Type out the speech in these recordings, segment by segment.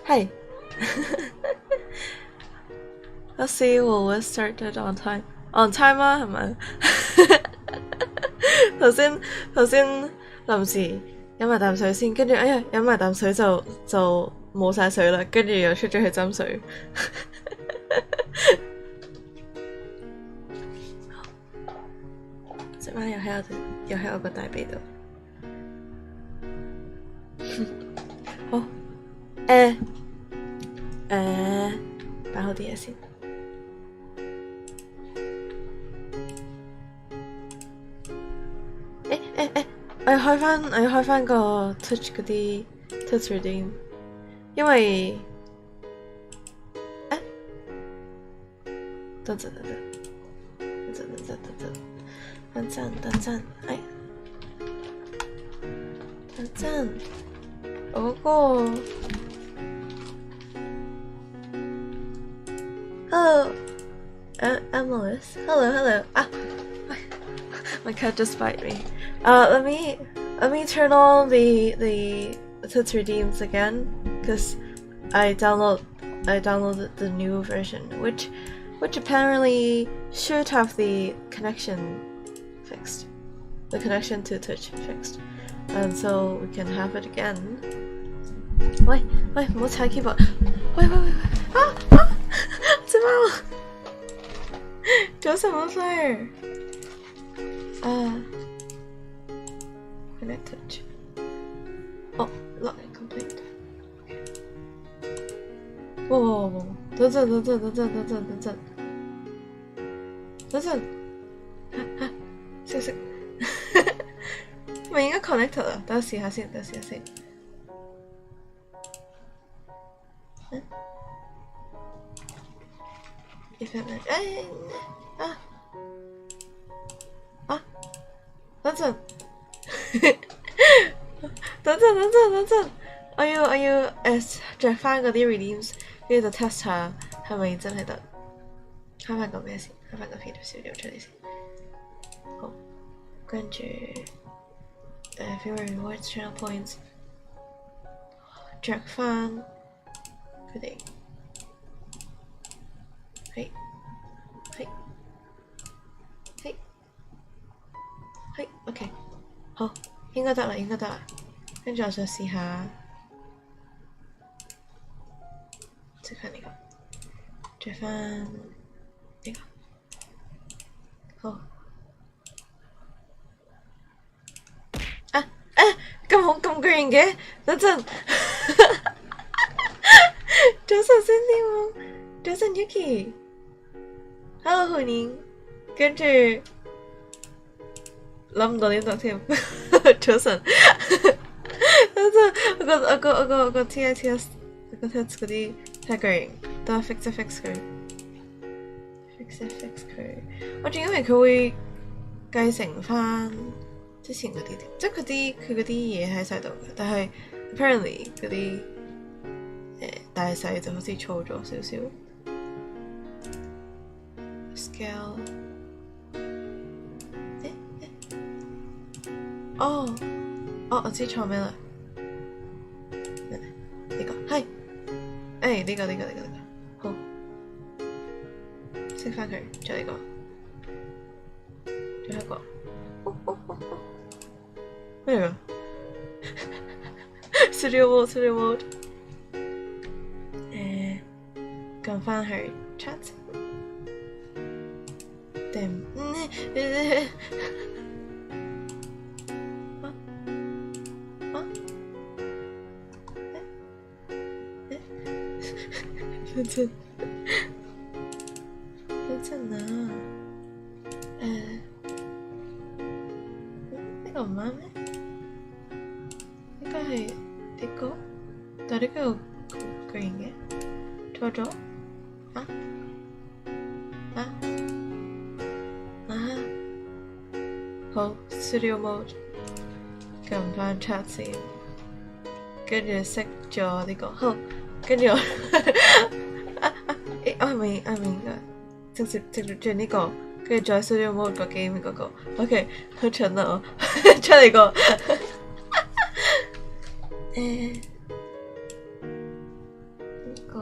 Hey. Let's see, will we start it on time? On time 啊，係咪？頭先臨時飲埋啖水先，跟住哎呀飲埋啖水就冇晒水啦，跟住又出咗去斟水。隻貓又喺我個大髀度。好。擺好啲嘢先。我要開返個 Twitch 嗰啲 Twitch redeem， 因為等陣，我嗰個。Hello, Emilys. Hello. Ah, my cat just bite me. Let me turn on the Twitch redeems again, because I downloaded the new version, which apparently should have the connection fixed, the connection to Twitch fixed, and so we can have it again. 喂，唔好踩 keyboard。喂啊！隻貓，早晨好衰。Connected。哦 ，login complete。哇！等陣，消息，咪應該 connected 啊？等我試下先。等陣，我要着翻嗰啲 redeems， 跟住就 test 下係咪真係得。開翻個咩先？開翻個 video 小料出嚟先。好，跟住favorite rewards channel points， 着翻佢哋。係 ，OK， 好，應該得啦，跟住我再試下，即係呢個，着翻呢個，好，咁green嘅，等陣，早晨先啲喎，早晨 Yuki。Hello 胡年，跟住諗唔到點讀添，早晨，我個 TITS 嗰啲 tagging 都係 fix 佢。fix 佢。我仲以為佢會繼承翻之前嗰啲，即係佢嗰啲嘢喺晒度嘅，但係 apparently 嗰啲大細就好似錯咗少少。Scale 我知錯咩啦？呢個係呢個好，識翻佢，再呢個，最後一個，咩嚟㗎？Studio mode， 撳翻去 chat， 等陣啊！呢個唔啱咩？應該係呢個，但係呢個有 green 嘅，錯咗好 Studio Mode， 撳翻 chat 先，跟住熄咗呢個，好，跟住我係咪應該直接轉呢個，跟住再 Studio Mode 個 game 嗰個 ，OK， 好蠢啊我，出嚟個，呢個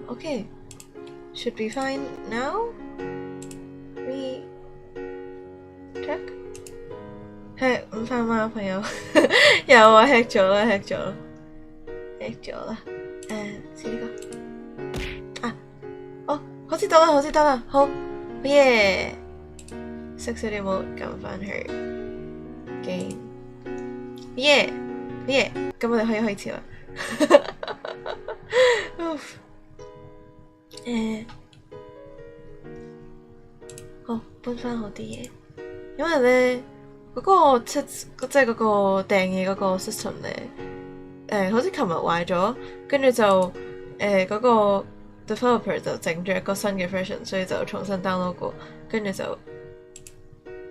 OK，should be fine now。We check， hack 唔翻嗎朋友？有啊 hack 咗啦，試呢個好似得啦，好耶！熄咗啲冇撳翻去 game， 耶！咁我哋可以開始啦。好搬翻好啲嘢，因為咧嗰個即係嗰個訂嘢嗰個 system 咧，好似琴日壞咗，跟住就嗰個 developer 就整咗一個新嘅 version， 所以就重新 download 過，跟住就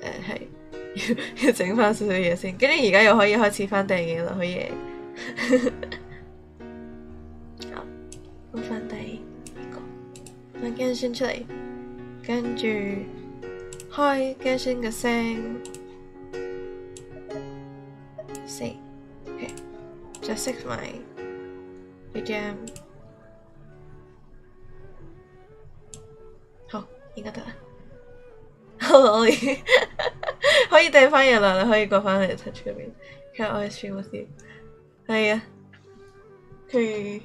係要整翻少少嘢先，跟住而家又可以開始翻訂嘢啦，可以。好，搬翻第呢個，翻 Genshin 出嚟，跟住開 Genshin 嘅聲，4 OK， 再熄埋 BGM， 好，應該得啦。好努力，可以訂翻嘢啦，你可以過翻嚟 touch 嗰邊。其實我係 stream with you， 係啊，佢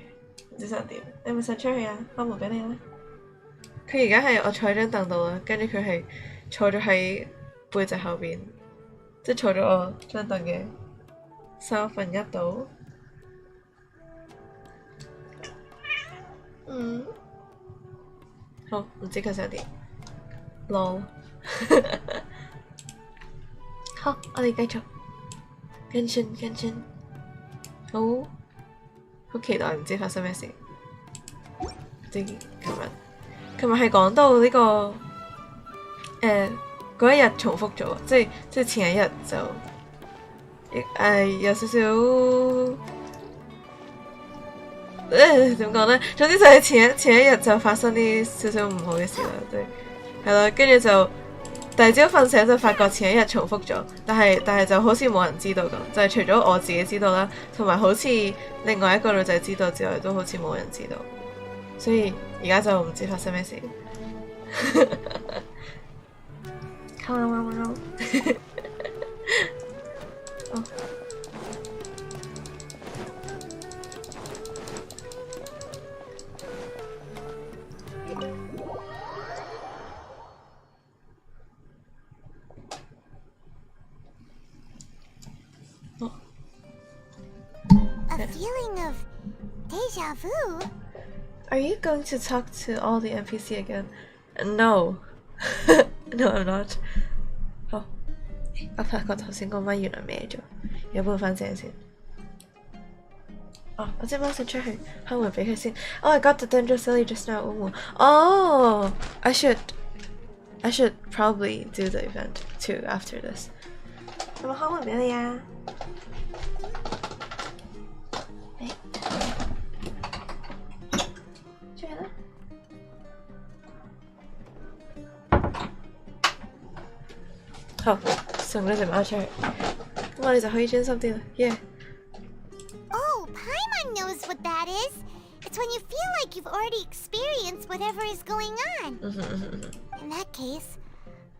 唔知想點，你咪想出去啊？開門俾你啦。佢而家係我坐喺張凳度啦，跟住佢係坐咗喺背脊後邊，即係坐咗我張凳嘅1/3度。好，唔知佢想點。lol 好，我哋繼續跟進，好期待，唔知發生咩事。琴日係講到呢個嗰一日重複咗，即係前一日就有少少點講咧？總之就係前一日就發生啲少少唔好嘅事啦，係啦，跟住就第二朝瞓醒就發覺前一日重複咗，但係就好似冇人知道咁，就係除咗我自己知道啦，同埋好似另外一個女仔知道之外，都好似冇人知道，所以而家就唔知發生咩事。A feeling of deja vu? Are you going to talk to all the NPC again? No. No, I'm not. 好，我發覺頭先個咪原來歪咗，要搬翻正先。哦，我即刻先出去開門俾佢先。Oh, I got the danger silly just now. Oh, I should probably do the event too after this. 有冇開門俾你啊？出去啦！好，送咗隻貓出去，咁我哋就可以專心啲啦。Yeah. Oh, Paimon knows what that is. It's when you feel like you've already experienced whatever is going on. In that case,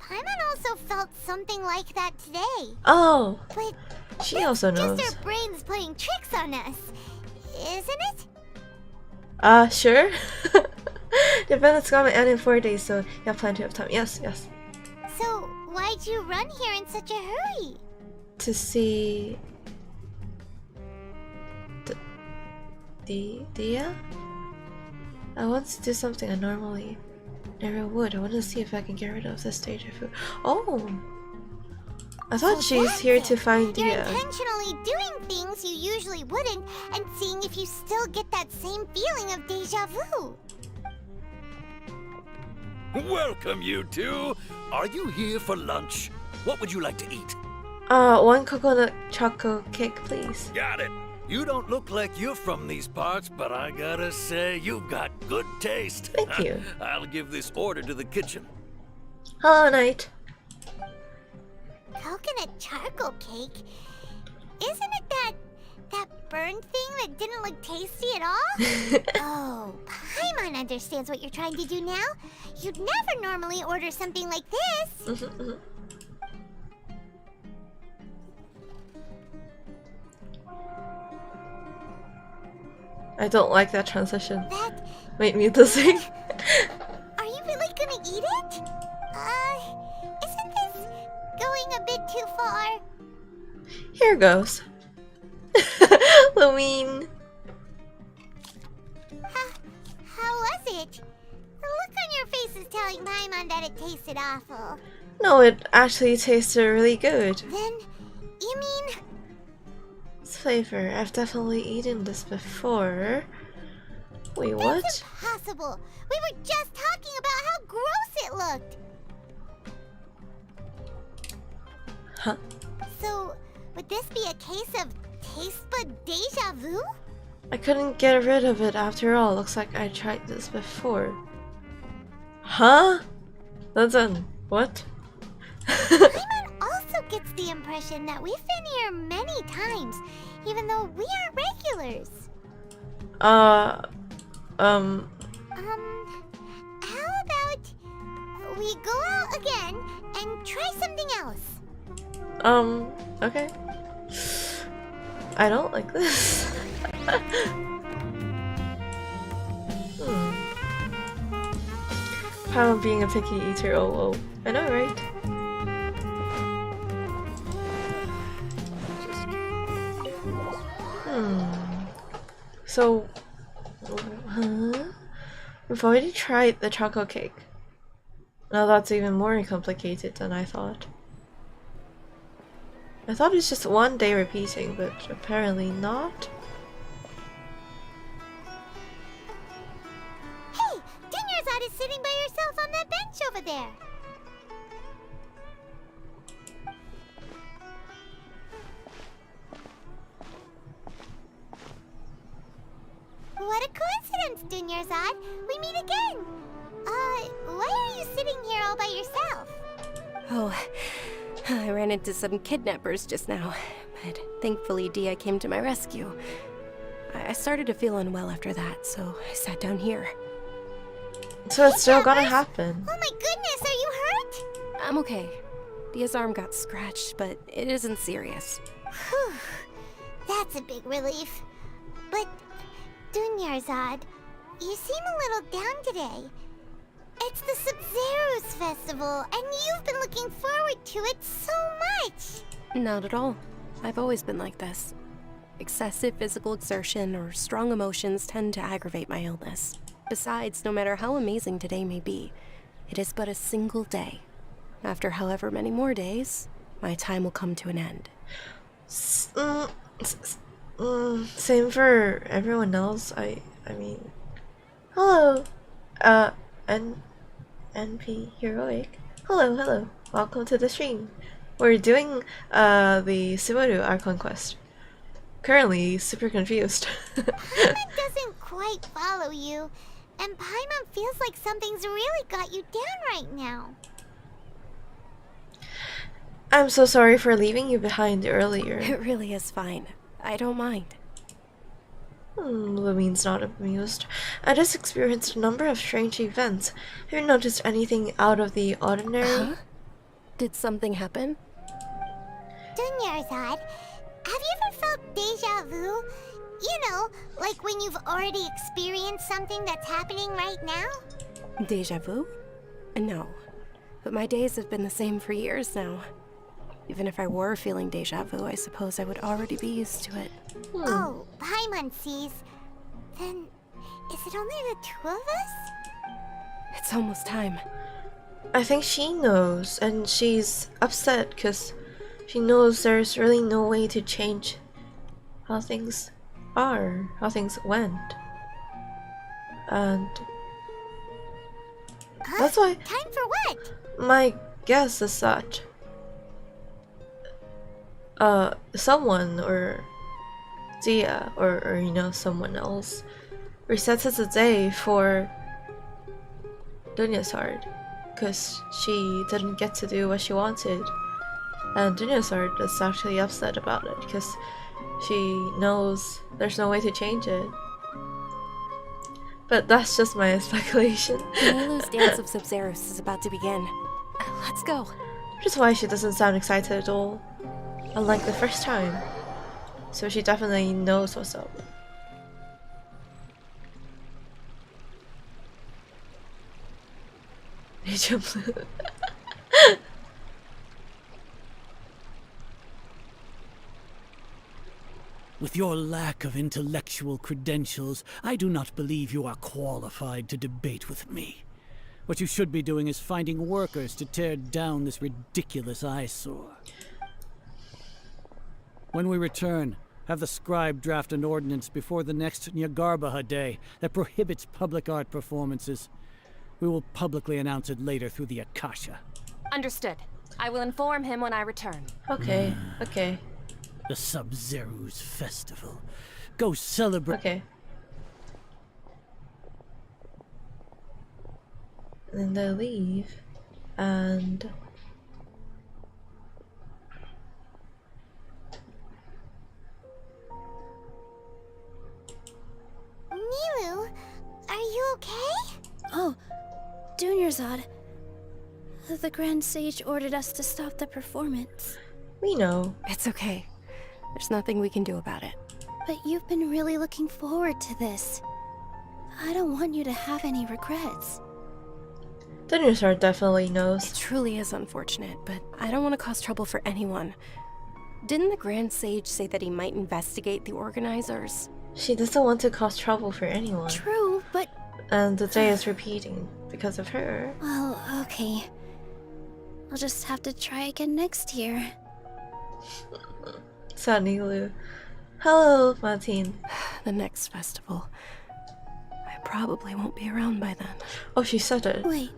Paimon also felt something like that today. Oh, But she also knows. just our brains playing tricks on us, isn't it? Sure. The event is going to end in 4 days, so you have plenty of time. Yes. So, why'd you run here in such a hurry? To see Dehya? I want to do something I normally never would. I want to see if I can get rid of this deja vu. Oh! I thought So she's that's here it. to find You're Dehya. intentionally doing things you usually wouldn't and seeing if you still get that same feeling of deja vu. Welcome, you two. Are you here for lunch? What would you like to eat? 1 coconut choco cake, please. Got it. You don't look like you're from these parts, but I gotta say, you've got good taste. Thank you. I'll give this order to the kitchen. Hello, Knight. Coconut charcoal cake? Isn't it that burned thing that didn't look tasty at all? Oh, Paimon understands what you're trying to do now. You'd never normally order something like this. I don't like that transition. That... Wait, mute the thing. Are you really gonna eat it? Isn't this going a bit too far? Here goes. Lumine. How was it? The look on your face is telling Paimon that it tasted awful. No, it actually tasted really good. Then, you mean... It's flavor. I've definitely eaten this before. Wait, what? That's impossible! We were just talking about how gross it looked! Huh? So, would this be a case of taste bud deja vu? I couldn't get rid of it after all. Looks like I tried this before. Huh? Listen, what? Paimon also gets the impression that we've been here many times, even though we are regulars. How How about we go out again and try something else? Okay. I don't like this. How being a picky eater, oh. I know, right? So, we've already tried the chocolate cake. Now that's even more complicated than I thought. I thought it's just 1 day repeating, but apparently not. Hey! Dunyarzad is sitting by herself on that bench over there! What a coincidence, Dunyarzad! We meet again! Why are you sitting here all by yourself? Oh, I ran into some kidnappers just now, but thankfully Dehya came to my rescue. I started to feel unwell after that, so I sat down here. So it's still gonna happen. Oh my goodness, are you hurt? I'm okay. Dehya's arm got scratched, but it isn't serious. Whew. That's a big relief. But, Dunyarzad, you seem a little down today. It's the Sub-Zero's festival, and you've been looking forward to it so much! Not at all. I've always been like this. Excessive physical exertion or strong emotions tend to aggravate my illness. Besides, no matter how amazing today may be, it is but a single day. After however many more days, my time will come to an end. Same for everyone else. I mean, hello, NP Heroic. Hello. Welcome to the stream. We're doing the Subaru Archon quest. Currently, super confused. Paimon doesn't quite follow you, and Paimon feels like something's really got you down right now. I'm so sorry for leaving you behind earlier. It really is fine. I don't mind. Lumine's not amused. I just experienced a number of strange events. Have you noticed anything out of the ordinary? Huh? Did something happen? Dunyarzad, have you ever felt deja vu? You know, like when you've already experienced something that's happening right now? Deja vu? No. But my days have been the same for years now. Even if I were feeling deja vu, I suppose I would already be used to it. Oh, Paimon sees. Then, is it only the two of us? It's almost time. I think she knows, and she's upset because she knows there's really no way to change how things are, how things went. And that's why Time for what? my guess is that someone or Dehya or you know, someone else resets the day for Dunyarzad because she didn't get to do what she wanted, and Dunyarzad is actually upset about it because she knows there's no way to change it. But that's just my speculation. Nilou's Dance of Sub-Zeros is about to begin. Let's go. Which is why she doesn't sound excited at all, unlike the first time. So she definitely knows what's up. With your lack of intellectual credentials, I do not believe you are qualified to debate with me. What you should be doing is finding workers to tear down this ridiculous eyesore. When we return, have the scribe draft an ordinance before the next Nyagarbha Day that prohibits public art performances. We will publicly announce it later through the Akasha. Understood. I will inform him when I return. Okay. The Sub-Zero's festival. Go celebrate. Okay. And then they leave, and Nilou, are you okay? Oh, Dunyarzad. The Grand Sage ordered us to stop the performance. we know. It's okay. There's nothing we can do about it. But you've been really looking forward to this. I don't want you to have any regrets. Dunyarzad definitely It knows. truly is unfortunate, but I don't want to cause trouble for anyone. Didn't the Grand Sage say that he might investigate the organizers? She doesn't want to cause trouble for anyone. True, but... And the day is repeating because of her. Well, okay. I'll just have to try again next year. Sad Nilou. Hello, Martin. The next festival. I probably won't be around by then. Oh, she said it. Wait,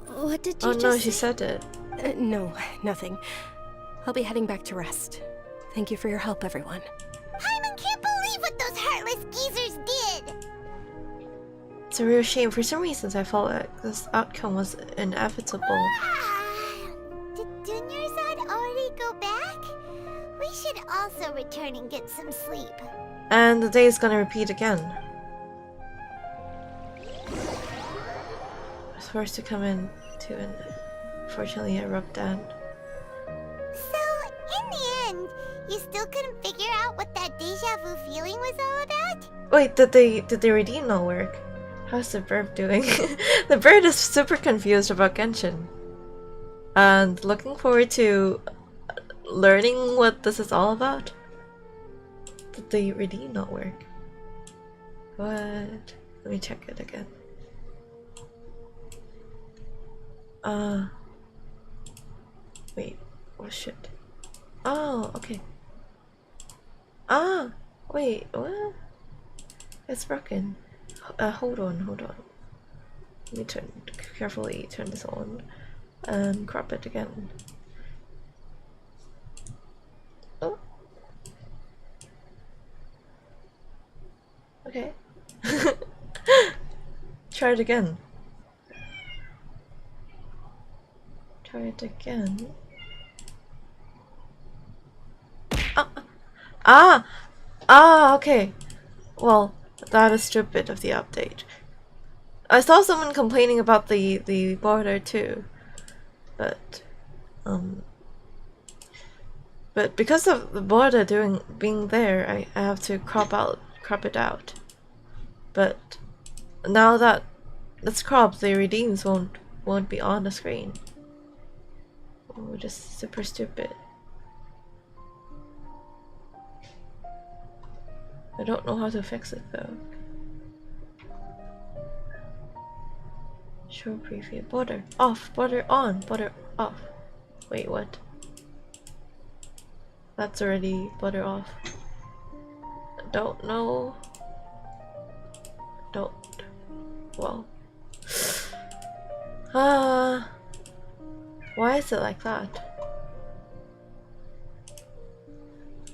what did you Oh just no, say? she said it. No, nothing. I'll be heading back to rest. Thank you for your help, everyone. Paimon can't believe what those heartless geezers did! It's a real shame. For some reasons, I felt like this outcome was inevitable. Did Dunyarzad already go back? We should also return and get some sleep. And the day is gonna repeat again. I was forced to come in to an... Fortunately, I rubbed down. So, in the end, you still couldn't figure out what that deja vu feeling was all about? Wait, did the redeem not work? How's the bird doing? The bird is super confused about Genshin. And looking forward to learning what this is all about. Did the redeem not work? What? Let me check it again. Wait. Oh shit. Oh, okay. Wait, what? It's broken. Hold on. Let me carefully turn this on and crop it again. Oh. Okay. Try it again. Try it again. Okay. Well, that is stupid of the update. I saw someone complaining about the border too, but because of the border being there, I have to crop it out. But now that it's cropped, the redeems won't be on the screen. Which is super stupid. I don't know how to fix it though. Show preview. Border off. Border on. Border off. Wait, what? That's already border off. Don't know. Don't. Well. Why is it like that?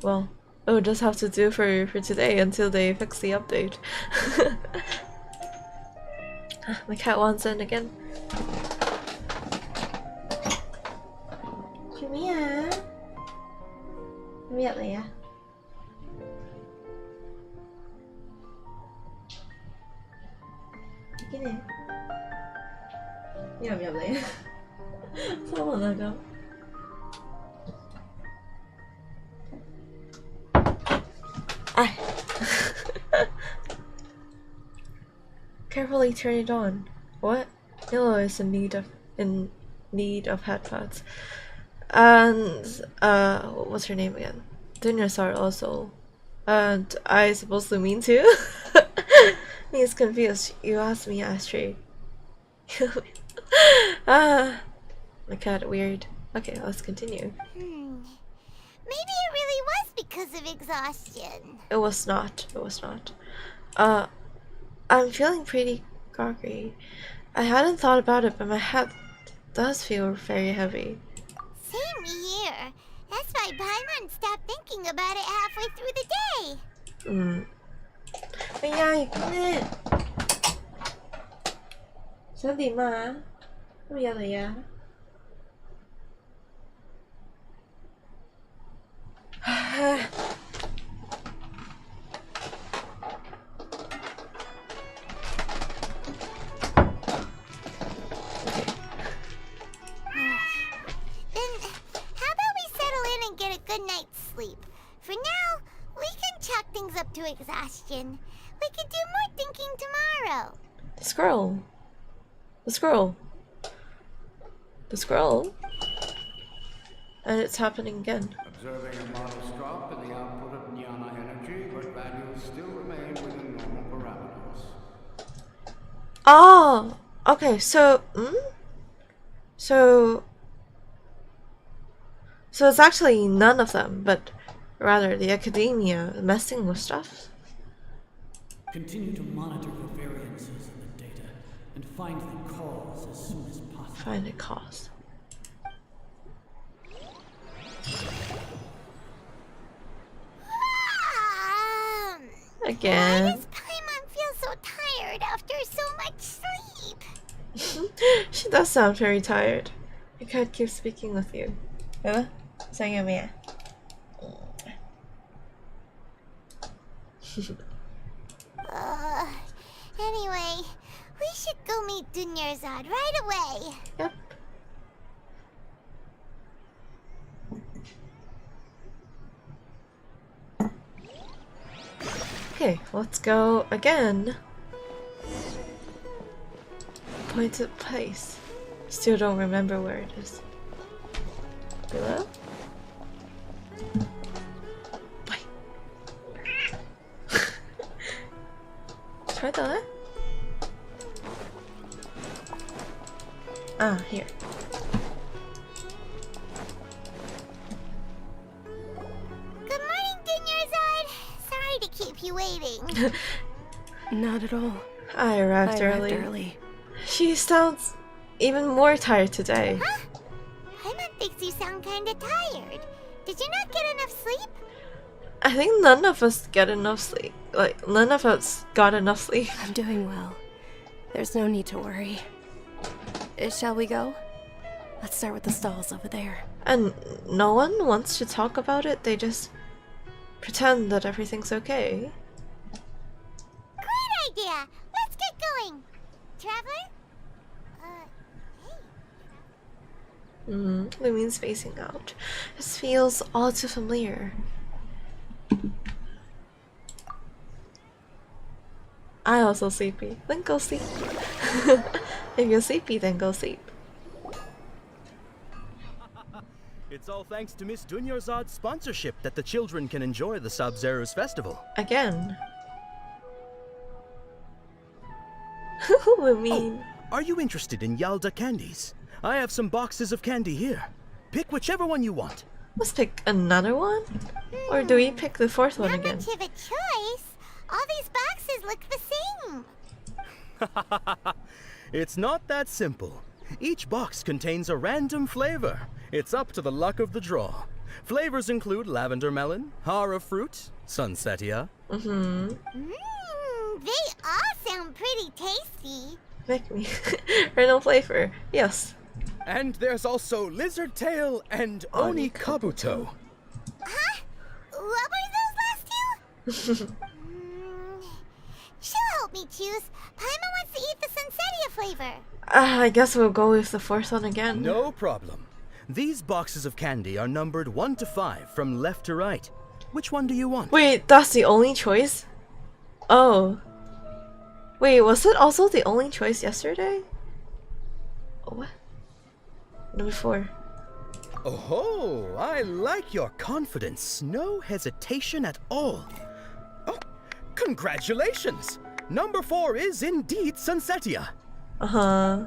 Well, we'll just have to do for today until they fix the update. My cat wants in again. Jumia. Jumia lại à? Cái này. Nhập lại à? Sao mà là không? Carefully turn it on. What? Nilou is in need of headphones. And what's her name again? Dunyarzad also. And I supposedly mean to. He's confused. You asked me, Astrid. My cat weird. Okay, let's continue. Maybe it really was because of exhaustion. It was not. It was not. I'm feeling pretty groggy. I hadn't thought about it, but my head does feel very heavy. Same here. That's why Paimon stopped thinking about it halfway through the day. Ây da, sao tìm mà? Bây giờ thì à? For now, we can chalk things up to exhaustion. We can do more thinking tomorrow. The scroll. And it's happening again. Observing a modest drop in the output of jnana energy, but values still remain within normal parameters. Oh, okay. So it's actually none of them, but rather the academia messing with stuff. Continue to monitor the variances in the data and find the cause as soon as possible. Find a cause. Again. Why does Paimon feel so tired after so much sleep? She does sound very tired. I can't keep speaking with you. Sayang me. Anyway, we should go meet Dunyarzad right away. Yep. Okay, let's go again. Appointed place. Still don't remember where it is. Below? Wait. Try that. Ah, here. Good morning, Dunyarzad. Sorry to keep you waiting. Not at all. I arrived early. She sounds even more tired today. Huh? Paimon thinks you sound kinda tired. Did you not get enough sleep? I think none of us get enough sleep. Like, none of us got enough sleep. I'm doing well. There's no need to worry. Shall we go? Let's start with the stalls over there. And no one wants to talk about it, they just pretend that everything's okay. Great idea! Let's get going! Traveler? Hey. Lumine's facing out. This feels all too familiar. I also sleepy. Then go sleep. If you're sleepy, then go sleep. It's all thanks to Miss Dunyarzad's sponsorship that the children can enjoy the Sub-Zero's festival. Again. Lumine. Oh, are you interested in Yalda candies? I have some boxes of candy here. Pick whichever one you want. Let's pick another one? Or do we pick the fourth one Not again? much of a choice. All these boxes look the same. It's not that simple. Each box contains a random flavor. It's up to the luck of the draw. Flavors include lavender melon, hara fruit, sunsetia. They all sound pretty tasty. Make me. Random flavor. Yes. And there's also lizard tail and oni kabuto. Huh? What were those last two? She'll help me choose. Paimon wants to eat the sunsetia flavor. I guess we'll go with the fourth one again. No problem. These boxes of candy are numbered 1 to 5 from left to right. Which one do you want? Wait, that's the only choice? Oh. Wait, was it also the only choice yesterday? What? Number 4. Oh, I like your confidence. No hesitation at all. Oh, congratulations! Number 4 is indeed sunsetia. Uh-huh.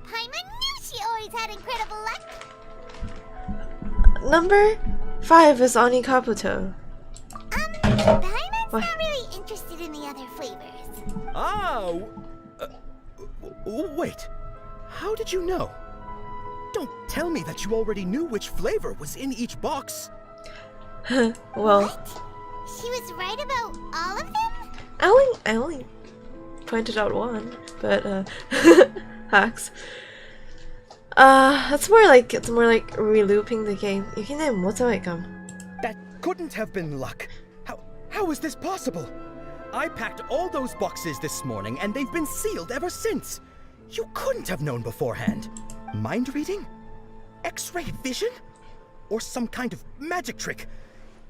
Paimon knew she always had incredible luck. Number 5 is Oni Kabuto. Paimon's not really interested in the other flavors. Ah, wait. How did you know? Don't tell me that you already knew which flavor was in each box. Well, What? She was right about all of them? I only pointed out one, but hacks. It's more like relooping the game. That couldn't have been luck. How is this possible? I packed all those boxes this morning and they've been sealed ever since. You couldn't have known beforehand. Mind reading? X-ray vision? Or some kind of magic trick?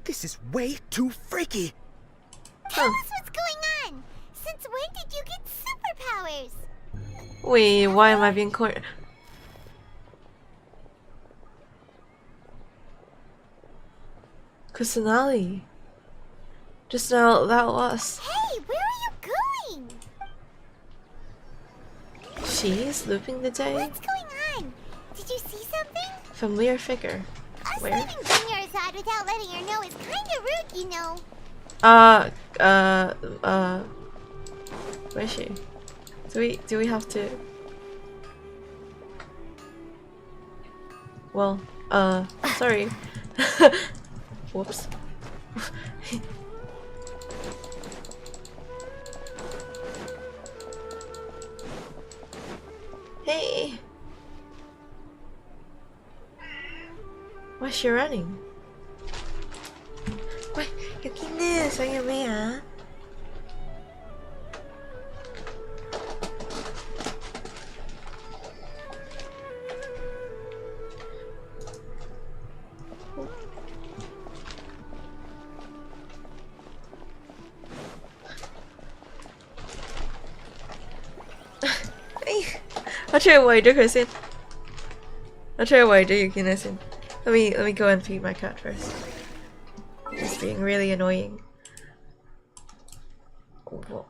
This is way too freaky. Tell us what's going on. Since when did you get superpowers? Wait, why am I being cornered? Kusanali. Just now, that was. Hey, where are you going? She's looping the day? What's going on? Did you see something? Familiar figure. Us Where? leaving Dunyarzad without letting her know is kinda rude, you know. Where is she? Do we have to? Well, sorry. Whoops. Hey! Why is she running? Wait, 여기는 성유미야. I'll try to wait her sin. I'll try to wait her sin. Let me go and feed my cat first. It's being really annoying. Whoa.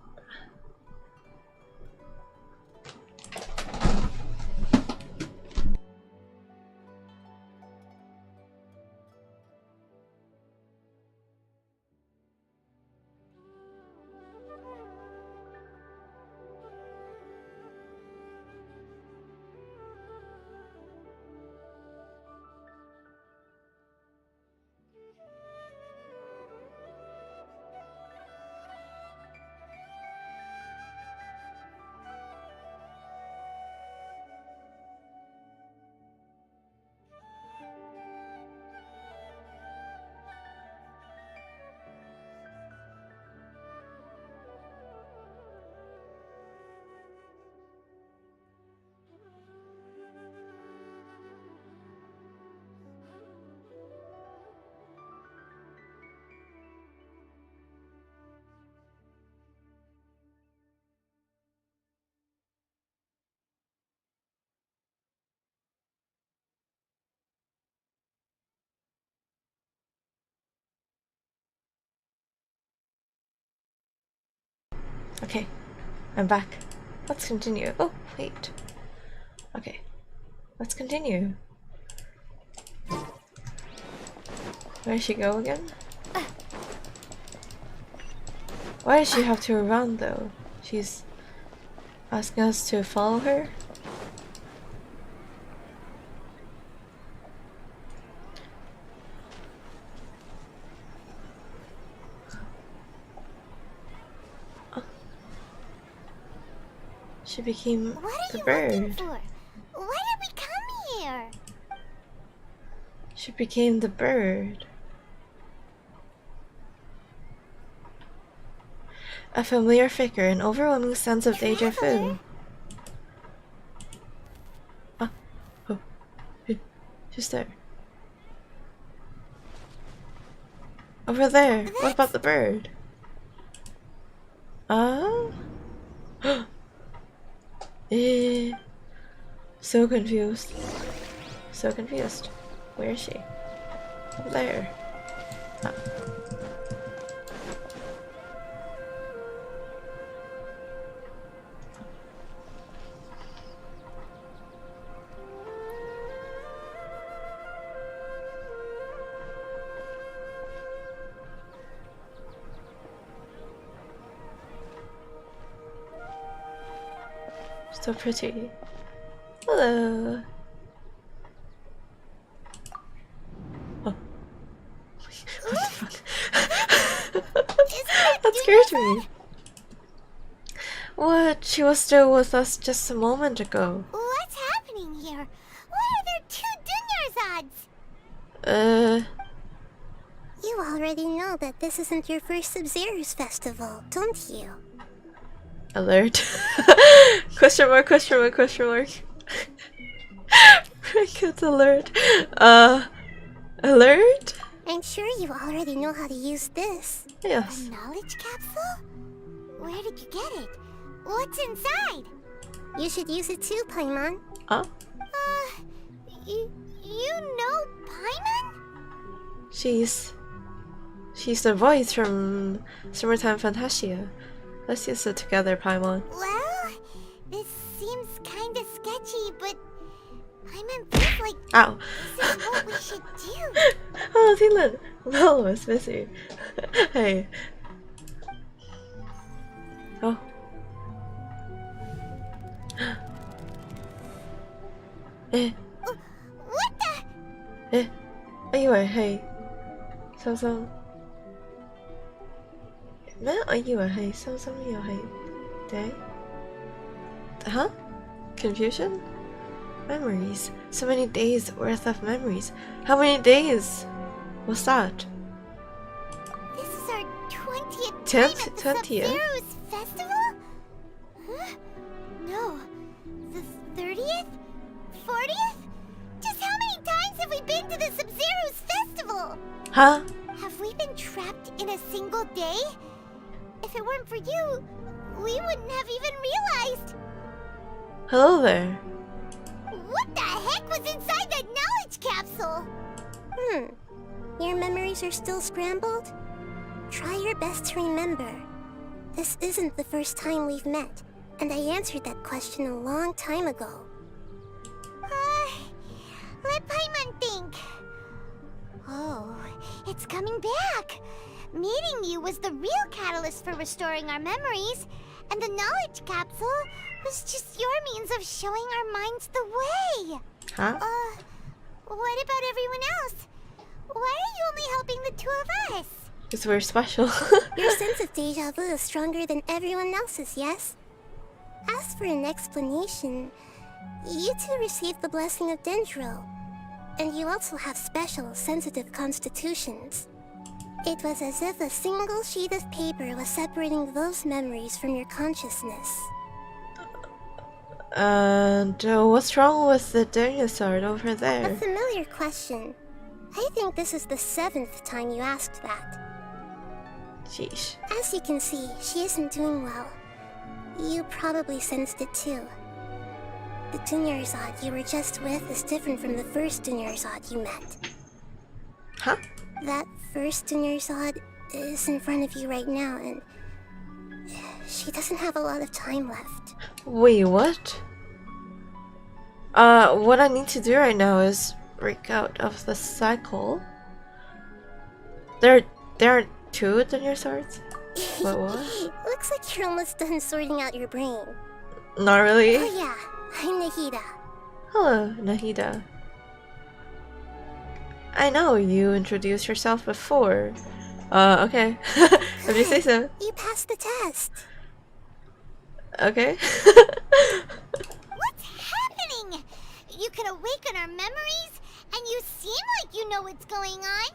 Okay, I'm back. Let's continue. Oh, wait. Okay, let's continue. Where does she go again? Why does she have to run though? She's asking us to follow her? She became the bird. For? Why did we come here? She became the bird. A familiar figure, an overwhelming sense of deja vu. Ah, oh, hey, she's there. Over there. What about the bird? So confused. So confused. Where is she? Up there. Ah. So pretty. Hello. Oh. What the fuck? That scared me. What? She was still with us just a moment ago. What's happening here? Why are there 2 Dunyarzads? You already know that this isn't your first Sub-Zero's festival, don't you? Alert. Question mark, question mark, question mark. Cricket alert. Alert? I'm sure you already know how to use this. Yes. A knowledge capsule? Where did you get it? What's inside? You should use it too, Paimon. Huh? You know Paimon? She's the voice from Summertime Fantasia. Let's use it together, Paimon. Well, this seems kinda sketchy, but Paimon feels like Ow. this is what we should do. Oh, Dylan. Mel was busy. Hey. Oh. What the? 我以為係收心咩？我以為係收心又係頂？Huh? Confusion? Memories. So many days worth of memories. How many days was that? This is our 20th time at the 20th? Sub-Zero's festival? Huh? No. The 30th? 40th? Just how many times have we been to the Sub-Zero's festival? Huh? Have we been trapped in a single day? If it weren't for you, we wouldn't have even realized. Hello there. What the heck was inside that knowledge capsule? Your memories are still scrambled? Try your best to remember. This isn't the first time we've met, and I answered that question a long time ago. Let Paimon think. Oh, it's coming back. Meeting you was the real catalyst for restoring our memories, and the knowledge capsule was just your means of showing our minds the way. Huh? What about everyone else? Why are you only helping the 2 of us? Because we're special. Your sense of deja vu is stronger than everyone else's, yes? As for an explanation, you 2 received the blessing of Dendro, and you also have special, sensitive constitutions. It was as if a single sheet of paper was separating those memories from your consciousness. And what's wrong with the Dunyarzad over A there? familiar question. I think this is the 7th time you asked that. Sheesh. As you can see, she isn't doing well. You probably sensed it too. The Dunyarzad you were just with is different from the first Dunyarzad you met. Huh? That first Dunyarzad is in front of you right now, and She doesn't have a lot of time left. Wait, what? What I need to do right now is break out of the cycle. There are 2 Dunyarzads? What? Looks like you're almost done sorting out your brain. Not really. Oh yeah, I'm Nahida. Hello, Nahida. I know you introduced yourself before. Okay. If you say so. You passed the test. Okay. What's happening? You can awaken our memories, and you seem like you know what's going on.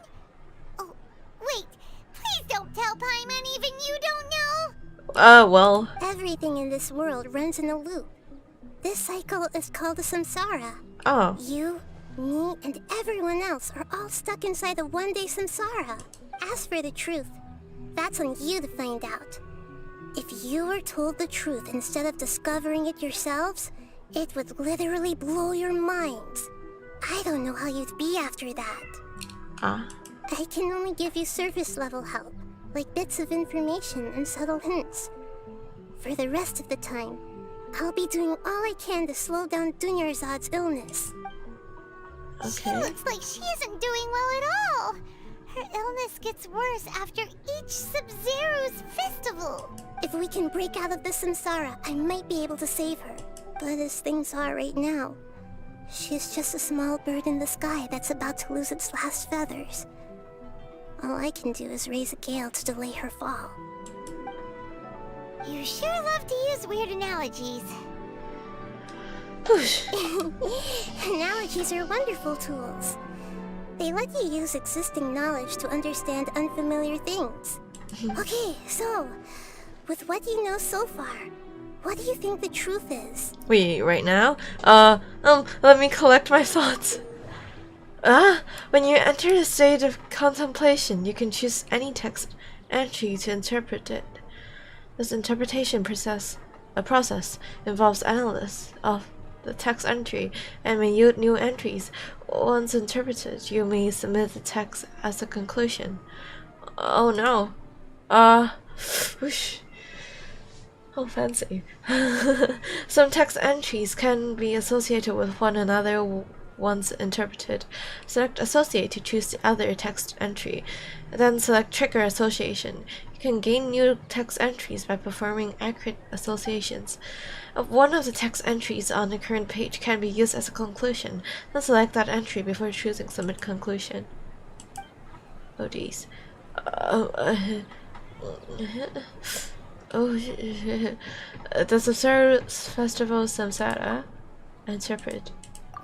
Oh, wait. Please don't tell Paimon even you don't know. Well. Everything in this world runs in a loop. This cycle is called a samsara. Oh. You, me, and everyone else are all stuck inside a one-day samsara. As for the truth, that's on you to find out. If you were told the truth instead of discovering it yourselves, it would literally blow your minds. I don't know how you'd be after that. I can only give you surface-level help, like bits of information and subtle hints. For the rest of the time, I'll be doing all I can to slow down Dunyarzad's illness. Okay. She looks like she isn't doing well at all. Her illness gets worse after each Sub-Zero's festival. If we can break out of the samsara, I might be able to save her. But as things are right now, she's just a small bird in the sky that's about to lose its last feathers. All I can do is raise a gale to delay her fall. You sure love to use weird analogies. Analogies are wonderful tools. They let you use existing knowledge to understand unfamiliar things. Okay, so, with what you know so far, what do you think the truth is? Wait, right now? Let me collect my thoughts. When you enter a state of contemplation, you can choose any text entry to interpret it. This interpretation process involves analysis of the text entry and may yield new entries. Once interpreted, you may submit the text as a conclusion. Oh no. Whoosh. Oh, fancy. Some text entries can be associated with one another once interpreted. Select Associate to choose the other text entry. Then select Trigger Association. You can gain new text entries by performing accurate associations. One of the text entries on the current page can be used as a conclusion. Then select that entry before choosing Submit Conclusion. Oh geez. The Sub-Zero's Festival Samsara. Interpret.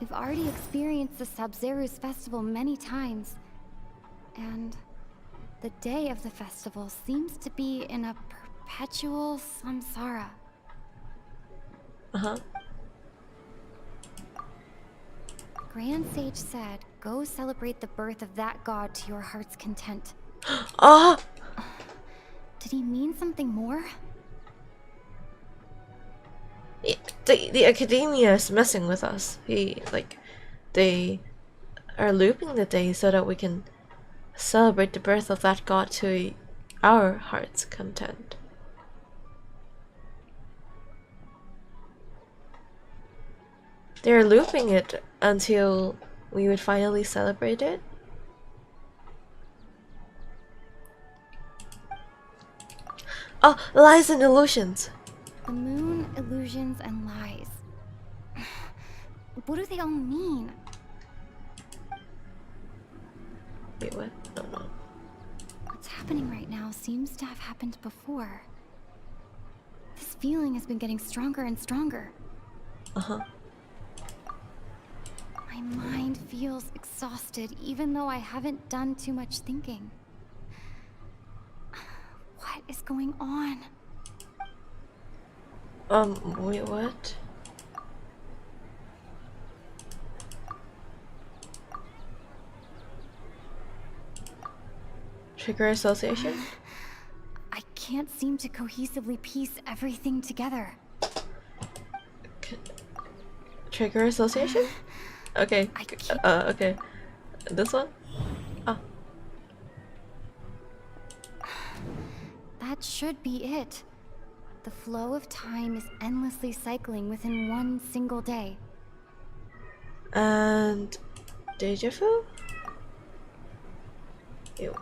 We've already experienced the Sub-Zero's festival many times. And the day of the festival seems to be in a perpetual samsara. Grand Sage said, go celebrate the birth of that god to your heart's content. Did he mean something more? The academia is messing with us. They are looping the day so that we can celebrate the birth of that god to our heart's content. They're looping it until we would finally celebrate it. Oh, lies and illusions. The moon, illusions, and lies. What do they all mean? Wait, what? No. What's happening right now seems to have happened before. This feeling has been getting stronger and stronger. My mind feels exhausted, even though I haven't done too much thinking. What is going on? Wait, what? Trigger association? I can't seem to cohesively piece everything together. Trigger association? Okay. Okay. This one? That should be it. The flow of time is endlessly cycling within one single day. And deja vu? Ew.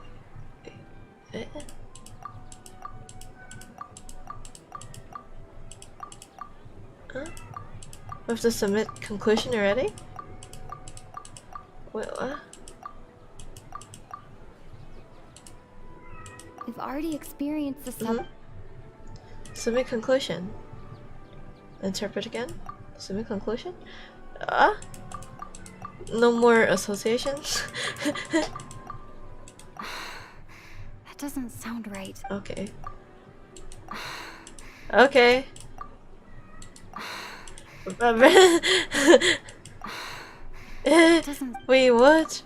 Huh? We have to submit conclusion already? Wait, what? We've already experienced the Submit conclusion. Interpret again. Submit conclusion. No more associations. That doesn't sound right. Okay. Okay. Wait, what?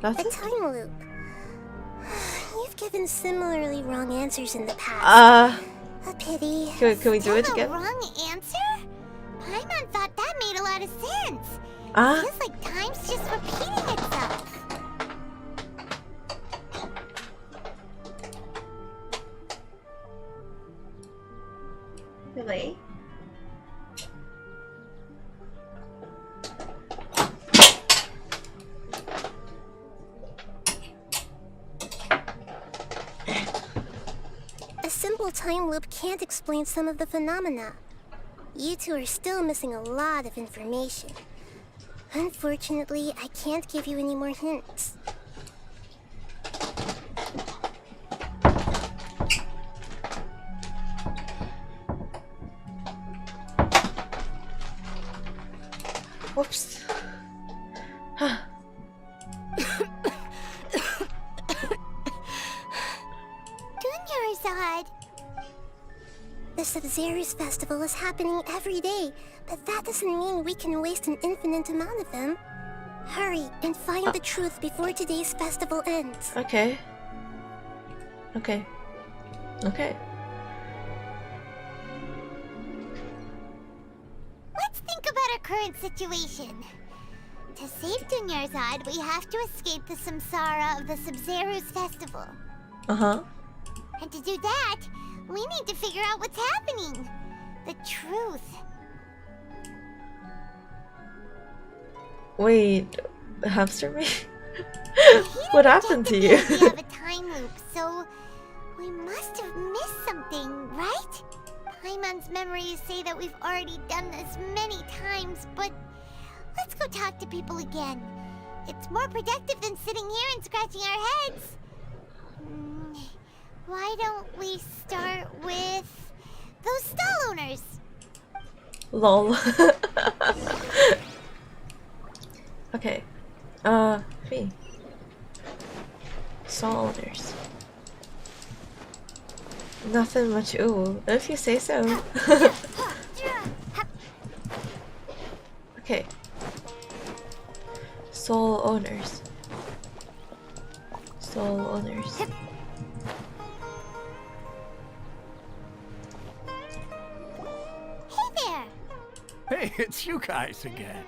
That's A time loop. You've given similarly wrong answers in the past. A pity. Can we do it Still again? a wrong answer? Paimon thought that made a lot of sense. Feels like time's just repeating itself. Really? A simple time loop can't explain some of the phenomena. You two are still missing a lot of information. Unfortunately, I can't give you any more hints. Whoops. Dunyarzad! The Sub-Zero's festival is happening every day, but that doesn't mean we can waste an infinite amount of them. Hurry and find the truth before today's festival ends. Okay. Okay. Okay. Let's think about our current situation. To save Dunyarzad, we have to escape the samsara of the Sub-Zero's festival. Uh-huh. And to do that, we need to figure out what's happening. The truth. Wait, hamster me? What happened to you? We have a time loop, so we must have missed something, right? Paimon's memories say that we've already done this many times, but let's go talk to people again. It's more productive than sitting here and scratching our heads. Why don't we start with those stall owners? Lol. Okay. Me. Stall owners. Nothing much. Ooh, if you say so. Okay. Soul owners. Soul owners. Hey there! Hey, it's you guys again.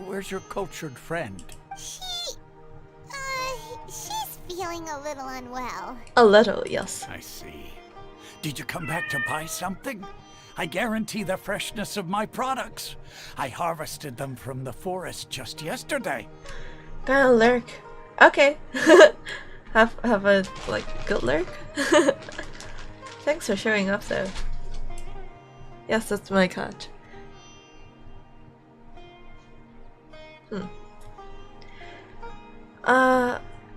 Where's your cultured friend? She's feeling a little unwell. A little, yes. I see. Did you come back to buy something? I guarantee the freshness of my products. I harvested them from the forest just yesterday. Gotta lurk. Okay. have a good lurk. Thanks for showing up though. Yes, that's my cat.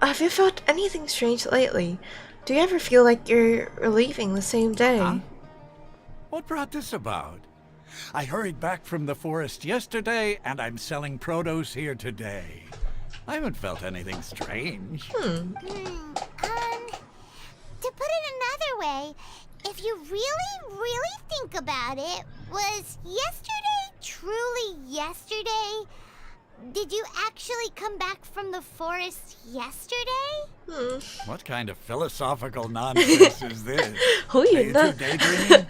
Have you felt anything strange lately? Do you ever feel like you're leaving the same day? Huh? What brought this about? I hurried back from the forest yesterday, and I'm selling produce here today. I haven't felt anything strange. To put it another way, if you really think about it, was yesterday truly yesterday? Did you actually come back from the forest yesterday? What kind of philosophical nonsense is this? Who Are you you know? two daydreaming?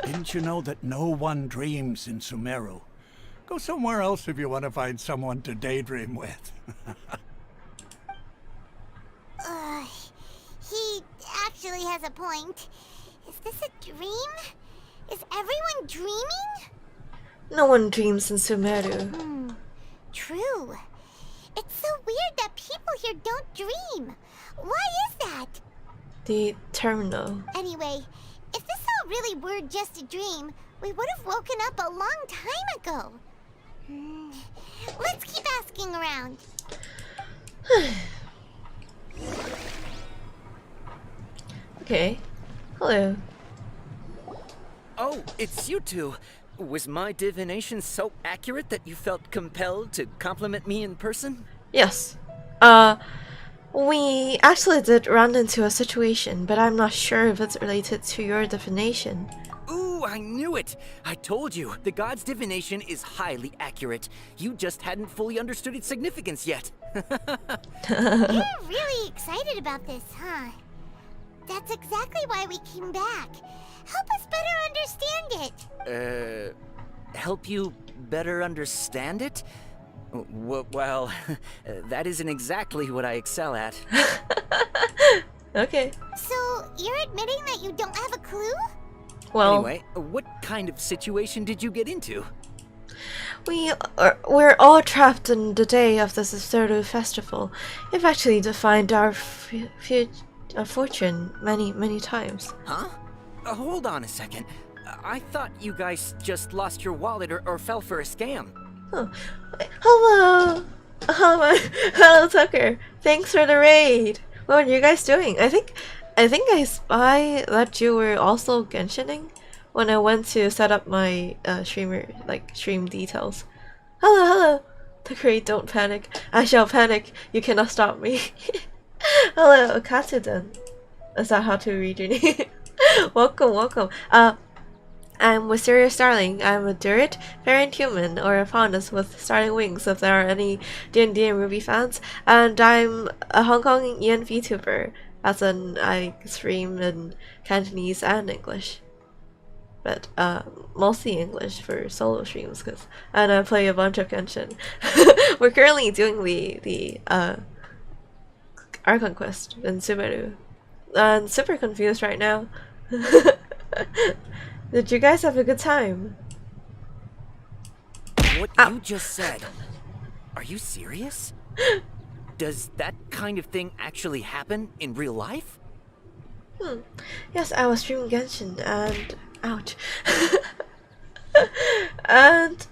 Didn't you know that no one dreams in Sumeru? Go somewhere else if you want to find someone to daydream with. He actually has a point. this a dream? Is everyone dreaming? No one dreams in Sumeru. True. It's so weird that people here don't dream. Why is that? The terminal. Anyway, if this all really were just a dream, we would have woken up a long time ago. Let's keep asking around. Okay. Hello. Oh, it's you two. Was my divination so accurate that you felt compelled to compliment me in person? Yes. We actually did run into a situation, but I'm not sure if it's related to your divination. Ooh, I knew it! I told you, the god's divination is highly accurate. You just hadn't fully understood its significance yet. You're really excited about this, huh? That's exactly why we came back. Help us better understand it. Help you better understand it? Well, that isn't exactly what I excel at. Okay. So, you're admitting that you don't have a clue? Well, anyway, what kind of situation did you get into? we're all trapped in the day of the Wisteria festival. We've actually defined our fortune many times. Huh? Hold on a second. I thought you guys just lost your wallet or fell for a scam. Oh. Hello! Hello, Tucker. Thanks for the raid. What are you guys doing? I think I spy that you were also Genshining when I went to set up my stream details. Hello. Tucker, don't panic. I shall panic. You cannot stop me. Hello, Katsudan. Is that how to read your name? Welcome. I'm Wisteria Starling. I'm a druid, variant human, or a faunus with starling wings if there are any D&D and Ruby fans. And I'm a Hong Kong vtuber, as in I stream in Cantonese and English. But mostly English for solo streams, and I play a bunch of Genshin. We're currently doing the Archon quest in Sumeru. I'm super confused right now. Did you guys have a good time? What you just said, are you serious? Does that kind of thing actually happen in real life? Yes, I was streaming Genshin and... ouch. And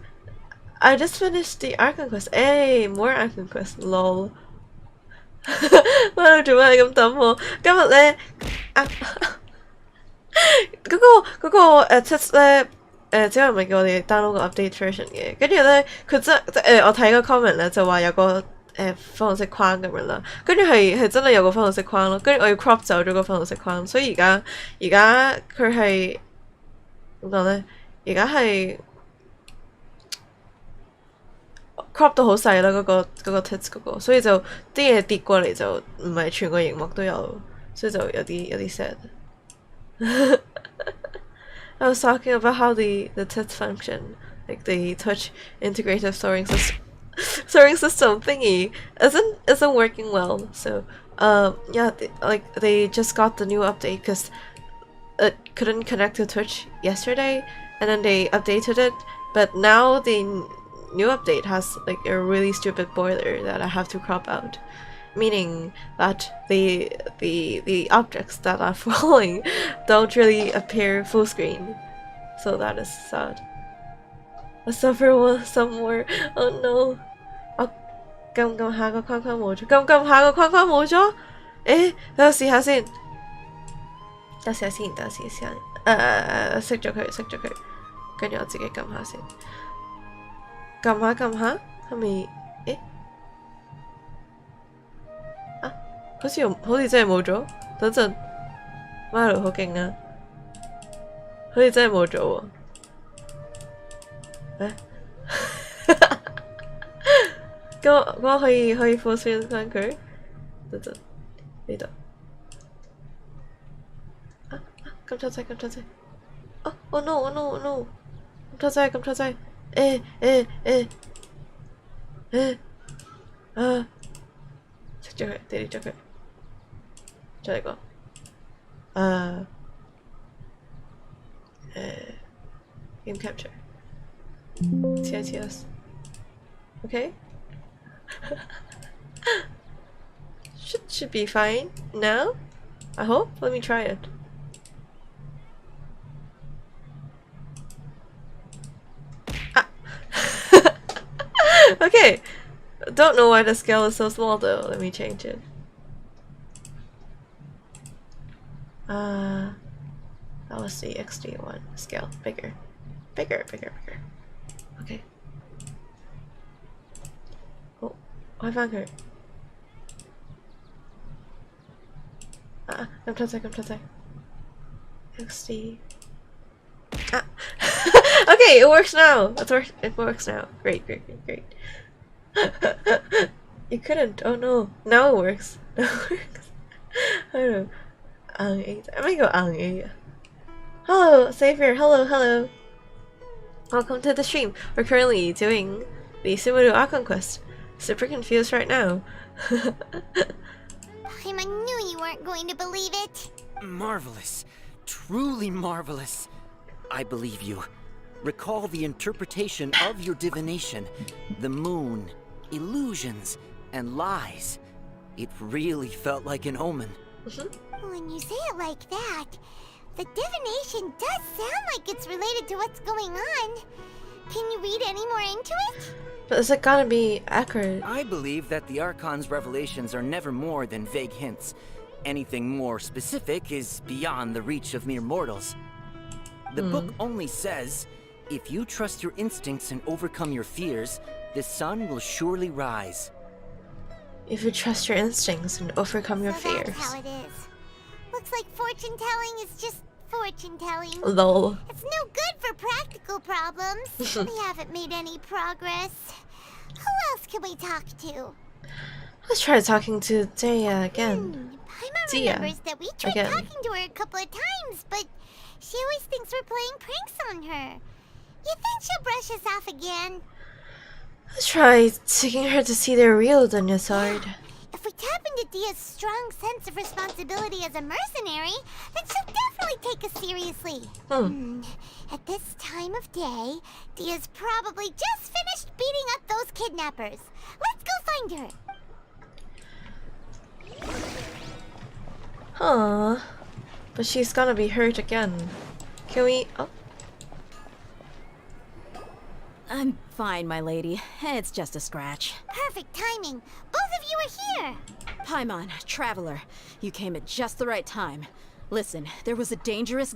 I just finished the Archon quest. Hey, more Archon quest, lol. 做咩你咁抌我？今日咧嗰個test 咧只係唔係叫我哋 download 個 update version 嘅，跟住咧佢真我睇個 comment 咧就話有個粉紅色框咁樣啦，跟住係真係有個粉紅色框咯，跟住我要 crop 走咗個粉紅色框，所以而家佢係點講咧？而家係 crop 到好細啦，嗰個 tits 嗰個，所以就啲嘢跌過嚟就唔係全個熒幕都有，所以就有啲 sad。I was talking about how the tits function, like the touch integrative storing system thingy isn't working well. So yeah, they just got the new update because it couldn't connect to Twitch yesterday, and then they updated it, but now the new update has like a really stupid boiler that I have to crop out, meaning that the objects that are falling don't really appear full screen, so that is sad. I suffer some more. Oh no. 撳下個框框冇咗，撳下個框框冇咗。誒，等我試下先。等試下先，熄咗佢，跟住我自己撳下先。撳下，係咪？誒？啊，好似真係冇咗。等陣 ，Milo 好勁啊！好似真係冇咗喎。誒？咁我可以 full screen 翻佢，等陣呢度撳錯掣，oh no，撳錯掣，熄咗佢 delete 咗佢，再嚟個 Game capture. TITS. Okay. should be fine now. I hope. Let me try it. Ah. Okay. Don't know why the scale is so small though. Let me change it. That was the XD one. Scale. Bigger. Bigger. Okay. Oh, I found her. I'm touching. XD. Ah. Okay, it works now. It works now. Great. You couldn't. Oh no. Now it works. I don't know. I might go ang. Hello, Savior. Hello. Welcome to the stream. We're currently doing the Sumeru Akon quest. Super confused right now. I knew you weren't going to believe it. Marvelous. Truly marvelous. I believe you. Recall the interpretation of your divination. The moon, illusions, and lies. It really felt like an omen. When you say it like that, the divination does sound like it's related to what's going on. Can you read any more into it? But is it gonna be accurate? I believe that the Archon's revelations are never more than vague hints. Anything more specific is beyond the reach of mere mortals. The book only says, if you trust your instincts and overcome your fears, the sun will surely rise. If you trust your instincts and overcome your fears. That's how it is. Looks like fortune telling is just fortune telling. Lol. It's no good for practical problems. We haven't made any progress. Who else can we talk to? Let's try talking to Dehya again. Paimon remembers that we tried talking to her a couple of times, but she always thinks we're playing pranks on her. You think she'll brush us off again? Let's try taking her to see the real Dunyarzad. If we tap into Dehya's strong sense of responsibility as a mercenary, then she'll definitely take us seriously. At this time of day, Dehya's probably just finished beating up those kidnappers. Let's go find her. Huh. But she's gonna be hurt again. Can we... Oh. I'm fine, my lady. It's just a scratch. Perfect timing. Both of you are here. Paimon, traveler, you came at just the right time. Listen, there was a dangerous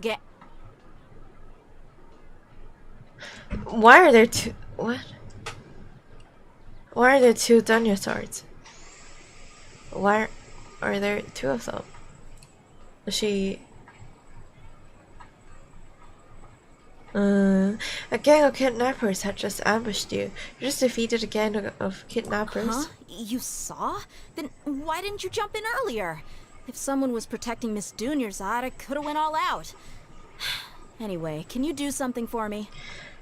Why are there two... What? Why are there two Dunyarzads? Why are there two of them? Is she... A gang of kidnappers had just ambushed you. You just defeated a gang of kidnappers. Huh? You saw? Then why didn't you jump in earlier? If someone was protecting Miss Dunyarzad, I could have went all out. Anyway, can you do something for me?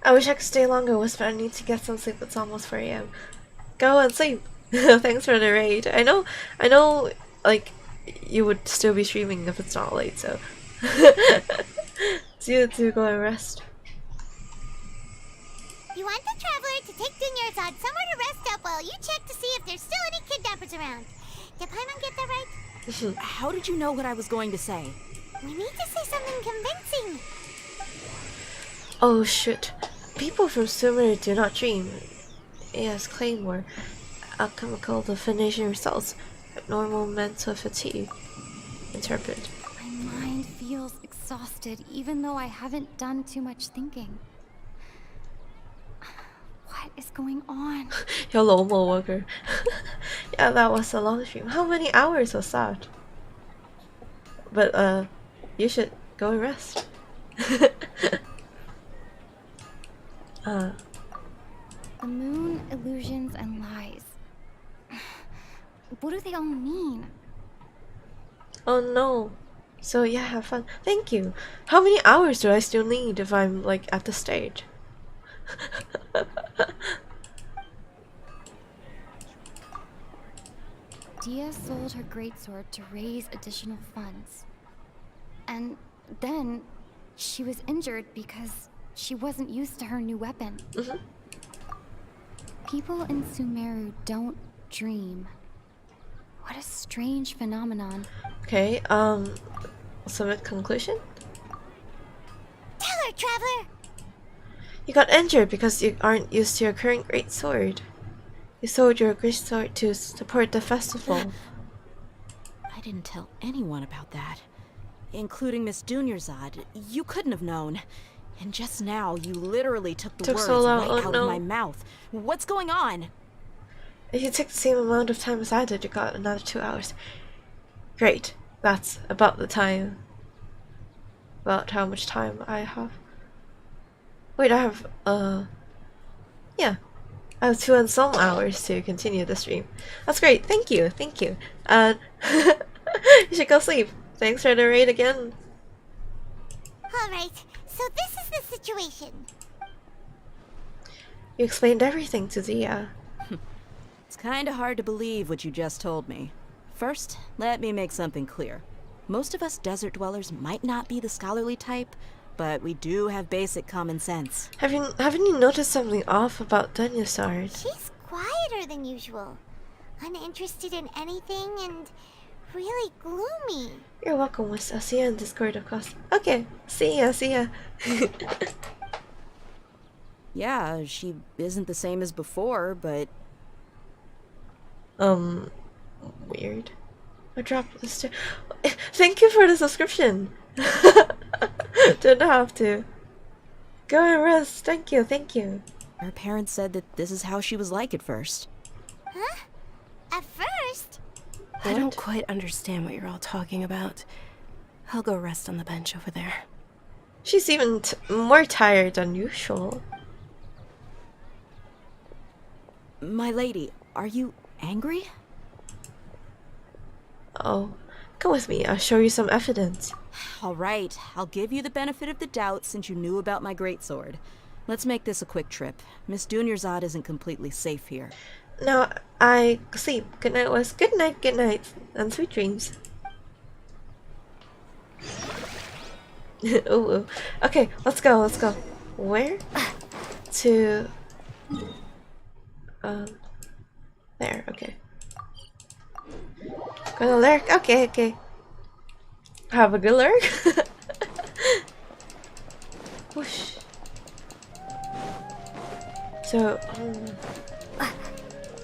I wish I could stay longer, Whisper. I need to get some sleep. It's almost 4 AM. Go and sleep. Thanks for the raid. I know, like, you would still be streaming if it's not late, so. Do go and rest. You want the traveler to take Dunyarzad somewhere to rest up while you check to see if there's still any kidnappers around. Did Paimon get that right? How did you know what I was going to say? We need to say something convincing. Oh shit. People from Sumeru do not dream. Yes, Claymore. Alchemical definition results. Normal mental fatigue. Interpret. My mind feels exhausted even though I haven't done too much thinking. What is going on? Your Lomo worker. Yeah, that was a long stream. How many hours was that? But you should go and rest. The moon, illusions, and lies. What do they all mean? Oh no. So yeah, have fun. Thank you. How many hours do I still need if I'm like at the stage? Dehya sold her greatsword to raise additional funds. And then she was injured because she wasn't used to her new weapon. Mm-hmm. People in Sumeru don't dream. What a strange phenomenon. Okay, ultimate conclusion? Tell her, Traveler! You got injured because you aren't used to your current great sword. You sold your great sword to support the festival. I didn't tell anyone about that. Including Miss Dunyarzad. You couldn't have known. And just now, you literally took the words right out of my mouth. What's going on? If you took the same amount of time as I did, you got another 2 hours. Great. That's about the time. About how much time I have. Wait, I have, yeah. I have 2 and some hours to continue the stream. That's great. Thank you. Thank you. You should go sleep. Thanks for the raid again. Alright, so this is the situation. You explained everything to Dehya. It's kinda hard to believe what you just told me. First, let me make something clear. Most of us desert dwellers might not be the scholarly type, but we do have basic common sense. Haven't you noticed something off about Dunyarzad? She's quieter than usual. Uninterested in anything and really gloomy. You're welcome, Wiz. I'll see you in Discord, of course. Okay, see ya. Yeah, she isn't the same as before, but... Weird. I dropped this too. Thank you for the subscription. Didn't have to. Go and rest. Thank you. Her parents said that this is how she was like at first. Huh? At first? I don't quite understand what you're all talking about. I'll go rest on the bench over there. She's even more tired than usual. My lady, are you angry? Oh, come with me. I'll show you some evidence. All right, I'll give you the benefit of the doubt since you knew about my greatsword. Let's make this a quick trip. Miss Dunyarzad isn't completely safe here. Now, I sleep. Good night, Wes. Good night, and sweet dreams. Ooh. Okay, let's go. Where? To... there, okay. Gonna lurk? Okay. Have a good lurk? Whoosh. So,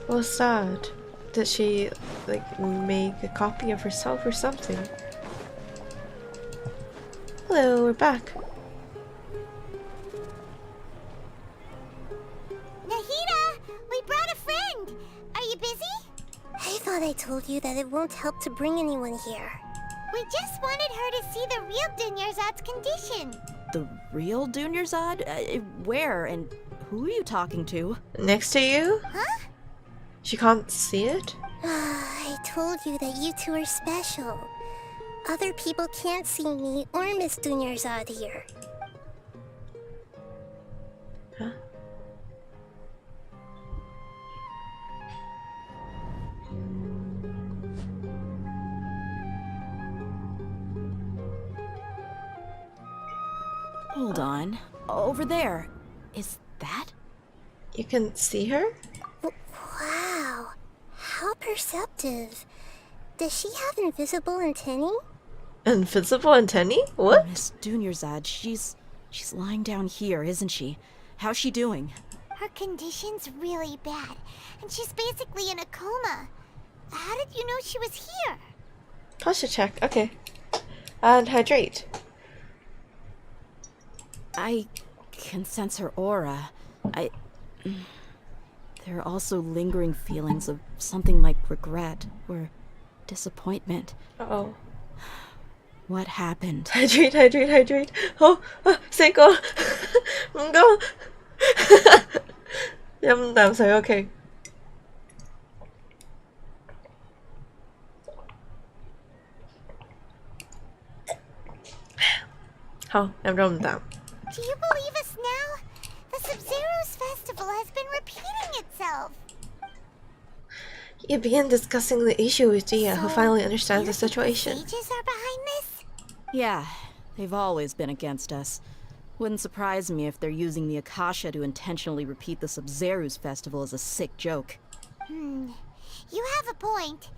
what's that? Did she, like, make a copy of herself or something? Hello, we're back. Nahida! We brought a friend! Are you busy? I thought I told you that it won't help to bring anyone here. We just wanted her to see the real Dunyarzad's condition. The real Dunyarzad? Where and who are you talking to? Next to you? Huh? She can't see it? I told you that you two are special. Other people can't see me or Miss Dunyarzad here. Huh? Hold on. Over there. Is that? You can see her? Wow. How perceptive. Does she have invisible antennae? Invisible antennae? What? Miss Dunyarzad, she's lying down here, isn't she? How's she doing? Her condition's really bad, and she's basically in a coma. How did you know she was here? Posture check, okay. And hydrate. I can sense her aura. There are also lingering feelings of something like regret or disappointment. Uh-oh. What happened? Hydrate. Oh, Seiko. Go. Yum đàm sấy, okay. Không, em rung tạm. Do you believe us now? The Sub-Zero's festival has been repeating itself. You begin discussing the issue with Dehya, who finally understands the situation. The sages are behind this? Yeah, they've always been against us. Wouldn't surprise me if they're using the Akasha to intentionally repeat the Sub-Zeru's festival as a sick joke. You have a point.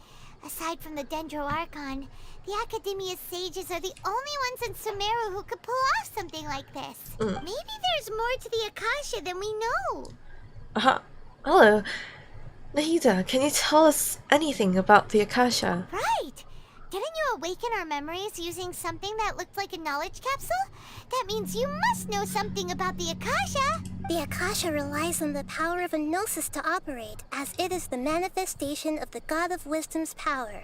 Aside from the Dendro Archon, the Academia's sages are the only ones in Sumeru who could pull off something like this. Maybe there's more to the Akasha than we know. Hello. Nahida, can you tell us anything about the Akasha? Right! Didn't you awaken our memories using something that looked like a knowledge capsule? That means you must know something about the Akasha! The Akasha relies on the power of a gnosis to operate, as it is the manifestation of the God of Wisdom's power.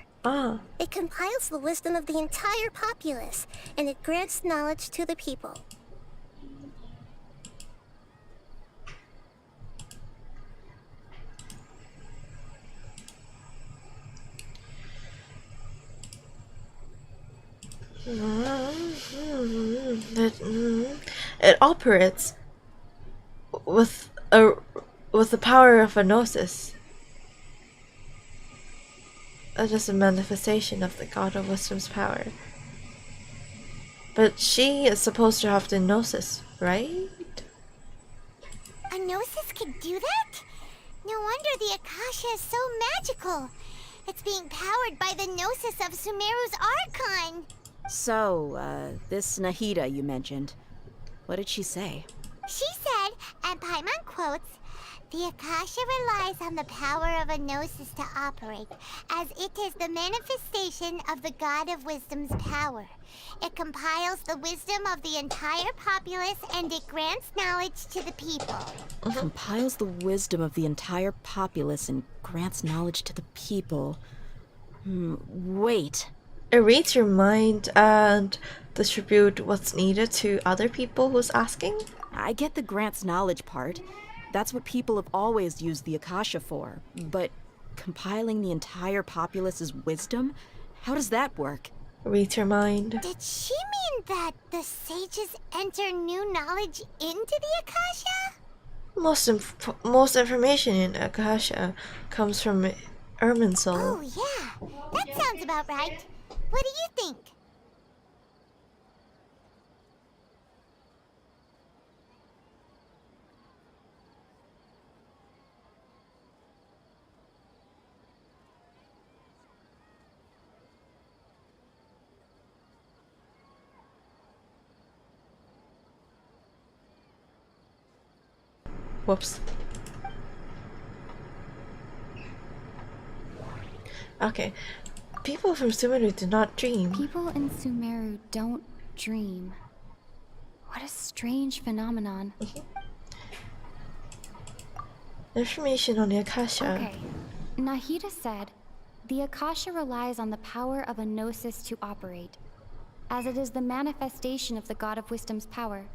It compiles the wisdom of the entire populace, and it grants knowledge to the people. It operates with the power of a gnosis. That is a manifestation of the God of Wisdom's power. But she is supposed to have the gnosis, right? A gnosis can do that? No wonder the Akasha is so magical. It's being powered by the gnosis of Sumeru's Archon. So, this Nahida you mentioned, what did she say? She said, and Paimon quotes, "The Akasha relies on the power of a gnosis to operate, as it is the manifestation of the God of Wisdom's power. It compiles the wisdom of the entire populace, and it grants knowledge to the people." Compiles the wisdom of the entire populace and grants knowledge to the people. Wait. It reads your mind and distribute what's needed to other people who's asking? I get the grants knowledge part. That's what people have always used the Akasha for. But compiling the entire populace's wisdom? How does that work? Reads your mind. Did she mean that the sages enter new knowledge into the Akasha? Most information in Akasha comes from Irminsul. Oh yeah, that sounds about right. What do you think? Whoops. Okay. People from Sumeru do not dream. People in Sumeru don't dream. What a strange phenomenon. Information on the Akasha. Okay. Nahida said, "The Akasha relies on the power of a gnosis to operate, as it is the manifestation of the God of Wisdom's power.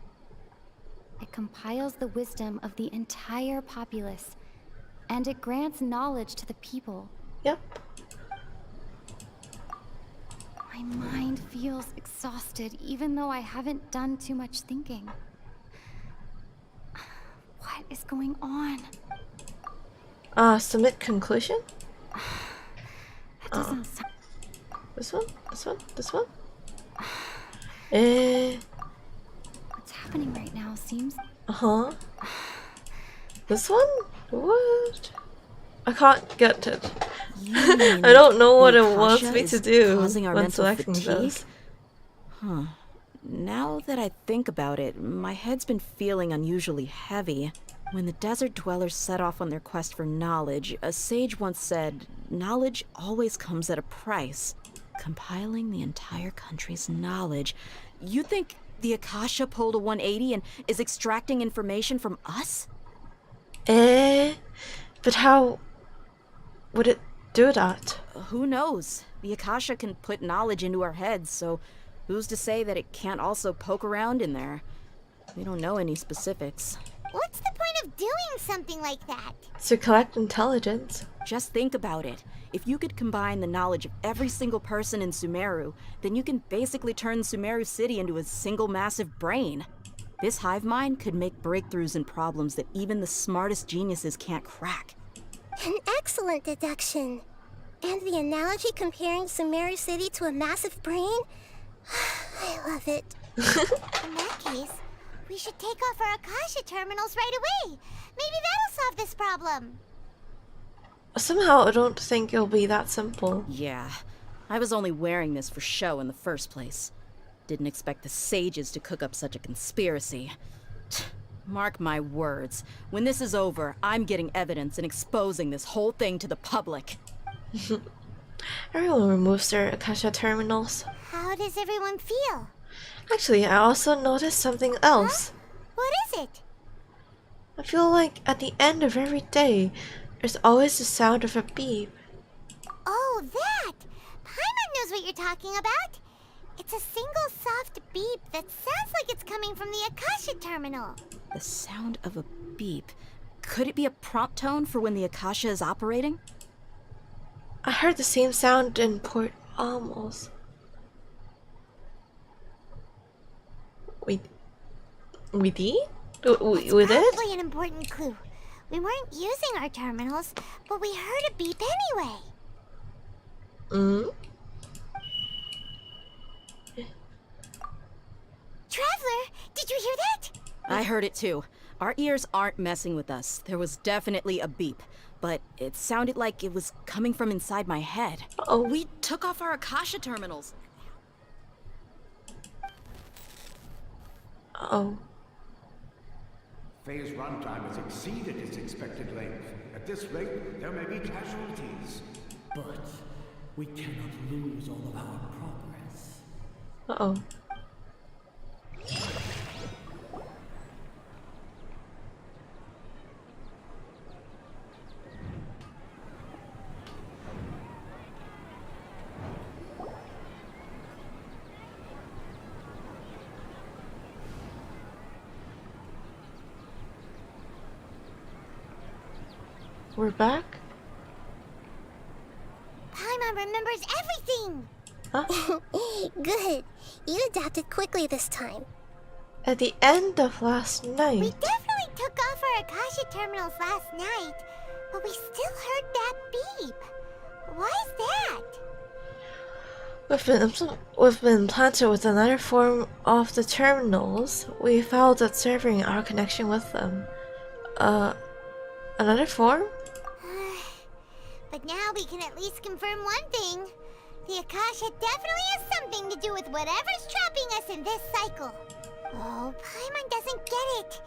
It compiles the wisdom of the entire populace, and it grants knowledge to the people." Yep. My mind feels exhausted, even though I haven't done too much thinking. What is going on? Submit conclusion? That doesn't sound... This one? This one? This one? What's happening right now seems... This one? What? I can't get it. I don't know what it wants me to do when selecting this. Now that I think about it, my head's been feeling unusually heavy. When the desert dwellers set off on their quest for knowledge, a sage once said, "Knowledge always comes at a price." Compiling the entire country's knowledge. You think the Akasha pulled a 180 and is extracting information from us? But how would it do that? Who knows? The Akasha can put knowledge into our heads, so who's to say that it can't also poke around in there? We don't know any specifics. What's the point of doing something like that? To collect intelligence. Just think about it. If you could combine the knowledge of every single person in Sumeru, then you can basically turn Sumeru City into a single massive brain. This hive mind could make breakthroughs in problems that even the smartest geniuses can't crack. An excellent deduction. And the analogy comparing Sumeru City to a massive brain? I love it. In that case, We should take off our Akasha terminals right away. Maybe that'll solve this problem. Somehow I don't think it'll be that simple. Yeah, I was only wearing this for show in the first place. Didn't expect the sages to cook up such a conspiracy. Mark my words, when this is over, I'm getting evidence and exposing this whole thing to the public. Everyone removes their Akasha terminals. How does everyone feel? Actually, I also noticed something else. Huh? What is it? I feel like at the end of every day, there's always the sound of a beep. Oh, that! Paimon knows what you're talking about. It's a single soft beep that sounds like it's coming from the Akasha terminal. The sound of a beep. Could it be a prompt tone for when the Akasha is operating? I heard the same sound in Port Almost. We did? We did? Probably an important clue. We weren't using our terminals, but we heard a beep anyway. Traveler, did you hear that? I heard it too. Our ears aren't messing with us. There was definitely a beep, but it sounded like it was coming from inside my head. Oh, we took off our Akasha terminals. Oh. Phase runtime has exceeded its expected length. At this rate, there may be casualties. But we cannot lose all of our progress. Uh-oh. We're back? Paimon remembers everything! Huh? Good. You adapted quickly this time. At the end of last night. We definitely took off our Akasha terminals last night, but we still heard that beep. Why is that? We've been implanted with another form of the terminals. We failed at serving our connection with them. Another form? But now we can at least confirm one thing. The Akasha definitely has something to do with whatever's trapping us in this cycle. Oh, Paimon doesn't get it.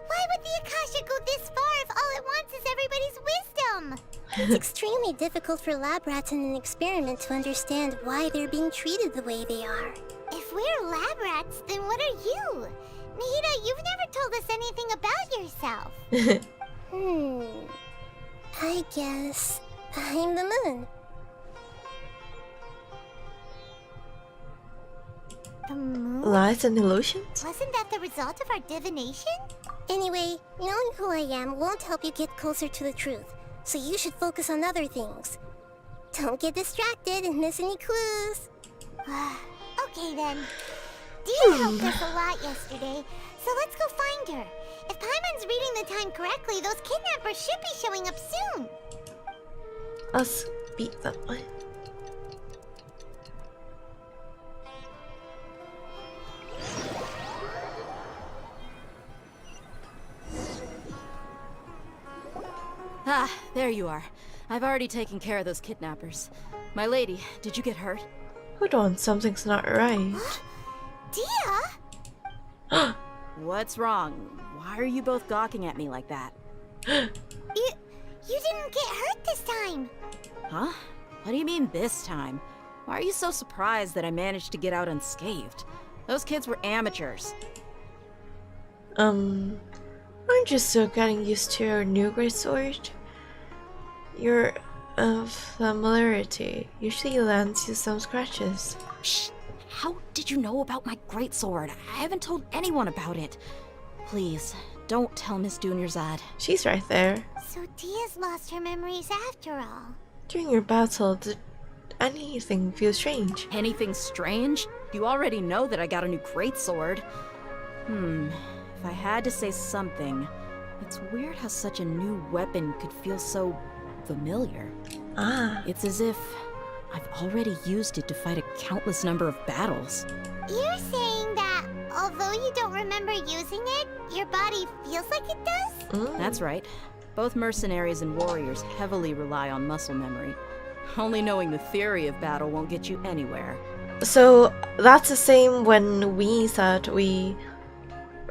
Why would the Akasha go this far if all it wants is everybody's wisdom? It's extremely difficult for lab rats in an experiment to understand why they're being treated the way they are. If we're lab rats, then what are you? Nihida, you've never told us anything about yourself. I guess I'm the moon. The moon? Lies and illusions? Wasn't that the result of our divination? Anyway, knowing who I am won't help you get closer to the truth, so you should focus on other things. Don't get distracted and miss any clues. Okay then. Dehya helped us a lot yesterday, so let's go find her. If Paimon's reading the time correctly, those kidnappers should be showing up soon. Let's beat that one. Ah, there you are. I've already taken care of those kidnappers. My lady, did you get hurt? Hold on, something's not right. Dehya? What's wrong? Why are you both gawking at me like that? You didn't get hurt this time. Huh? What do you mean this time? Why are you so surprised that I managed to get out unscathed? Those kids were amateurs. Aren't you still getting used to your new greatsword? Your familiarity usually lands you some scratches. Shh! How did you know about my greatsword? I haven't told anyone about it. Please, don't tell Miss Dunyarzad. She's right there. So Dehya's lost her memories after all. During your battle, did anything feel strange? Anything strange? You already know that I got a new greatsword. If I had to say something, it's weird how such a new weapon could feel so familiar. It's as if I've already used it to fight a countless number of battles. You're saying that, although you don't remember using it, your body feels like it does? That's right. Both mercenaries and warriors heavily rely on muscle memory. Only knowing the theory of battle won't get you anywhere. So that's the same when we said we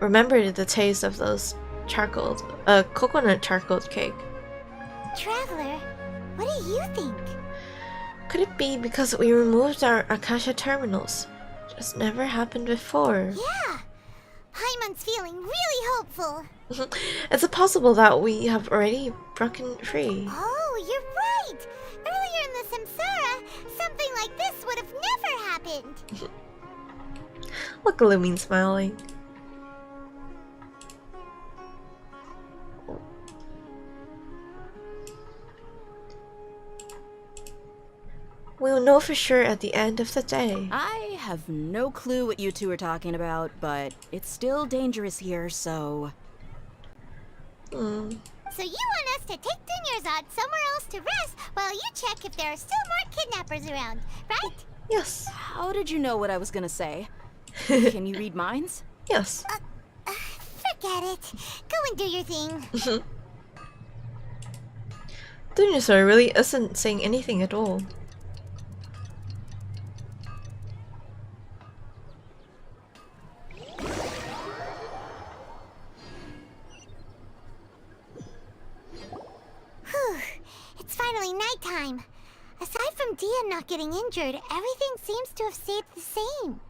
remembered the taste of those coconut charcoal cake. Traveler, what do you think? Could it be because we removed our Akasha terminals? Just never happened before. Yeah! Paimon's feeling really hopeful. Is it possible that we have already broken free? Oh, you're right! Earlier in the Samsara, something like this would have never happened. Look, Lumine smiling. We'll know for sure at the end of the day. I have no clue what you two are talking about, but it's still dangerous here, so... So you want us to take Dunyarzad somewhere else to rest while you check if there are still more kidnappers around, right? Yes. How did you know what I was gonna say? Can you read minds? Yes. Forget it. Go and do your thing. Dunyarzad really isn't saying anything at all. It's finally nighttime. Aside from Dehya not getting injured, everything seems to have stayed the same.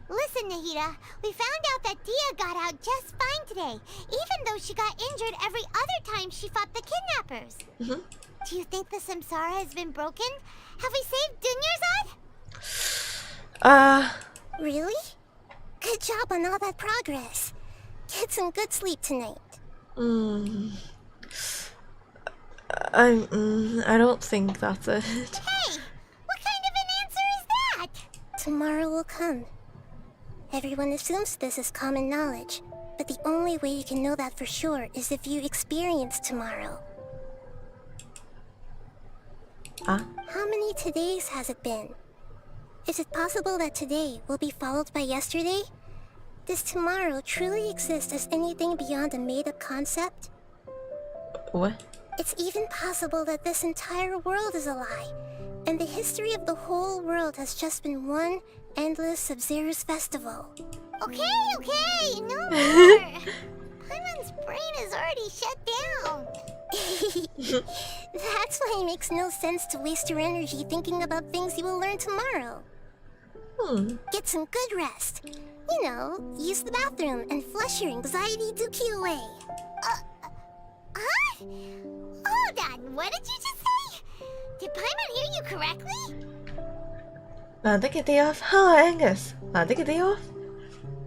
Listen, Nahida, we found out that Dehya got out just fine today, even though she got injured every other time she fought the kidnappers. Do you think the Samsara has been broken? Have we saved Dunyarzad? Really? Good job on all that progress. Get some good sleep tonight. I don't think that's it. Hey! What kind of an answer is that? Tomorrow will come. Everyone assumes this is common knowledge, but the only way you can know that for sure is if you experience tomorrow. How many todays has it been? Is it possible that today will be followed by yesterday? Does tomorrow truly exist as anything beyond a made-up concept? What? It's even possible that this entire world is a lie, and the history of the whole world has just been one endless Sub-Zero's festival. Okay, no more! Paimon's brain is already shut down. That's why it makes no sense to waste your energy thinking about things you will learn tomorrow. Get some good rest. You know, use the bathroom and flush your anxiety dookie away. Huh? Hold on, what did you just say? Did Paimon hear you correctly? Now take a day off. Hello, Angus. Now take a day off.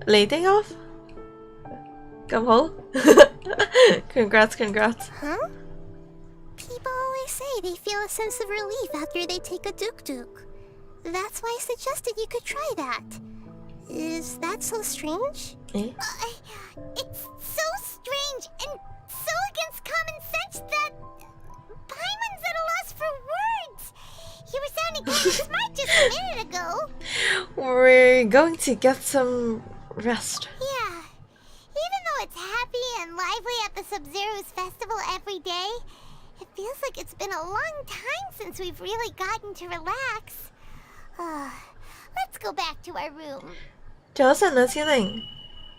Day off. Come home. Congrats. Huh? People always say they feel a sense of relief after they take a duk-duk. That's why I suggested you could try that. Is that so strange? It's so strange and so against common sense that Paimon's at a loss for words. You were sounding kind of smart just a minute ago. We're going to get some rest. Yeah. Even though it's happy and lively at the Sub-Zero's festival every day, it feels like it's been a long time since we've really gotten to relax. Let's go back to our room. 早晨啊，小玲。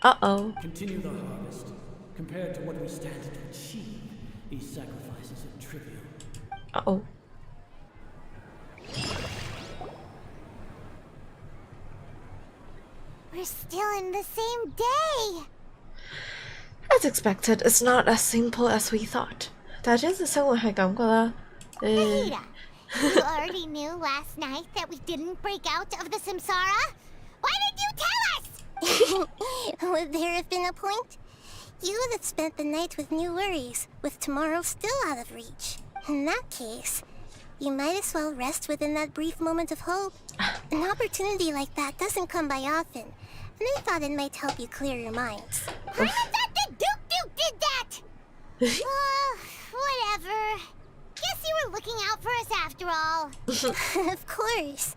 Uh-oh. Continue the harvest. Compared to what we stand to achieve, these sacrifices are trivial. Uh-oh. We're still in the same day. As expected, it's not as simple as we thought. 但係真實生活係咁㗎啦。Heya, you already knew last night that we didn't break out of the Samsara? Why did you tell us? Would there have been a point? You would have spent the night with new worries, with tomorrow still out of reach. In that case, you might as well rest within that brief moment of hope. An opportunity like that doesn't come by often, and I thought it might help you clear your minds. I thought the Duke did that! Whatever. Guess you were looking out for us after all. Of course.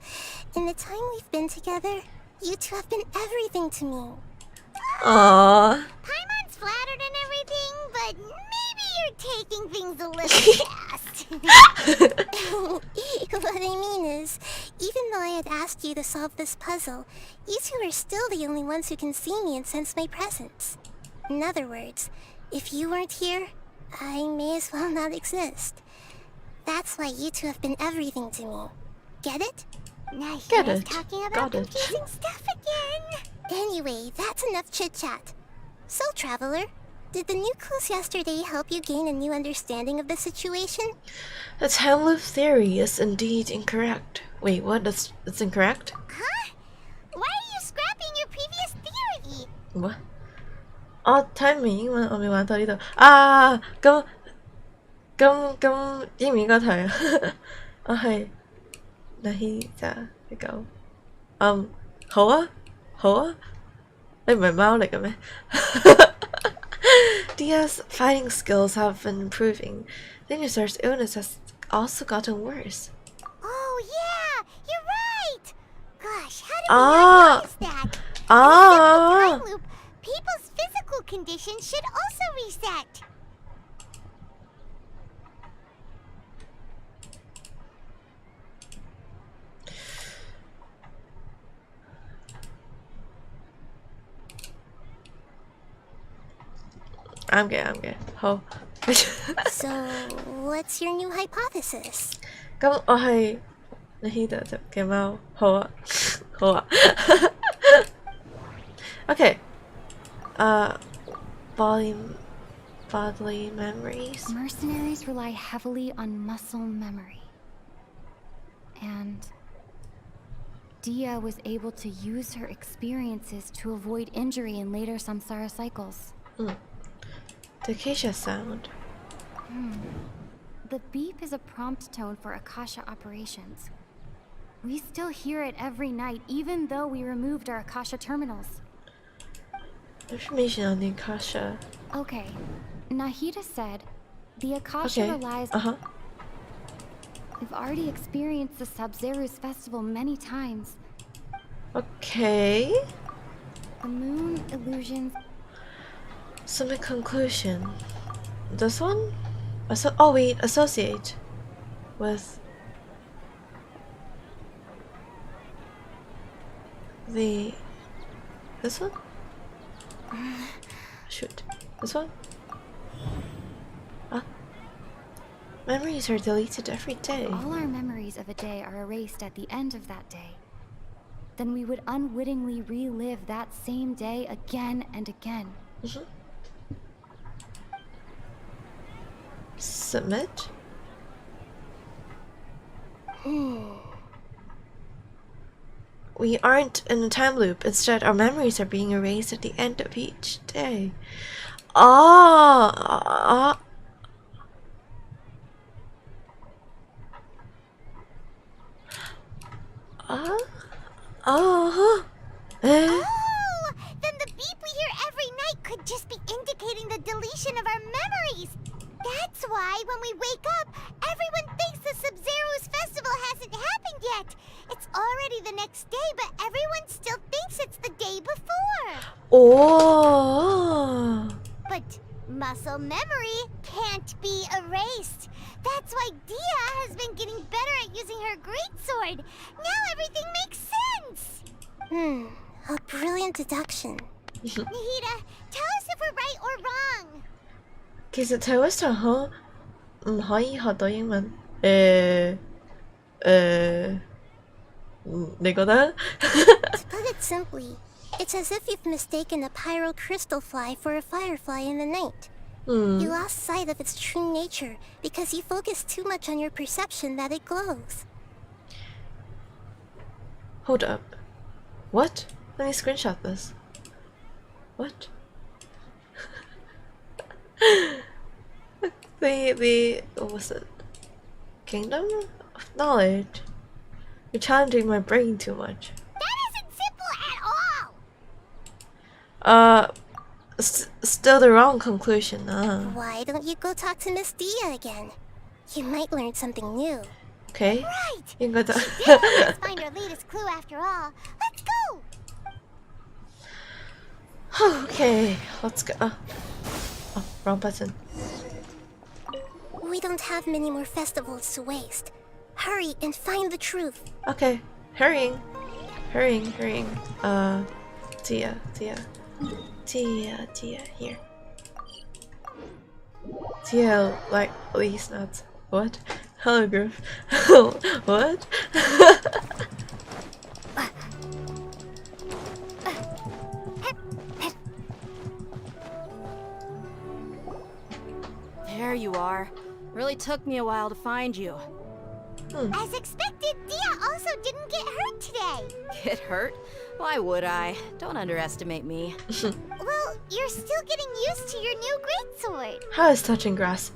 In the time we've been together, You two have been everything to me. Aww. Paimon's flattered and everything, but maybe you're taking things a little fast. What I mean is, even though I had asked you to solve this puzzle, you two are still the only ones who can see me and sense my presence. In other words, if you weren't here, I may as well not exist. That's why you two have been everything to me. Get it? Nice. Get it. Talking about Got it. confusing stuff again. Anyway, that's enough chit-chat. So, Traveler, did the new clues yesterday help you gain a new understanding of the situation? The time loop theory is indeed incorrect. Wait, what? It's incorrect? Huh? Why are you scrapping your previous theory? What? time 英文我未玩到呢度啊！咁應唔應該睇啊？我係Dehya嘅狗。好啊，好啊，你唔係貓嚟嘅咩？Dehya's fighting skills have been improving. Dunyarzad's illness has also gotten worse. Oh yeah, you're right. Gosh, how did we not notice that? In a time loop, people's physical condition should also reset. I'm good. 好。So, what's your new hypothesis? 咁我係Dehya嘅貓。好啊，好啊。Okay. Bodily memories. Mercenaries rely heavily on muscle memory. And Dehya was able to use her experiences to avoid injury in later samsara cycles. The Akasha sound. The beep is a prompt tone for Akasha operations. We still hear it every night, even though we removed our Akasha terminals. Information on the Akasha. Okay. Nahida said the Akasha relies... We've already experienced the Sub-Zeru's festival many times. Okay. The moon illusions... Summit conclusion. This one? Oh wait, associate with this one? Shoot. This one? Memories are deleted every day. All our memories of a day are erased at the end of that day. Then we would unwittingly relive that same day again and again. Submit? We aren't in a time loop. Instead, our memories are being erased at the end of each day. Then the beep we hear every night could just be indicating the deletion of our memories. That's why when we wake up, everyone thinks the Sub-Zeru's festival hasn't happened yet. It's already the next day, but everyone still thinks it's the day before. But muscle memory can't be erased. That's why Dehya has been getting better at using her greatsword. Now everything makes sense. A brilliant deduction. Nahida, tell us if we're right or wrong. 其實 Teresa 唔可以學到英文。你覺得？ To put it simply, it's as if you've mistaken a pyro crystal fly for a firefly in the night. You lost sight of its true nature because you focused too much on your perception that it glows. Hold up. What? Let me screenshot this. What? What was it? Kingdom of Knowledge? You're challenging my brain too much. That isn't simple at all! Still the wrong conclusion. Why don't you go talk to Miss Dehya again? You might learn something new. Okay. Right! You can go Let's find our latest clue after all. Let's go! Okay, let's go. Oh, wrong button. We don't have many more festivals to waste. Hurry and find the truth. Okay, hurrying. Dehya, here. Dehya, like, these nuts. What? Hello, Griff. What? There you are. Really took me a while to find you. As expected, Dehya also didn't get hurt today. Get hurt? Why would I? Don't underestimate me. Well, you're still getting used to your new greatsword. How is touching grass?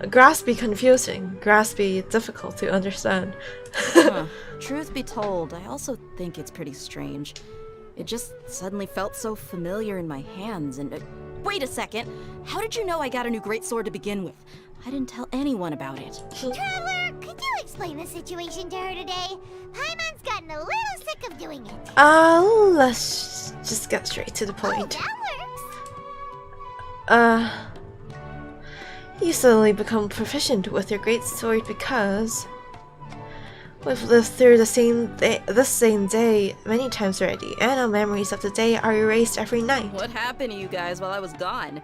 Grass be confusing. Grass be difficult to understand. Truth be told, I also think it's pretty strange. It just suddenly felt so familiar in my hands and... wait a second! How did you know I got a new greatsword to begin with? I didn't tell anyone about it. Traveler, could you explain the situation to her today? Paimon's gotten a little sick of doing it. Let's just get straight to the point. Oh, that works. You suddenly become proficient with your greatsword because we've lived through this same day many times already, and our memories of the day are erased every night. What happened to you guys while I was gone?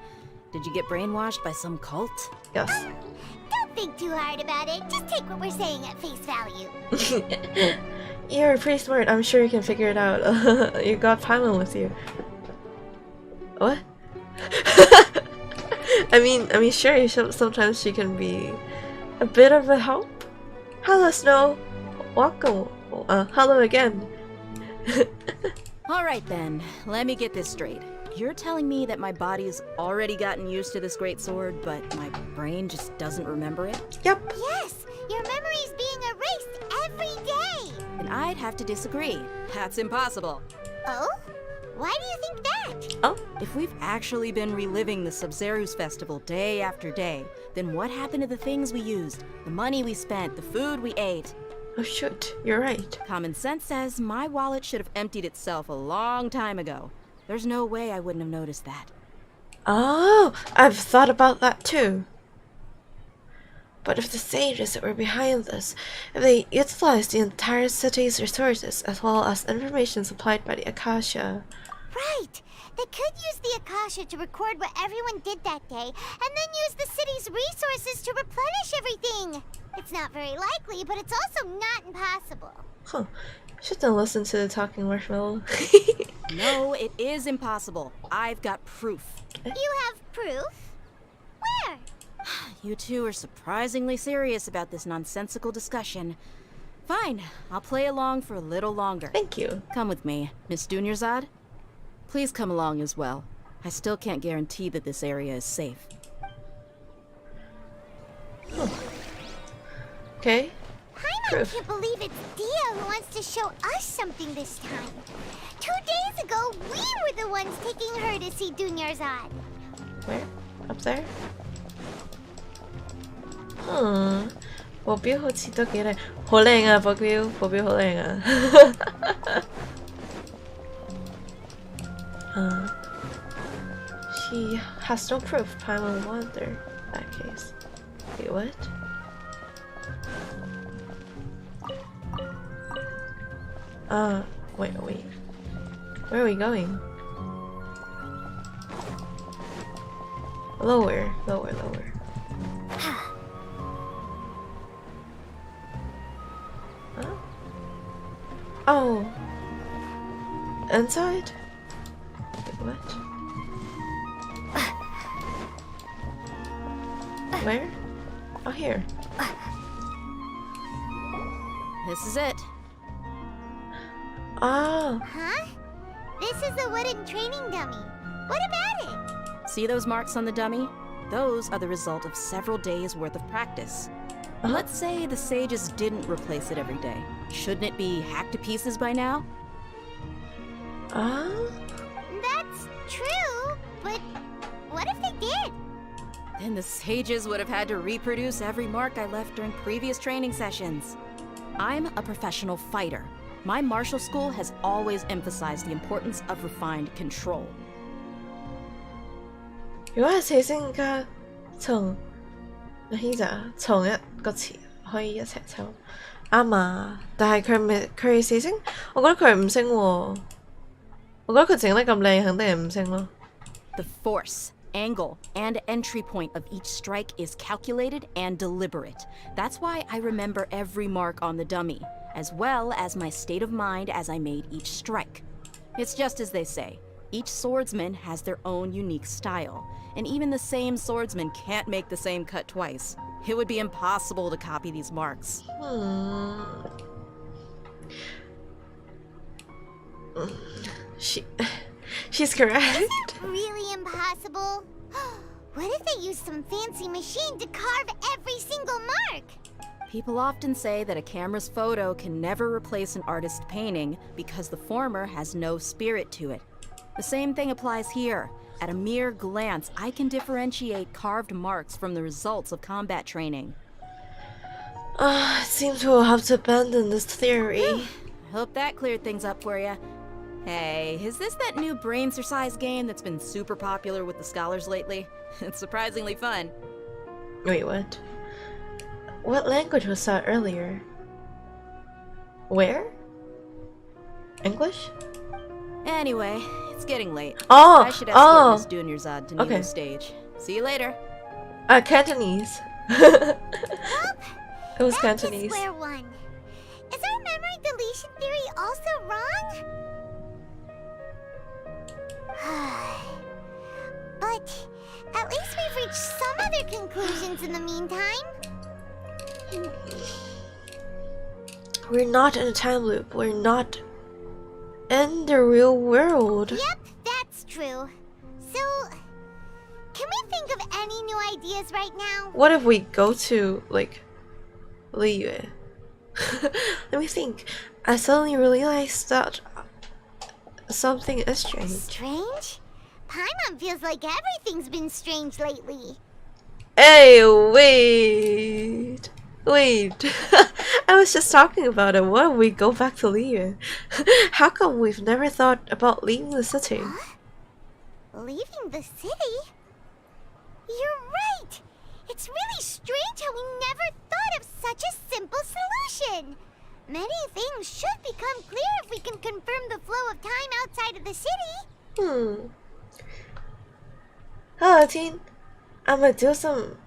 Did you get brainwashed by some cult? Yes. Don't think too hard about it. Just take what we're saying at face value. You're pretty smart. I'm sure you can figure it out. You got Paimon with you. What? I mean, sure. Sometimes she can be a bit of a help. Hello, Snow. Welcome. Hello again. Alright then, let me get this straight. You're telling me that my body's already gotten used to this greatsword, but my brain just doesn't remember it? Yep. Yes, your memory's being erased every day. And I'd have to disagree. That's impossible. Oh? Why do you think that? Oh? If we've actually been reliving the Sub-Zeru's festival day after day, then what happened to the things we used? The money we spent, the food we ate? Oh shoot, you're right. Common sense says my wallet should have emptied itself a long time ago. There's no way I wouldn't have noticed that. Oh, I've thought about that too. But if the sages that were behind this, if they utilized the entire city's resources as well as information supplied by the Akasha... Right! They could use the Akasha to record what everyone did that day, and then use the city's resources to replenish everything! It's not very likely, but it's also not impossible. Huh. Shouldn't listen to the talking marshmallow. No, it is impossible. I've got proof. You have proof? Where? You two are surprisingly serious about this nonsensical discussion. Fine, I'll play along for a little longer. Thank you. Come with me, Miss Dunyarzad. Please come along as well. I still can't guarantee that this area is safe. Okay. Paimon can't believe it's Dehya who wants to show us something this time. 2 days ago, we were the ones taking her to see Dunyarzad. Where? Up there? 目標好似都幾靚，好靚啊！保鏢好靚啊！She has no proof. Paimon wonder in that case. Wait, what? Wait. Where are we going? Lower. Huh? Oh. Inside? Wait, what? Where? Oh, here. This is it. Oh. Huh? This is a wooden training dummy. What about it? See those marks on the dummy? Those are the result of several days' worth of practice. Let's say the sages didn't replace it every day. Shouldn't it be hacked to pieces by now? That's true, but what if they did? Then the sages would have had to reproduce every mark I left during previous training sessions. I'm a professional fighter. My martial school has always emphasized the importance of refined control. 如果係四星加從 Nilou 從一個詞可以一齊抽啱啊！但係佢係四星，我覺得佢係五星喎。我覺得佢整得咁靚，肯定係五星咯。The force, angle, and entry point of each strike is calculated and deliberate. That's why I remember every mark on the dummy, as well as my state of mind as I made each strike. It's just as they say. Each swordsman has their own unique style, and even the same swordsman can't make the same cut twice. It would be impossible to copy these marks. She's correct. Is it really impossible? What if they use some fancy machine to carve every single mark? People often say that a camera's photo can never replace an artist's painting because the former has no spirit to it. The same thing applies here. At a mere glance, I can differentiate carved marks from the results of combat training. It seems we'll have to abandon this theory. I hope that cleared things up for you. Hey, is this that new brain-exercise game that's been super popular with the scholars lately? It's surprisingly fun. Wait, what? What language was that earlier? Where? English? Anyway, it's getting late. Oh! I should escort Miss Dunyarzad to Nilou's stage. See you later. Cantonese. Well, it was Cantonese. Square one. Is our memory deletion theory also wrong? But at least we've reached some other conclusions in the meantime. We're not in a time loop. We're not in the real world. Yep, that's true. So, can we think of any new ideas right now? What if we go to, like, Liyue? Let me think. I suddenly realized that something is strange. Strange? Paimon feels like everything's been strange lately. Hey, wait. I was just talking about it. What if we go back to Liyue? How come we've never thought about leaving the city? Huh? Leaving the city? You're right! It's really strange how we never thought of such a simple solution! Many things should become clear if we can confirm the flow of time outside of the city. Hello, teen. I'm gonna do some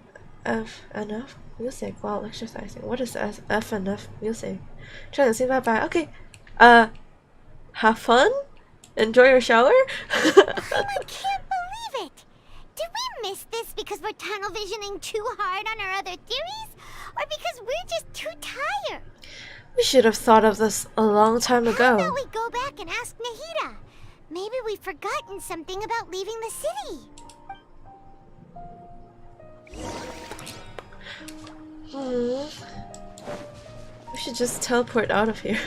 FNF music while exercising. What is FNF music? Trying to say bye-bye. Okay. Have fun? Enjoy your shower? I can't believe it! Did we miss this because we're tunnel visioning too hard on our other theories? Or because we're just too tired? We should have thought of this a long time ago. How about we go back and ask Nahida? Maybe we've forgotten something about leaving the city. We should just teleport out of here.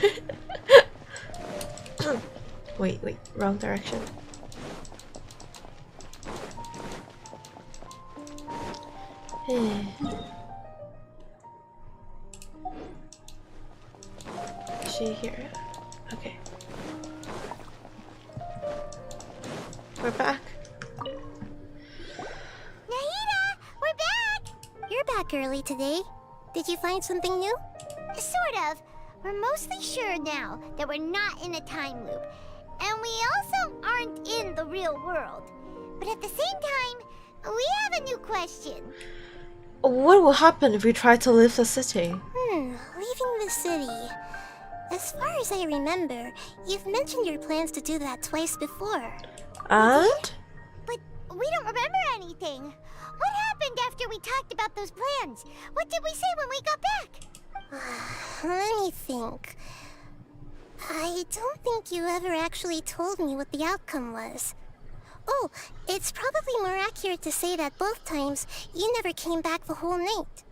Wait, wrong direction. Hey. Is she here? Okay. We're back. Nahida, we're back! You're back early today. Did you find something new? Sort of. We're mostly sure now that we're not in a time loop. And we also aren't in the real world. But at the same time, we have a new question. What will happen if we try to leave the city? Leaving the city. As far as I remember, you've mentioned your plans to do that twice before. And? But we don't remember anything. What happened after we talked about those plans? What did we say when we got back? Let me think. I don't think you ever actually told me what the outcome was. Oh, it's probably more accurate to say that both times you never came back the whole night.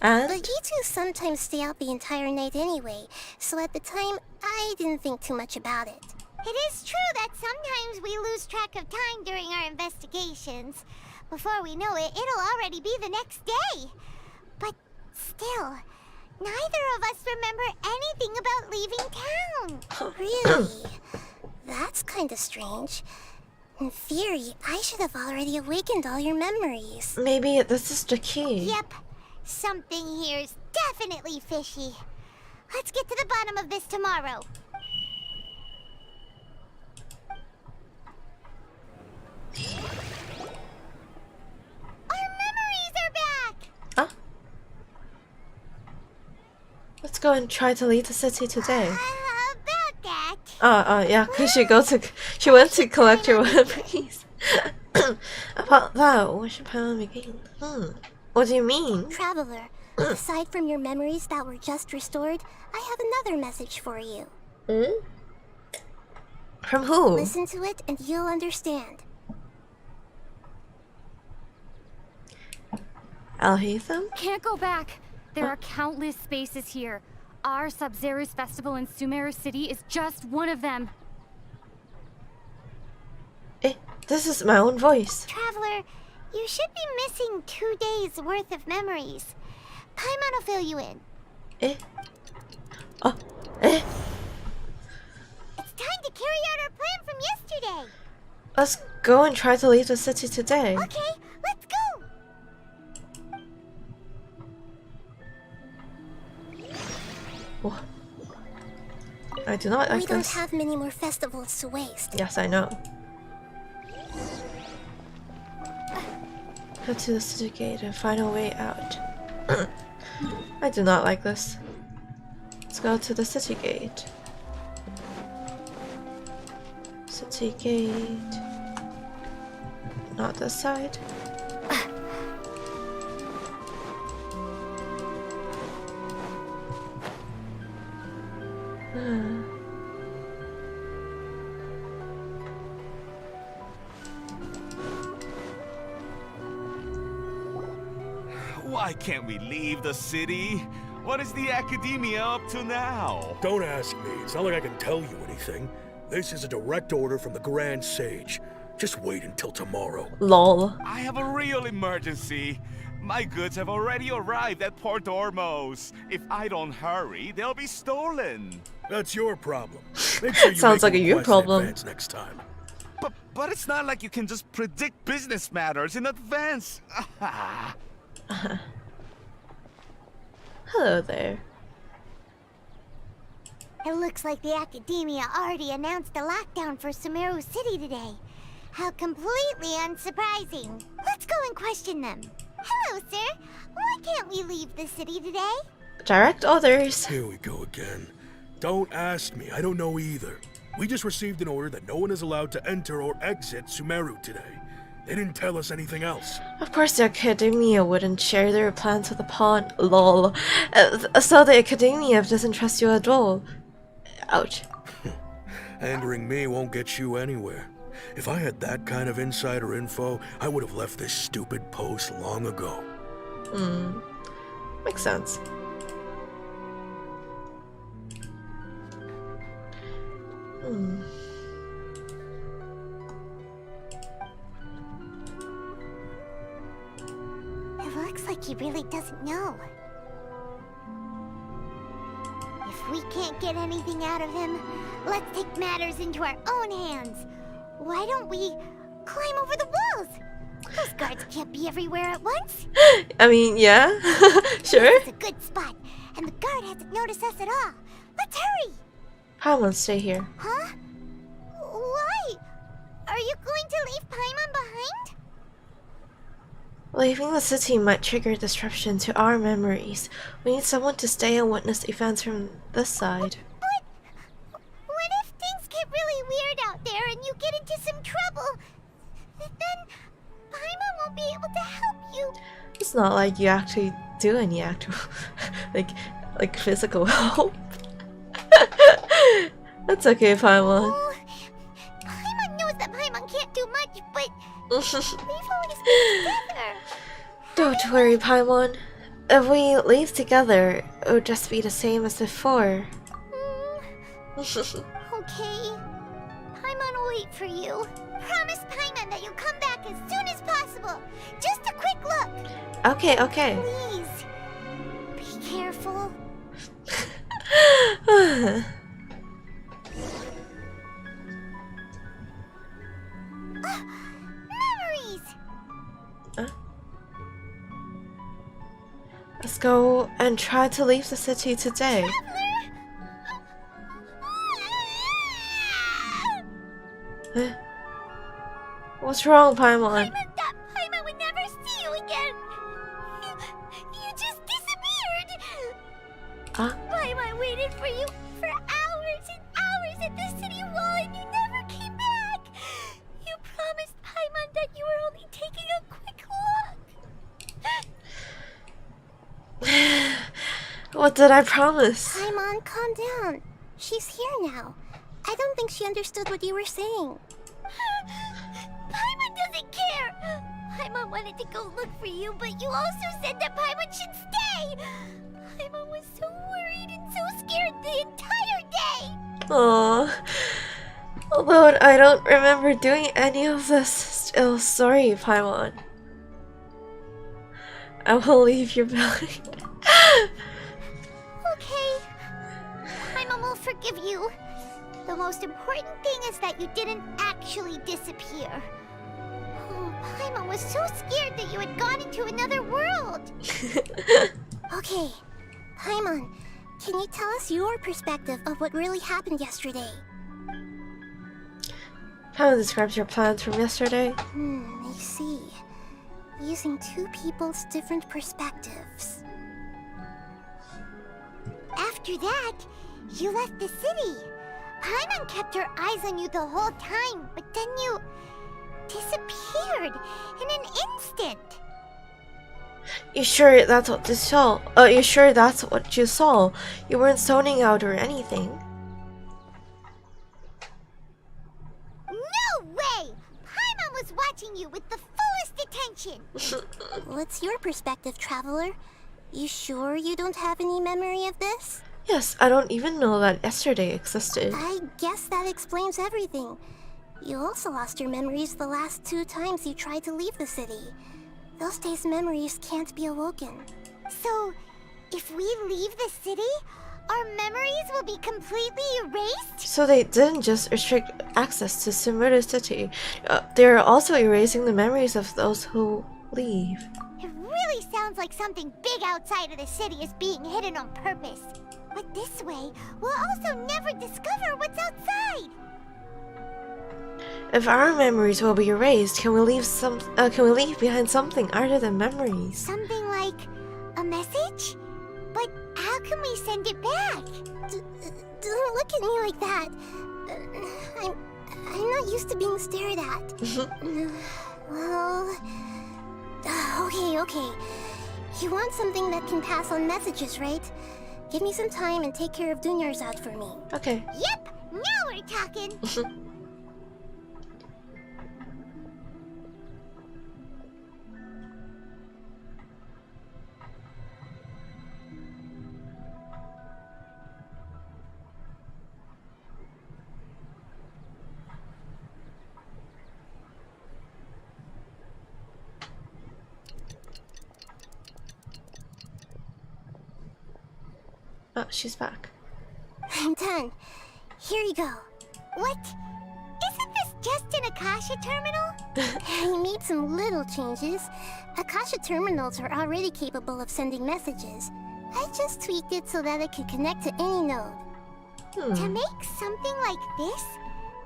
And? But you two sometimes stay out the entire night anyway, so at the time, I didn't think too much about it. It is true that sometimes we lose track of time during our investigations. Before we know it, it'll already be the next day. But still, neither of us remember anything about leaving town. Really? That's kinda strange. In theory, I should have already awakened all your memories. Maybe this is the key. Yep. Something here's definitely fishy. Let's get to the bottom of this tomorrow. Our memories are back! Huh? Let's go and try to leave the city today. About that. Yeah, because she went to collect her memories. About that, what should Paimon begin? What do you mean? Traveler, aside from your memories that were just restored, I have another message for you. From who? Listen to it and you'll understand. Alhaitham? Can't go back. There are countless spaces here. Our Sub-Zero's festival in Sumeru City is just one of them. This is my own voice. Traveler, you should be missing 2 days worth of memories. Paimon will fill you in. It's time to carry out our plan from yesterday. Let's go and try to leave the city today. Okay, let's go. Oh. I do not like We don't this. have many more festivals to waste. Yes, I know. Head to the city gate and find a way out. I do not like this. Let's go to the city gate. City gate. Not this side. Why can't we leave the city? What is the academia up to now? Don't ask me. It's not like I can tell you anything. This is a direct order from the Grand Sage. Just wait until tomorrow. Lol. I have a real emergency. My goods have already arrived at Port Ormos. If I don't hurry, they'll be stolen. That's your problem. Make sure you Sounds make like a you request in problem. advance next time. But it's not like you can just predict business matters in advance. Hello there. It looks like the Academia already announced a lockdown for Sumeru City today. How completely unsurprising. Let's go and question them. Hello, sir. Why can't we leave the city today? Direct orders. Here we go again. Don't ask me. I don't know either. We just received an order that no one is allowed to enter or exit Sumeru today. They didn't tell us anything else. Of course the Academia wouldn't share their plans with the pawn. Lol. So the Academia doesn't trust you at all. Ouch. Angering me won't get you anywhere. If I had that kind of insider info, I would have left this stupid post long ago. Makes sense. It looks like he really doesn't know. If we can't get anything out of him, let's take matters into our own hands. Why don't we climb over the walls? Those guards can't be everywhere at once. I mean, yeah. Sure. This is a good spot, and the guard hasn't noticed us at all. Let's hurry. Paimon, stay here. Huh? Why? Are you going to leave Paimon behind? Leaving the city might trigger disruption to our memories. We need someone to stay and witness events from this side. But what if things get really weird out there and you get into some trouble? Then Paimon won't be able to help you. It's not like you actually do any actual like physical help. That's okay, Paimon. Oh, Paimon knows that Paimon can't do much, but we've always been together. Don't worry, Paimon. If we leave together, it would just be the same as before. Okay. Paimon will wait for you. Promise Paimon that you'll come back as soon as possible. Just a quick look. Okay, okay. Please. Be careful. Let's go and try to leave the city today. What's wrong, Paimon? Paimon would never see you again. You just disappeared. Paimon waited for you for hours and hours at the city wall, and you never came back. You promised Paimon that you were only taking a quick look. What did I promise? Paimon, calm down. She's here now. I don't think she understood what you were saying. Paimon doesn't care. Paimon wanted to go look for you, but you also said that Paimon should stay. Paimon was so worried and so scared the entire day. Aww. Although I don't remember doing any of this, still sorry, Paimon. I will leave you behind. Okay. Paimon will forgive you. The most important thing is that you didn't actually disappear. Oh, Paimon was so scared that you had gone into another world. Okay, Paimon, can you tell us your perspective of what really happened yesterday? Paimon describes your plans from yesterday. I see. Using two people's different perspectives. After that, you left the city. Paimon kept her eyes on you the whole time, but then you disappeared in an instant. You sure that's what you saw? You sure that's what you saw? You weren't zoning out or anything. No way! Paimon was watching you with the fullest attention. What's your perspective, Traveler? You sure you don't have any memory of this? Yes, I don't even know that yesterday existed. I guess that explains everything. You also lost your memories the last 2 times you tried to leave the city. Those days' memories can't be awoken. So, if we leave the city, our memories will be completely erased? So they didn't just restrict access to Sumeru City. They're also erasing the memories of those who leave. It really sounds like something big outside of the city is being hidden on purpose. But this way, we'll also never discover what's outside. If our memories will be erased, can we leave behind something other than memories? Something like a message? But how can we send it back? Don't look at me like that. I'm not used to being stared at. Well, okay. You want something that can pass on messages, right? Give me some time and take care of Dunyarzad for me. Okay. Yep, now we're talking. Oh, she's back. I'm done. Here you go. What? Isn't this just an Akasha terminal? I made some little changes. Akasha terminals are already capable of sending messages. I just tweaked it so that it could connect to any node. To make something like this?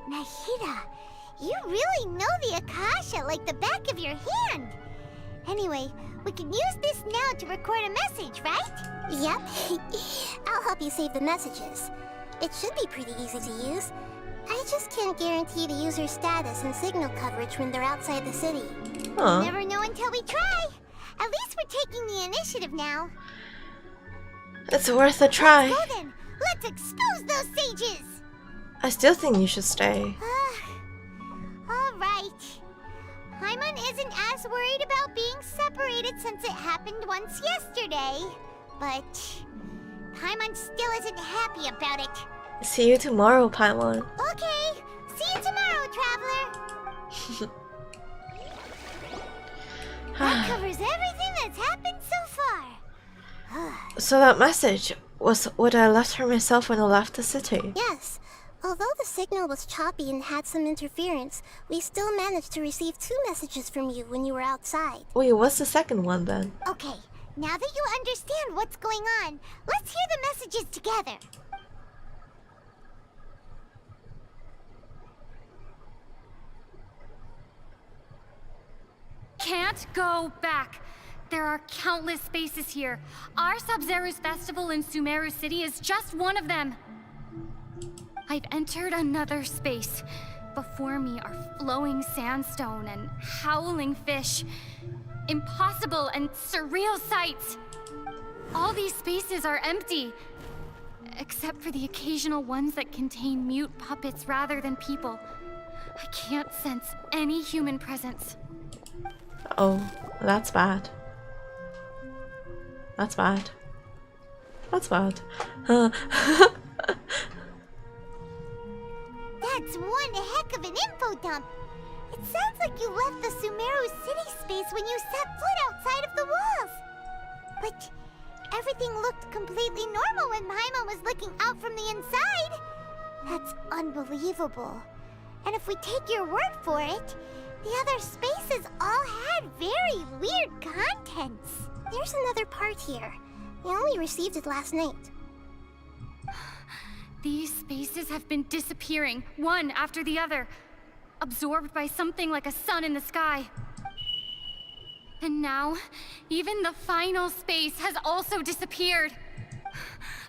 Nahida, you really know the Akasha like the back of your hand. Anyway, we can use this now to record a message, right? Yep. I'll help you save the messages. It should be pretty easy to use. I just can't guarantee the user's status and signal coverage when they're outside the city. We'll never know until we try. At least we're taking the initiative now. It's worth a try. Let's go then. Let's expose those sages. I still think you should stay. All right. Paimon isn't as worried about being separated since it happened once yesterday. But Paimon still isn't happy about it. See you tomorrow, Paimon. Okay. See you tomorrow, Traveler. That covers everything that's happened so far. So that message was what I left for myself when I left the city. Yes. Although the signal was choppy and had some interference, we still managed to receive 2 messages from you when you were outside. Wait, what's the second one then? Okay, now that you understand what's going on, let's hear the messages together. Can't go back. There are countless spaces here. Our Sub-Zero's festival in Sumeru City is just one of them. I've entered another space. Before me are flowing sandstone and howling fish. Impossible and surreal sights. All these spaces are empty, except for the occasional ones that contain mute puppets rather than people. I can't sense any human presence. Oh, that's bad. That's bad. That's bad. That's one heck of an info dump. It sounds like you left the Sumeru City space when you set foot outside of the walls. But everything looked completely normal when Paimon was looking out from the inside. That's unbelievable. And if we take your word for it, the other spaces all had very weird contents. There's another part here. We only received it last night. These spaces have been disappearing, one after the other, absorbed by something like a sun in the sky. And now, even the final space has also disappeared.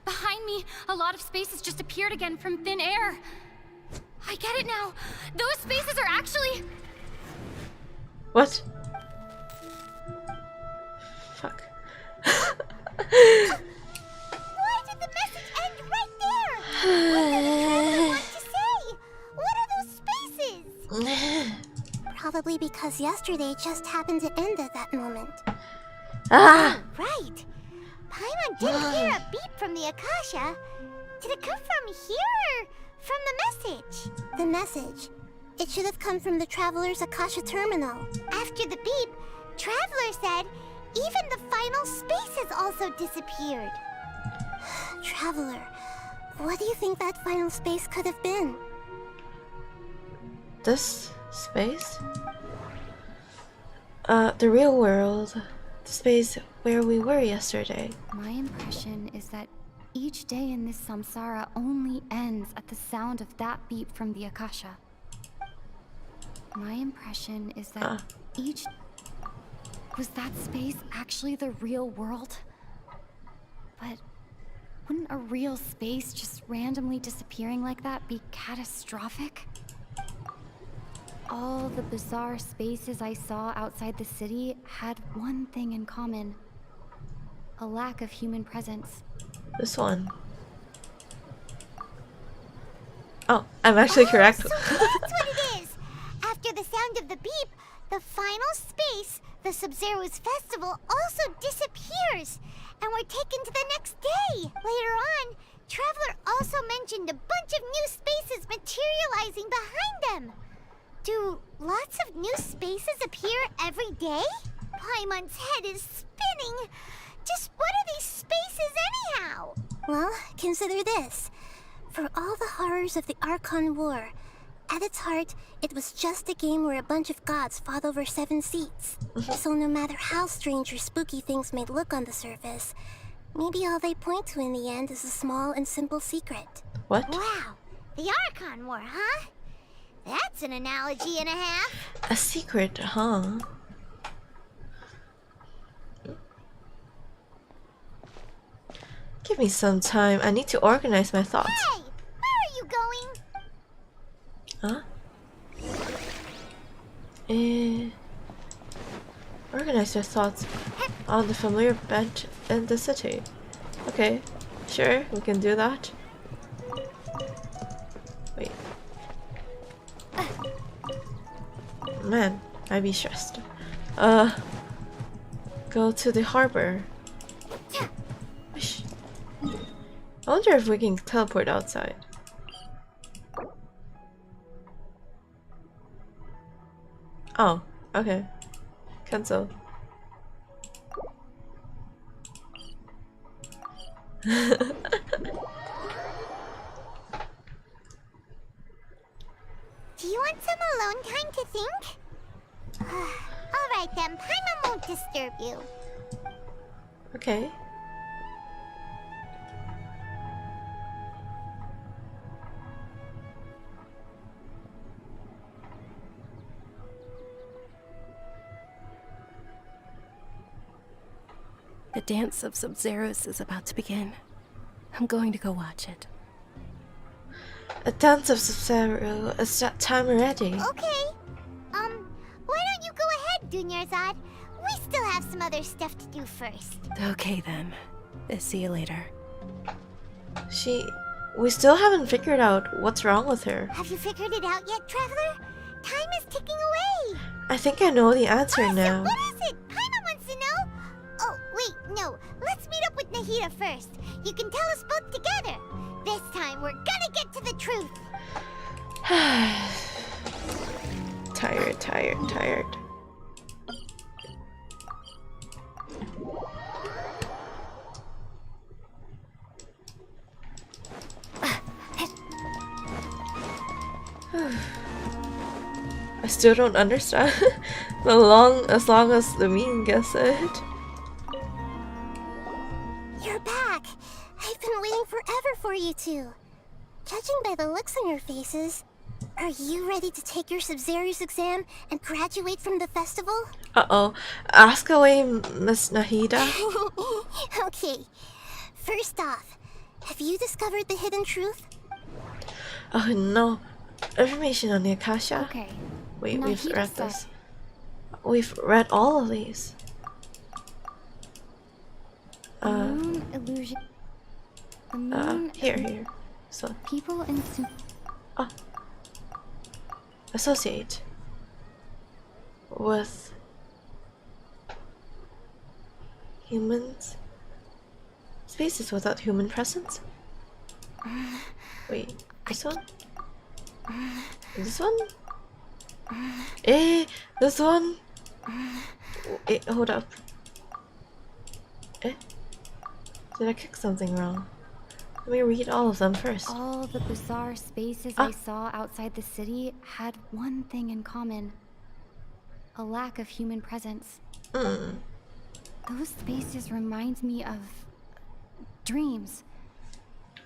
Behind me, a lot of spaces just appeared again from thin air. I get it now. Those spaces are actually... What? Fuck. Why did the message end right there? What did the traveler want to say? What are those spaces? Probably because yesterday just happened to end at that moment. Ah! Right. Paimon didn't hear a beep from the Akasha. Did it come from here or from the message? The message. It should have come from the Traveler's Akasha terminal. After the beep, Traveler said even the final space has also disappeared. Traveler, what do you think that final space could have been? This space? The real world. The space where we were yesterday. My impression is that each day in this samsara only ends at the sound of that beep from the Akasha. My impression is that each... Was that space actually the real world? But wouldn't a real space just randomly disappearing like that be catastrophic? All the bizarre spaces I saw outside the city had one thing in common. A lack of human presence. This one. Oh, I'm actually correct. So that's what it is! After the sound of the beep, the final space, the Sub-Zero's festival, also disappears, and we're taken to the next day. Later on, Traveler also mentioned a bunch of new spaces materializing behind them. Do lots of new spaces appear every day? Paimon's head is spinning. Just what are these spaces anyhow? Well, consider this. For all the horrors of the Archon War, at its heart, it was just a game where a bunch of gods fought over 7 seats. So no matter how strange or spooky things may look on the surface, maybe all they point to in the end is a small and simple secret. What? Wow, the Archon War, huh? That's an analogy and a half. A secret, huh? Give me some time. I need to organize my thoughts. Hey, where are you going? Huh? Organize your thoughts on the familiar bench in the city. Okay, sure, we can do that. Wait. Man, I'd be stressed. Go to the harbor. Wish. I wonder if we can teleport outside. Oh, okay. Cancel. you want some alone time to think? Alright then, Paimon won't disturb you. Okay. The dance of Sub-Zeros is about to begin. I'm going to go watch it. A dance of Sub-Zero. Is that time already? Okay. Why don't you go ahead, Dunyarzad? We still have some other stuff to do first. Okay then. See you later. We still haven't figured out what's wrong with her. Have you figured it out yet, Traveler? Time is ticking away. I think I know the answer now. What is it? Paimon wants to know. Oh, wait, no. Let's meet up with Nahida first. You can tell us both together. This time, we're gonna get to the truth. Tired. I still don't understand. As long as the meme gets it. You're back. I've been waiting forever for you two. Judging by the looks on your faces, are you ready to take your Sub-Zero's exam and graduate from the festival? Uh-oh. Ask away, Miss Nahida. Okay. First off, have you discovered the hidden truth? Oh no. Information on the Akasha? Okay. Wait, Nahida we've read said- this. We've read all of these. The moon illusion. The moon. Here. So. People in. Associate with humans. Spaces without human presence? Wait, this one? This one? This one? Hold up. Did I kick something wrong? Let me read all of them first. All the bizarre spaces I saw outside the city had one thing in common. A lack of human presence. Those spaces remind me of dreams.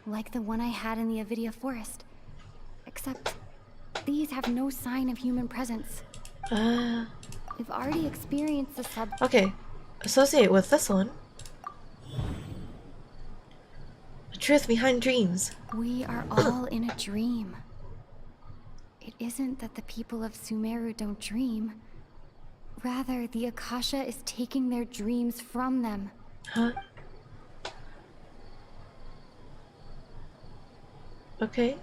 Like the one I had in the Avidia forest. Except these have no sign of human presence. We've already experienced the Okay, associate with this one. The truth behind dreams. We are all in a dream. It isn't that the people of Sumeru don't dream. Rather, the Akasha is taking their dreams from them. Huh? Okay.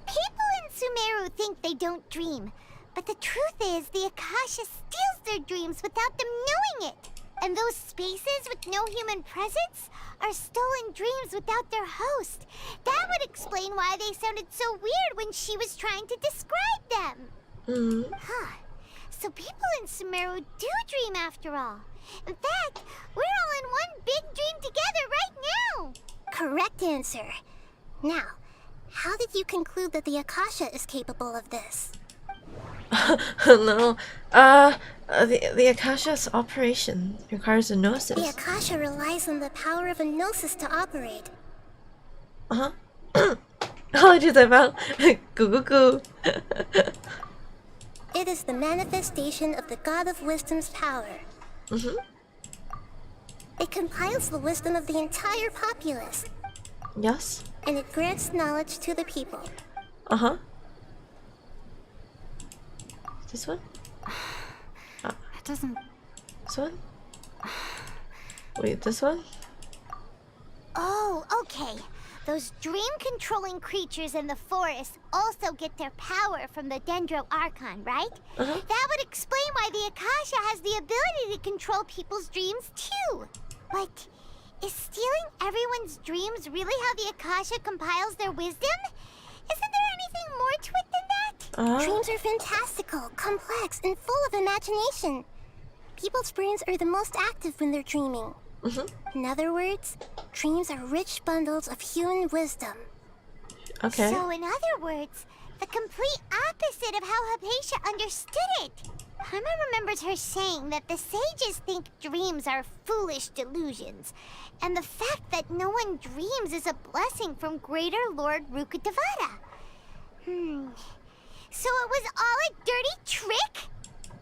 People in Sumeru think they don't dream, but the truth is the Akasha steals their dreams without them knowing it. And those spaces with no human presence are stolen dreams without their host. That would explain why they sounded so weird when she was trying to describe them. So people in Sumeru do dream after all. In fact, we're all in one big dream together right now. Correct answer. Now, how did you conclude that the Akasha is capable of this? No. The Akasha's operation requires a gnosis. The Akasha relies on the power of a gnosis to operate. It is the manifestation of the God of Wisdom's power. It compiles the wisdom of the entire populace. Yes. And it grants knowledge to the people. This one? It doesn't... This one? Wait, this one? Oh, okay. Those dream-controlling creatures in the forest also get their power from the Dendro Archon, right? That would explain why the Akasha has the ability to control people's dreams, too. But is stealing everyone's dreams really how the Akasha compiles their wisdom? Isn't there anything more to it than that? Dreams are fantastical, complex, and full of imagination. People's brains are the most active when they're dreaming. In other words, dreams are rich bundles of human wisdom. Okay. So in other words, The complete opposite of how Hypatia understood it. Paimon remembers her saying that the sages think dreams are foolish delusions, and the fact that no one dreams is a blessing from Greater Lord Rukkhadevata. So it was all a dirty trick?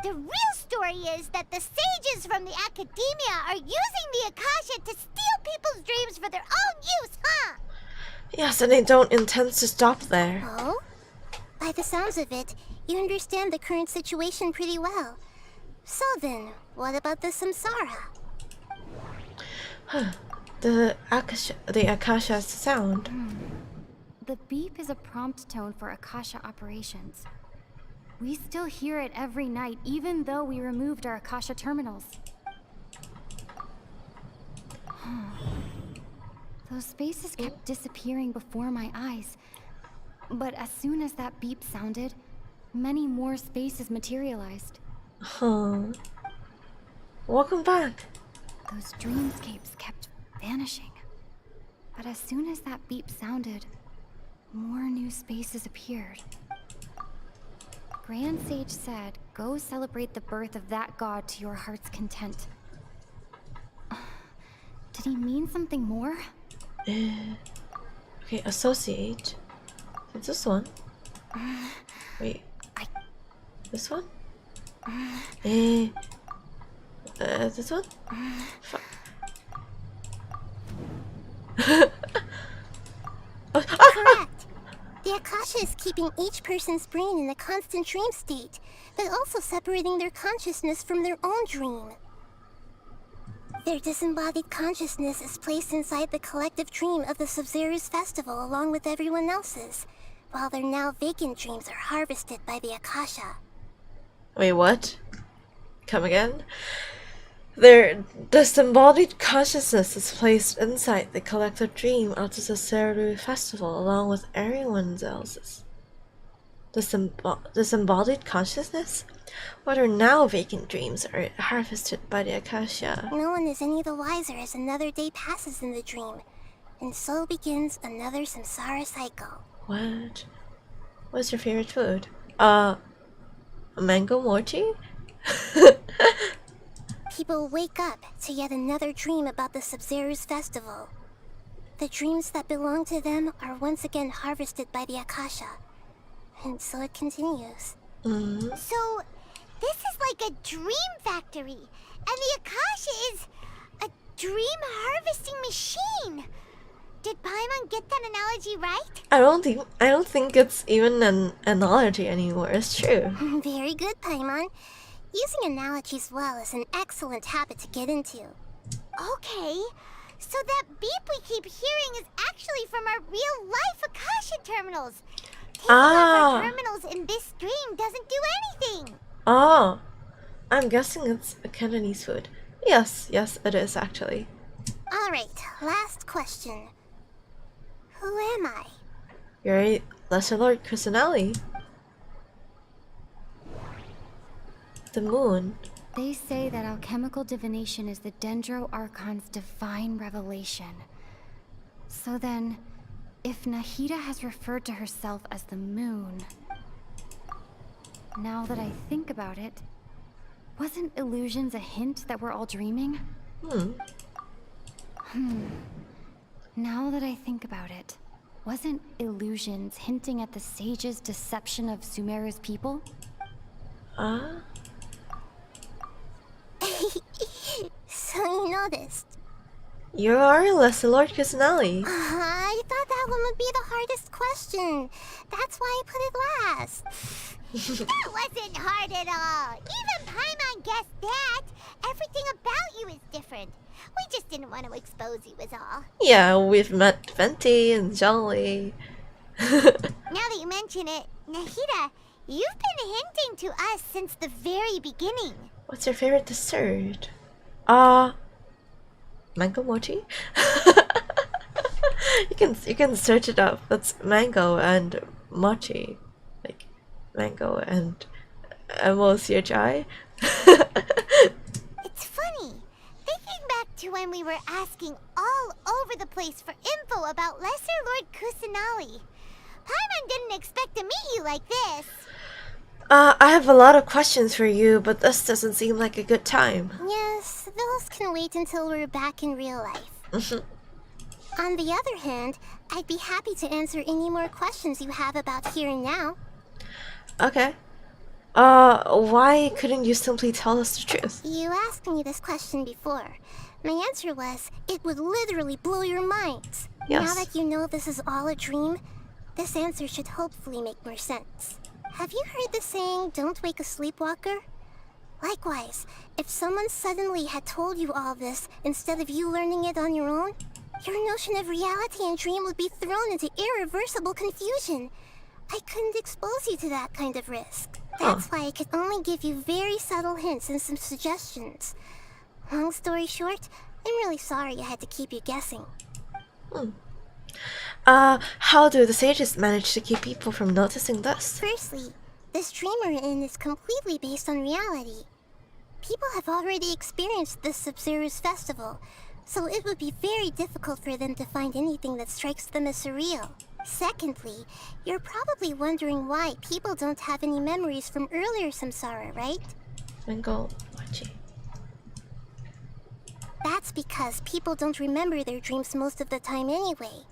The real story is that the sages from the academia are using the Akasha to steal people's dreams for their own use, huh? Yes, and they don't intend to stop there. Oh? By the sounds of it, you understand the current situation pretty well. So then, what about the samsara? The Akasha's sound. The beep is a prompt tone for Akasha operations. We still hear it every night, even though we removed our Akasha terminals. Those spaces kept disappearing before my eyes. But as soon as that beep sounded, many more spaces materialized. Welcome back. Those dreamscapes kept vanishing. But as soon as that beep sounded, more new spaces appeared. Grand Sage said, go celebrate the birth of that god to your heart's content. Did he mean something more? Okay, associate. It's this one. Wait. This one? This one? Correct. The Akasha is keeping each person's brain in a constant dream state, but also separating their consciousness from their own dream. Their disembodied consciousness is placed inside the collective dream of the Sub-Zero's festival along with everyone else's, while their now vacant dreams are harvested by the Akasha. Wait, what? Come again? Their disembodied consciousness is placed inside the collective dream of the Sub-Zero festival along with everyone else's. Disembodied consciousness? What are now vacant dreams are harvested by the Akasha. No one is any the wiser as another day passes in the dream, and so begins another samsara cycle. What? What's your favorite food? A mango mochi? People wake up to yet another dream about the Sub-Zero's festival. The dreams that belong to them are once again harvested by the Akasha. And so it continues. So, this is like a dream factory, and the Akasha is a dream harvesting machine. Did Paimon get that analogy right? I don't think it's even an analogy anymore. It's true. Very good, Paimon. Using analogies well is an excellent habit to get into. Okay, so that beep we keep hearing is actually from our real-life Akasha terminals. Taking off our terminals in this dream doesn't do anything. Oh, I'm guessing it's a Cantonese food. Yes, it is actually. Alright, last question. Who am I? You're Lesser Lord Kusanali. The moon. They say that alchemical divination is the Dendro Archon's divine revelation. So then, if Nahida has referred to herself as the moon... Now that I think about it, wasn't illusions a hint that we're all dreaming? Now that I think about it, wasn't illusions hinting at the sage's deception of Sumeru's people? So you noticed. You are Lesser Lord Kusanali. I thought that one would be the hardest question. That's why I put it last. That wasn't hard at all. Even Paimon guessed that. Everything about you is different. We just didn't want to expose you is all. Yeah, we've met Venti and Jolly. Now that you mention it, Nahida, you've been hinting to us since the very beginning. What's your favorite dessert? Mango mochi? you can search it up. That's mango and mochi. Like mango and MOCHI. It's funny. Thinking back to when we were asking all over the place for info about Lesser Lord Kusanali, Paimon didn't expect to meet you like this. I have a lot of questions for you, but this doesn't seem like a good time. Yes, those can wait until we're back in real life. On the other hand, I'd be happy to answer any more questions you have about here and now. Okay. Why couldn't you simply tell us the truth? You asked me this question before. My answer was, it would literally blow your minds. Yes. Now that you know this is all a dream, this answer should hopefully make more sense. Have you heard the saying, don't wake a sleepwalker? Likewise, if someone suddenly had told you all this instead of you learning it on your own, your notion of reality and dream would be thrown into irreversible confusion. I couldn't expose you to that kind of risk. That's why I could only give you very subtle hints and some suggestions. Long story short, I'm really sorry I had to keep you guessing. How do the sages manage to keep people from noticing this? Firstly, this dream we're in is completely based on reality. People have already experienced this Sub-Zero's festival, so it would be very difficult for them to find anything that strikes them as surreal. Secondly, you're probably wondering why people don't have any memories from earlier samsara, right? That's because people don't remember their dreams most of the time anyway.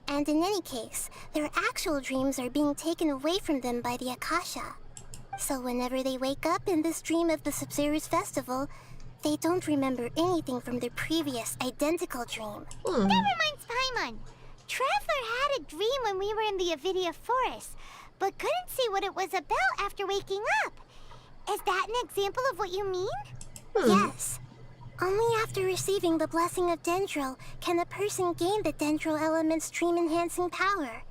And in any case, their actual dreams are being taken away from them by the Akasha. So whenever they wake up in this dream of the Sub-Zero's festival, they don't remember anything from their previous identical dream. Never mind, Paimon. Traveler had a dream when we were in the Avidia forest, but couldn't see what it was about after waking up. Is that an example of what you mean? Yes. Only after receiving the blessing of Dendro can a person gain the Dendro element's dream-enhancing power.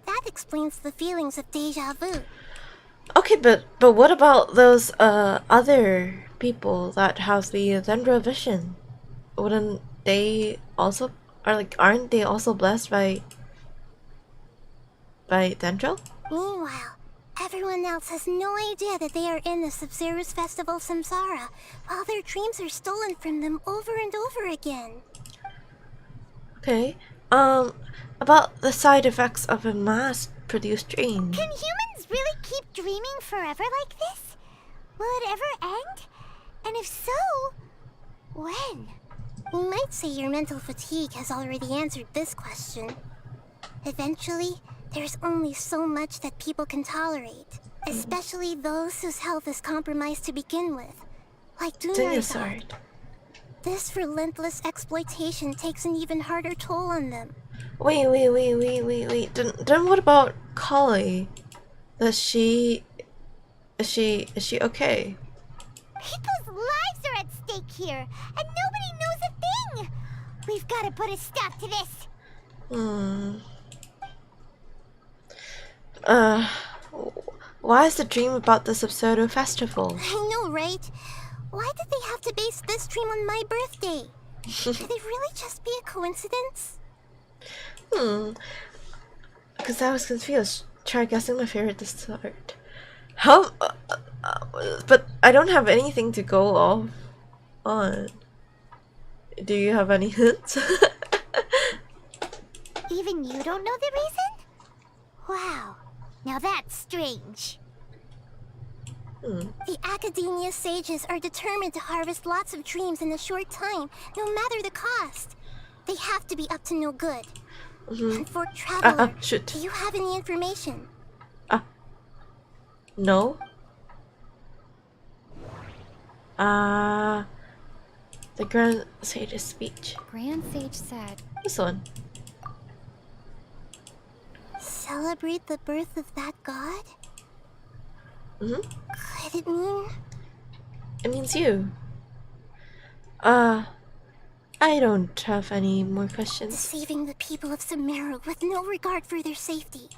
That explains the feelings of deja vu. Okay, but what about those other people that have the Dendro vision? Wouldn't they also aren't they also blessed by Dendro? Meanwhile, everyone else has no idea that they are in the Sub-Zero's festival samsara, while their dreams are stolen from them over and over again. Okay. About the side effects of a mass-produced dream. Can humans really keep dreaming forever like this? Will it ever end? And if so, when? We might say your mental fatigue has already answered this question. Eventually, there's only so much that people can tolerate, especially those whose health is compromised to begin with, like Dunyarzad. This relentless exploitation takes an even harder toll on them. Wait. Then what about Kali? Is she okay? People's lives are at stake here, and nobody knows a thing! We've got to put a stop to this! Why is the dream about the Sub-Zero festival? I know, right? Why did they have to base this dream on my birthday? Could it really just be a coincidence? Because I was confused. Try guessing my favorite dessert. How? But I don't have anything to go off on. Do you have any hints? Even you don't know the reason? Wow, now that's strange. The Academia sages are determined to harvest lots of dreams in a short time, no matter the cost. They have to be up to no good. And for Traveler, do you have any information? No. The Grand Sage's speech. Grand Sage said, This one. Celebrate the birth of that god? Could it mean? It means you. I don't have any more questions. Deceiving the people of Sumeru with no regard for their safety.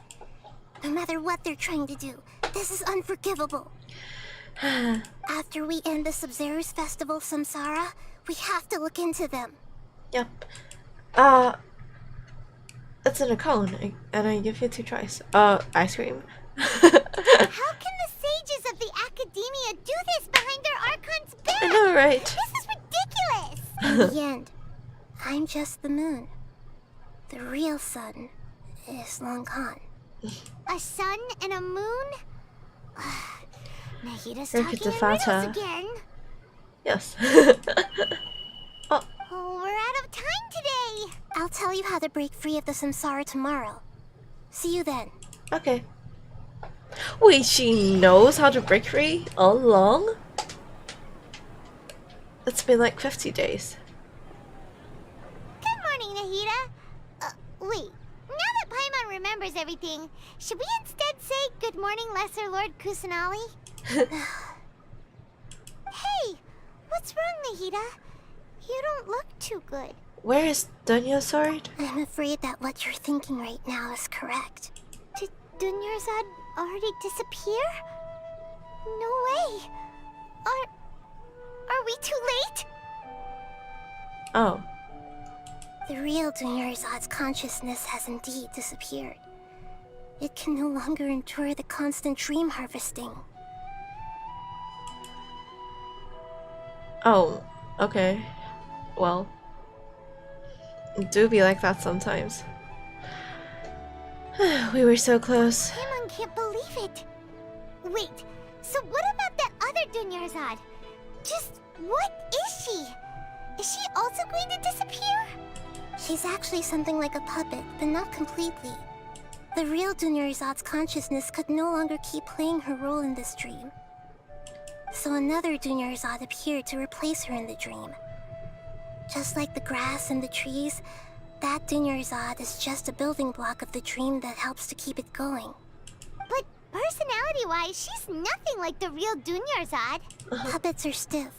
No matter what they're trying to do, this is unforgivable. After we end the Sub-Zero's festival samsara, we have to look into them. Yep. It's in a cone, and I give you 2 tries. Ice cream. How can the sages of the Academia do this behind their Archon's back? I know, right? This is ridiculous! In the end, I'm just the moon. The real sun is long gone. A sun and a moon? Nahida's Ricky talking in Defata. riddles again. Yes. Oh, we're out of time today. I'll tell you how to break free of the samsara tomorrow. See you then. Okay. Wait, she knows how to break free all along? It's been like 50 days. Good morning, Nahida. Wait. Now that Paimon remembers everything, should we instead say good morning, Lesser Lord Kusanali? Hey, what's wrong, Nahida? You don't look too good. Where is Dunya's sword? I'm afraid that what you're thinking right now is correct. Did Dunyarzad already disappear? No way. Are we too late? Oh. The real Dunyarzad's consciousness has indeed disappeared. It can no longer endure the constant dream harvesting. Oh, okay. Well, it do be like that sometimes. We were so close. Paimon can't believe it. Wait, so what about that other Dunyarzad? Just what is she? Is she also going to disappear? She's actually something like a puppet, but not completely. The real Dunyarzad's consciousness could no longer keep playing her role in this dream. So another Dunyarzad appeared to replace her in the dream. Just like the grass and the trees, that Dunyarzad is just a building block of the dream that helps to keep it going. But personality-wise, she's nothing like the real Dunyarzad. Puppets are stiff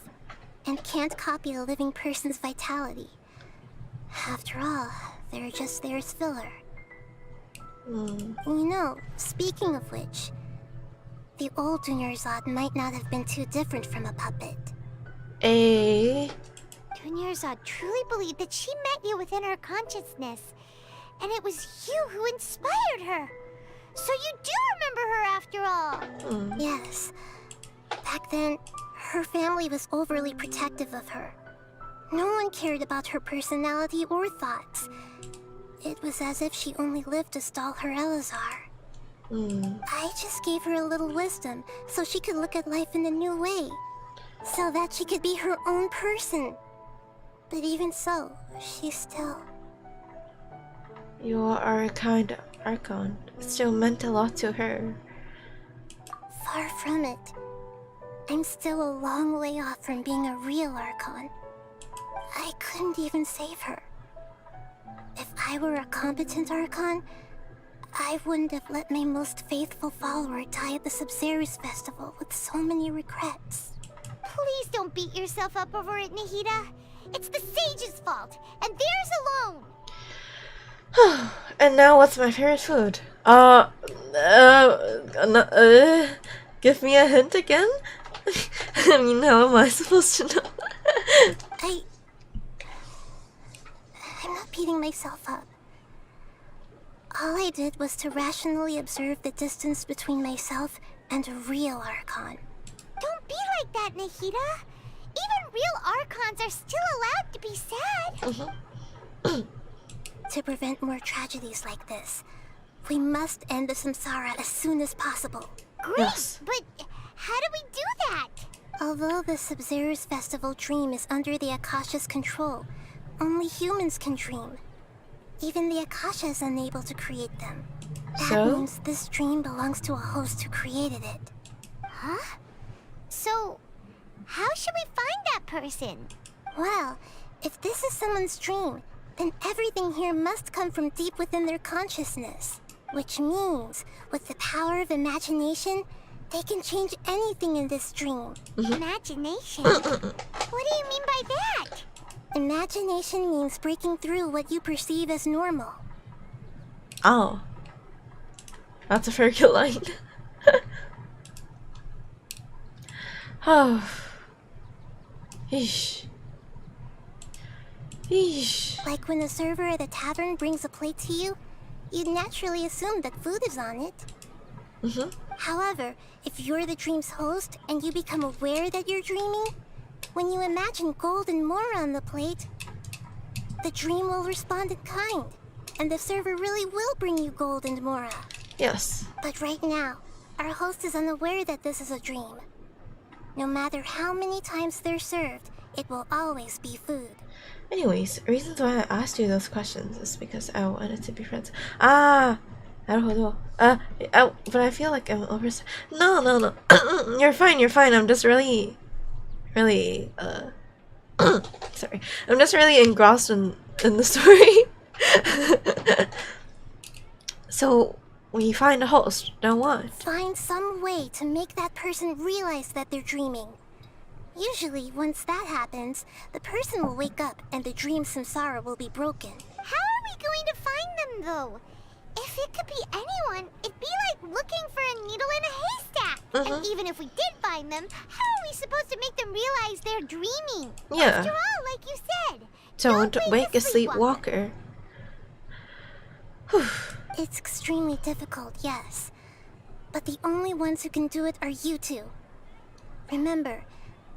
and can't copy a living person's vitality. After all, they're just there as filler. You know, speaking of which, the old Dunyarzad might not have been too different from a puppet. Dunyarzad truly believed that she met you within her consciousness, and it was you who inspired her. So you do remember her after all. Yes. Back then, her family was overly protective of her. No one cared about her personality or thoughts. It was as if she only lived to stall her Elazar. I just gave her a little wisdom so she could look at life in a new way. So that she could be her own person. But even so, she's still... You are a kind of Archon. It still meant a lot to her. Far from it. I'm still a long way off from being a real Archon. I couldn't even save her. If I were a competent Archon, I wouldn't have let my most faithful follower die at the Sub-Zerus festival with so many regrets. Please don't beat yourself up over it, Nahida. It's the sage's fault, and theirs alone. And now what's my favorite food? Give me a hint again? I mean, how am I supposed to know? I'm not beating myself up. All I did was to rationally observe the distance between myself and a real Archon. Don't be like that, Nahida. Even real Archons are still allowed to be sad. To prevent more tragedies like this, we must end the samsara as soon as possible. Great, yes. But how do we do that? Although the Sub-Zerus festival dream is under the Akasha's control, only humans can dream. Even the Akasha is unable to create them. That means this dream belongs to a host who created it. Huh? So, how should we find that person? Well, if this is someone's dream, then everything here must come from deep within their consciousness. Which means, with the power of imagination, they can change anything in this dream. Imagination? What do you mean by that? Imagination means breaking through what you perceive as normal. Oh. That's a very good line. Oh. Eesh. Eesh. Like when a server at a tavern brings a plate to you, you'd naturally assume that food is on it. However, if you're the dream's host and you become aware that you're dreaming, when you imagine gold and more on the plate, the dream will respond in kind, and the server really will bring you gold and mora. Yes. But right now, our host is unaware that this is a dream. No matter how many times they're served, it will always be food. Anyways, reasons why I asked you those questions is because I wanted to be friends. Ah, なるほど. But I feel like I'm over. No. You're fine. I'm just really, sorry. I'm just really engrossed in the story. So we find a host. Now what? Find some way to make that person realize that they're dreaming. Usually, once that happens, the person will wake up and the dream samsara will be broken. How are we going to find them, though? If it could be anyone, it'd be like looking for a needle in a haystack. And even if we did find them, how are we supposed to make them realize they're dreaming? Yeah. After all, like you said, don't wake a sleepwalker. It's extremely difficult, yes. But the only ones who can do it are you two. Remember,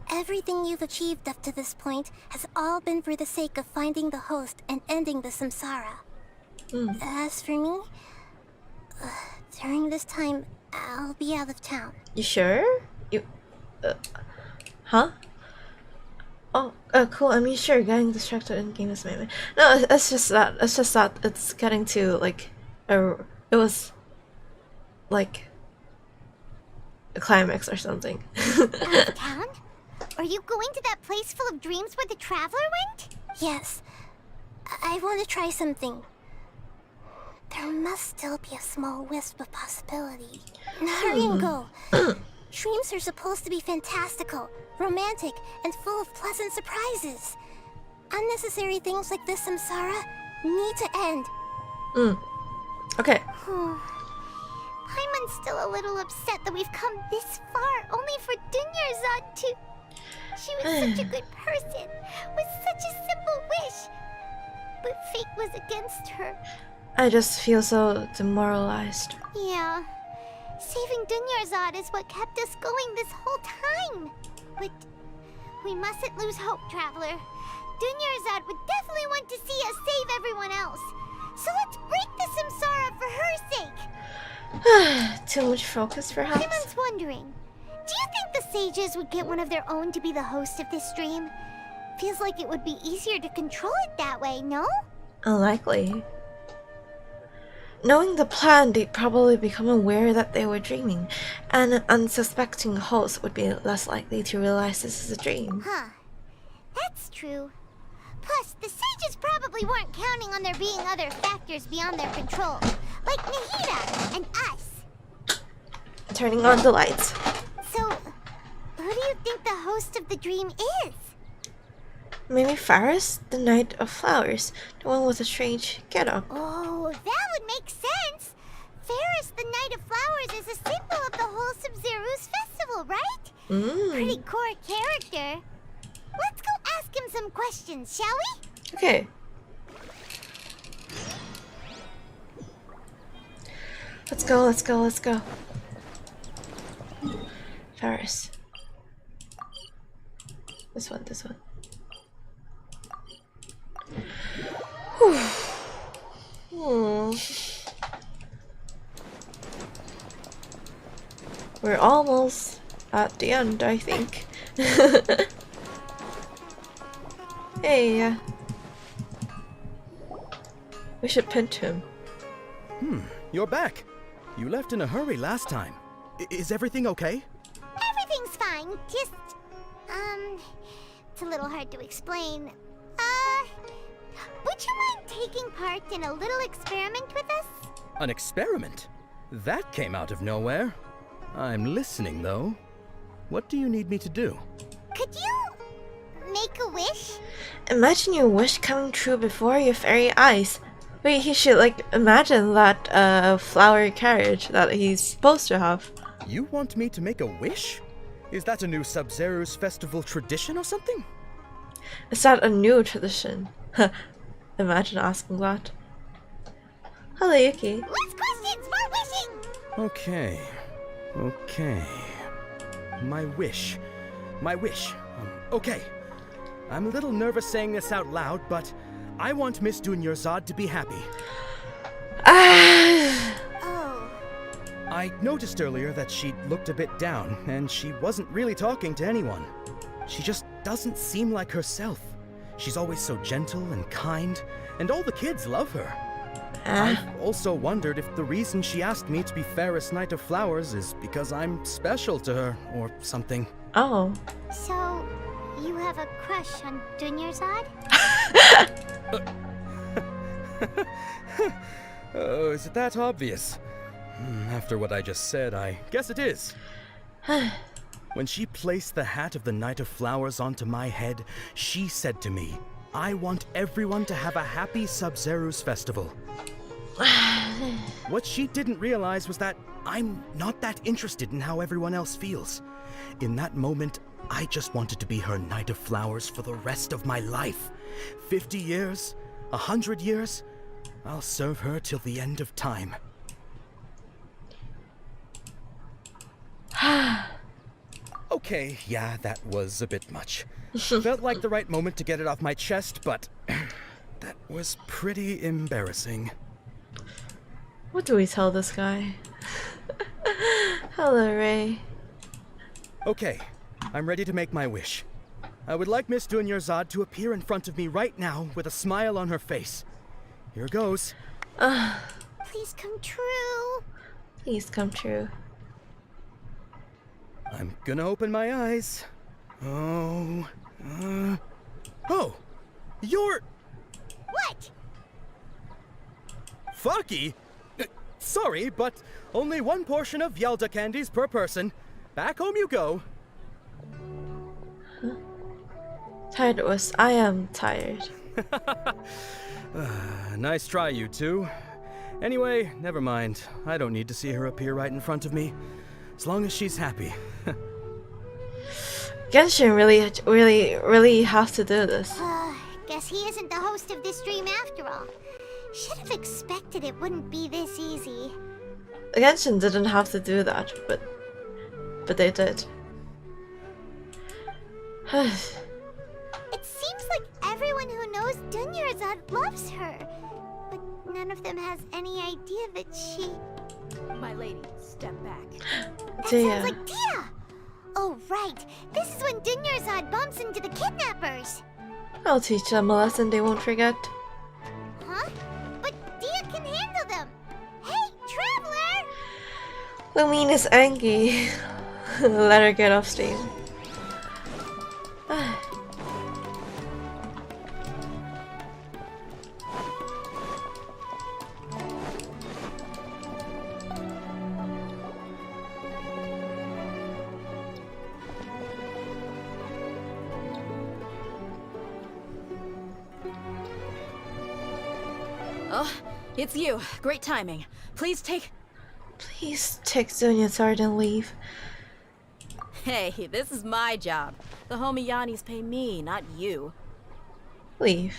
everything you've achieved up to this point has all been for the sake of finding the host and ending the samsara. As for me, during this time, I'll be out of town. You sure? Huh? Oh, cool. I mean, sure, getting distracted in game is maybe. No, it's just that it's getting to, like, it was, like, a climax or something. Out of town? Are you going to that place full of dreams where the traveler went? Yes. I want to try something. There must still be a small wisp of possibility. Hurry and go. Dreams are supposed to be fantastical, romantic, and full of pleasant surprises. Unnecessary things like this samsara need to end. Okay. Paimon's still a little upset that we've come this far only for Dunyarzad to... She was such a good person, with such a simple wish. But fate was against her. I just feel so demoralized. Yeah. Saving Dunyarzad is what kept us going this whole time. But we mustn't lose hope, Traveler. Dunyarzad would definitely want to see us save everyone else. So let's break the samsara for her sake. Too much focus, perhaps? Paimon's wondering, do you think the sages would get one of their own to be the host of this stream? Feels like it would be easier to control it that way, no? Unlikely. Knowing the plan, they'd probably become aware that they were dreaming, and an unsuspecting host would be less likely to realize this is a dream. Huh. That's true. Plus, the sages probably weren't counting on there being other factors beyond their control, like Nahida and us. Turning on the lights. So, who do you think the host of the dream is? Maybe Faris, the Knight of Flowers, the one with a strange getup. Oh, that would make sense. Faris, the Knight of Flowers, is a symbol of the whole Sub-Zero's festival, right? Pretty core character. Let's go ask him some questions, shall we? Okay. Let's go. Faris. This one. We're almost at the end, I think. Hey, we should pinch him. You're back. You left in a hurry last time. Is everything okay? Everything's fine. Just, it's a little hard to explain. Would you mind taking part in a little experiment with us? An experiment? That came out of nowhere. I'm listening, though. What do you need me to do? Could you make a wish? Imagine your wish coming true before your very eyes. Wait, he should, like, imagine that flower carriage that he's supposed to have. You want me to make a wish? Is that a new Sub-Zero's festival tradition or something? It's not a new tradition. Imagine asking that. Hello, Yuki. Less questions, more wishing! Okay. My wish. Okay. I'm a little nervous saying this out loud, but I want Miss Dunyarzad to be happy. Oh. I noticed earlier that she looked a bit down, and she wasn't really talking to anyone. She just doesn't seem like herself. She's always so gentle and kind, and all the kids love her. I've also wondered if the reason she asked me to be Fairest Knight of Flowers is because I'm special to her, or something. Oh. So, you have a crush on Dunyarzad? Oh, is it that obvious? After what I just said, I guess it is. When she placed the hat of the Knight of Flowers onto my head, she said to me, I want everyone to have a happy Sub-Zero's festival. What she didn't realize was that I'm not that interested in how everyone else feels. In that moment, I just wanted to be her Knight of Flowers for the rest of my life. 50 years, 100 years, I'll serve her till the end of time. Okay, yeah, that was a bit much. Felt like the right moment to get it off my chest, but that was pretty embarrassing. What do we tell this guy? Hello, Ray. Okay, I'm ready to make my wish. I would like Miss Dunyarzad to appear in front of me right now with a smile on her face. Here goes. Please come true. Please come true. I'm gonna open my eyes. Oh, you're... What? Fucky? Sorry, but only one portion of Yelda candies per person. Back home you go. Huh? Tired was... I am tired. Nice try, you two. Anyway, never mind. I don't need to see her appear right in front of me. As long as she's happy. Genshin really has to do this. Guess he isn't the host of this stream after all. Should have expected it wouldn't be this easy. Genshin didn't have to do that, but they did. It seems like everyone who knows Dunyarzad loves her, but none of them has any idea that she... My lady, step back. That sounds like Dehya! Oh right, this is when Dunyarzad bumps into the kidnappers! I'll teach them a lesson they won't forget. Huh? But Dehya can handle them! Hey, Traveler! Lumine is angry. Let her get off steam. Oh, it's you. Great timing. Please take Dunyarzad and leave. Hey, this is my job. The homie Yanni's pay me, not you. Leave.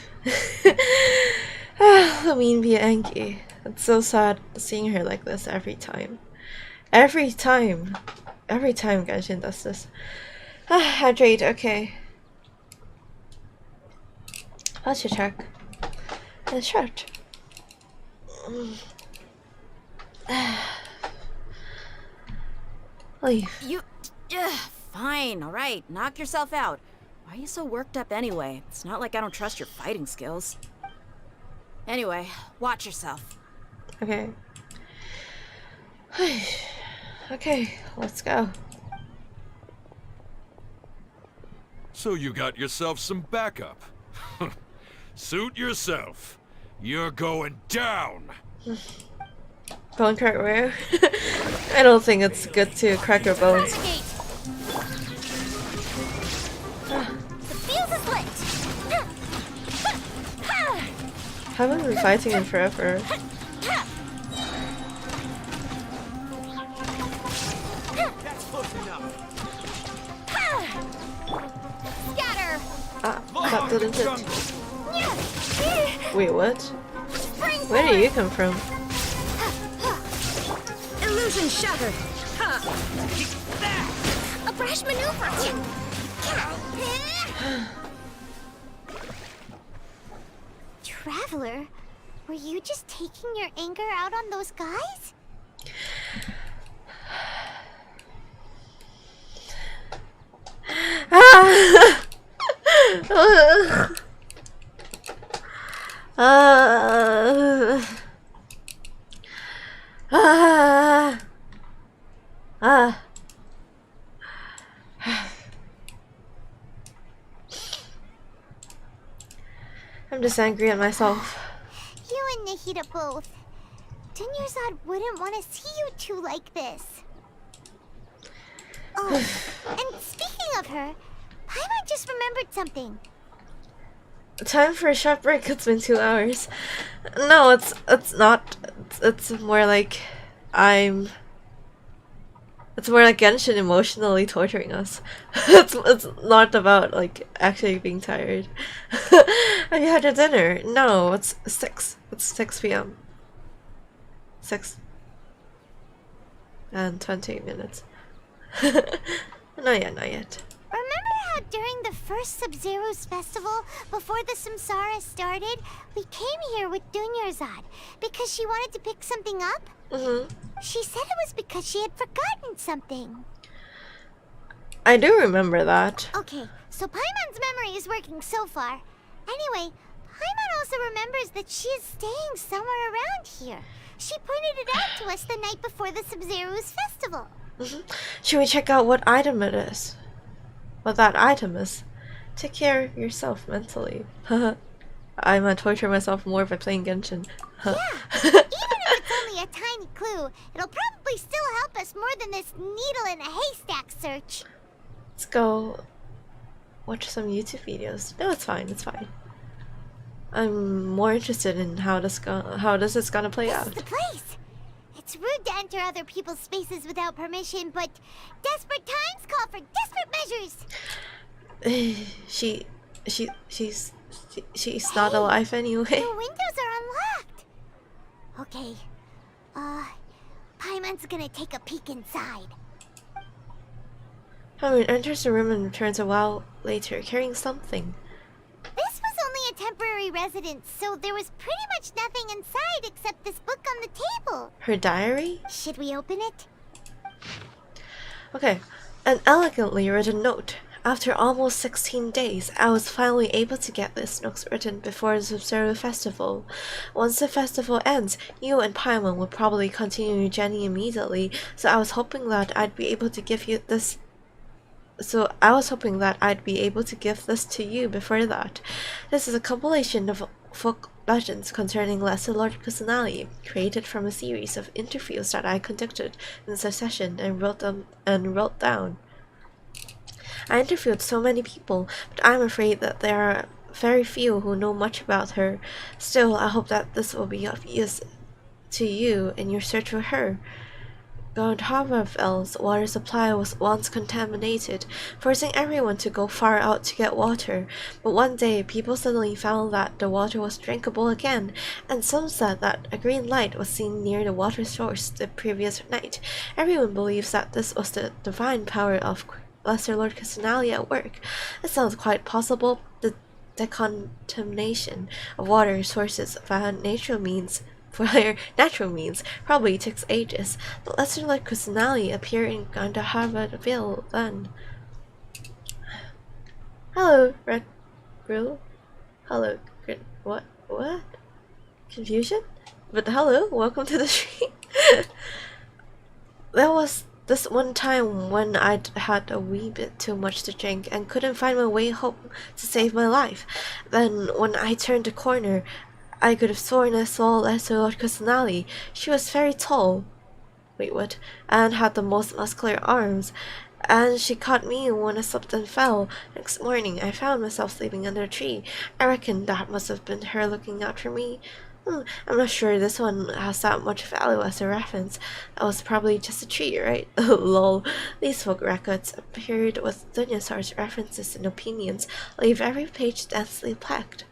I mean, be angry. It's so sad seeing her like this every time. Every time Genshin does this. Hydrate, okay. What's your check? And shirt. Leave. You... fine, alright. Knock yourself out. Why are you so worked up anyway? It's not like I don't trust your fighting skills. Anyway, watch yourself. Okay. Okay, let's go. So you got yourself some backup. Suit yourself. You're going down. Bone crack rare? I don't think it's good to crack your bones. The fuse is lit! Haven't been fighting in forever. That's close enough. Scatter! That didn't hit. Wait, what? Where do you come from? Illusion shattered! A brash maneuver! Traveler, were you just taking your anger out on those guys? I'm just angry at myself. You and Nahida both. Dunyarzad wouldn't want to see you two like this. Oh, and speaking of her, Paimon just remembered something. Time for a short break. It's been 2 hours. No, it's not. It's more like it's more like Genshin emotionally torturing us. It's not about like actually being tired. Have you had your dinner? No, it's 6. It's 6 p.m. 6 and 20 minutes. Not yet. Remember how during the first Sub-Zero's festival, before the Samsara started, we came here with Dunyarzad because she wanted to pick something up? She said it was because she had forgotten something. I do remember that. Okay, so Paimon's memory is working so far. Anyway, Paimon also remembers that she is staying somewhere around here. She pointed it out to us the night before the Sub-Zero's festival. Should we check out what item it is? What that item is? Take care of yourself mentally. I'm gonna torture myself more by playing Genshin. Yeah, even if it's only a tiny clue, it'll probably still help us more than this needle in a haystack search. Let's go watch some YouTube videos. No, it's fine. It's fine. I'm more interested in how this is gonna play out. This is the place. It's rude to enter other people's spaces without permission, but desperate times call for desperate measures. She's not alive anyway. The windows are unlocked. Okay. Paimon's gonna take a peek inside. Paimon enters the room and returns a while later carrying something. This was only a temporary residence, so there was pretty much nothing inside except this book on the table. Her diary? Should we open it? Okay. An elegantly written note. After almost 16 days, I was finally able to get this note written before the Sub-Zero festival. Once the festival ends, you and Paimon will probably continue your journey immediately, so I was hoping that I'd be able to give this to you before that. This is a compilation of folk legends concerning Lesser Lord Kusanagi, created from a series of interviews that I conducted in succession and wrote down. I interviewed so many people, but I'm afraid that there are very few who know much about her. Still, I hope that this will be of use to you in your search for her. Gandharva's water supply was once contaminated, forcing everyone to go far out to get water. But one day, people suddenly found that the water was drinkable again, and some said that a green light was seen near the water source the previous night. Everyone believes that this was the divine power of Lesser Lord Kusanagi at work. It sounds quite possible. The decontamination of water sources via natural means probably takes ages. The Lesser Lord Kusanagi appeared in Gandharvaville then. Hello, Red Grill. Hello, what? Confusion? But hello, welcome to the stream. There was this one time when I'd had a wee bit too much to drink and couldn't find my way home to save my life. Then, when I turned the corner, I could have sworn I saw Lesser Lord Kusanagi. She was very tall. Wait, what? And had the most muscular arms. And she caught me when I slipped and fell. Next morning, I found myself sleeping under a tree. I reckon that must have been her looking out for me. I'm not sure this one has that much value as a reference. That was probably just a tree, right? Lol. These folk records appeared with Dunyarzad's references and opinions, leave every page densely packed.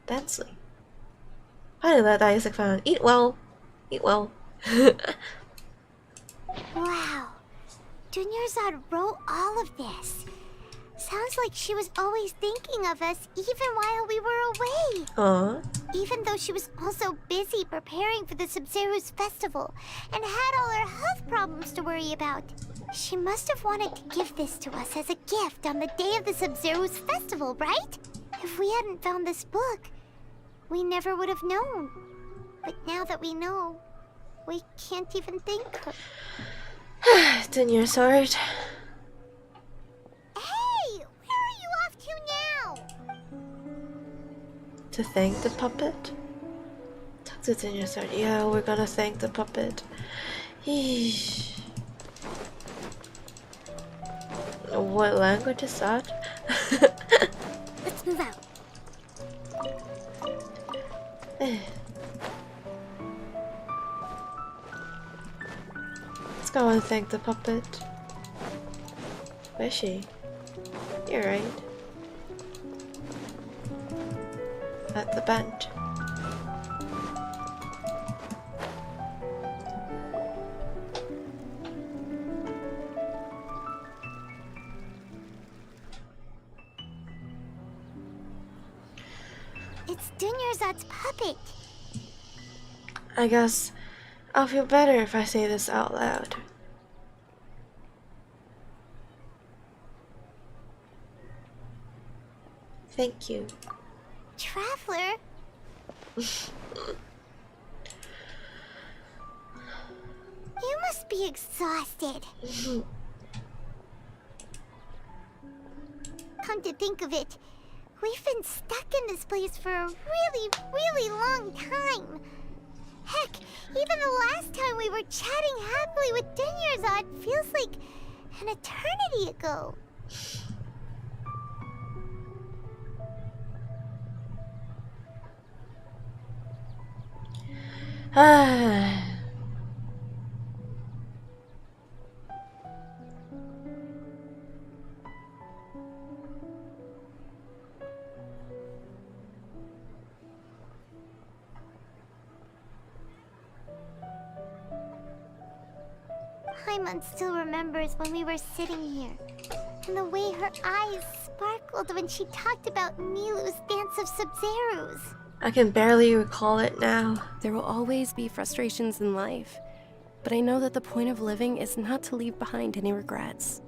Densely. Finally, that Isaac found. Eat well. Eat well. Wow. Dunyarzad wrote all of this. Sounds like she was always thinking of us even while we were away. Aww. Even though she was also busy preparing for the Sub-Zero's festival and had all her health problems to worry about. She must have wanted to give this to us as a gift on the day of the Sub-Zero's festival, right? If we hadn't found this book, we never would have known. But now that we know, we can't even think of... Dunyarzad. Hey! Where are you off to now? To thank the puppet? Talk to Dunyarzad. Yeah, we're gonna thank the puppet. Eesh. What language is that? Let's move out. Let's go and thank the puppet. Where's she? You're right. At the bench. It's Dunyarzad's puppet. I guess I'll feel better if I say this out loud. Thank you. Traveler? You must be exhausted. Come to think of it, we've been stuck in this place for a really long time. Heck, even the last time we were chatting happily with Dunyarzad feels like an eternity ago. Paimon still remembers when we were sitting here, and the way her eyes sparkled when she talked about Nilou's dance of Sub-Zeros. I can barely recall it now. There will always be frustrations in life, but I know that the point of living is not to leave behind any regrets.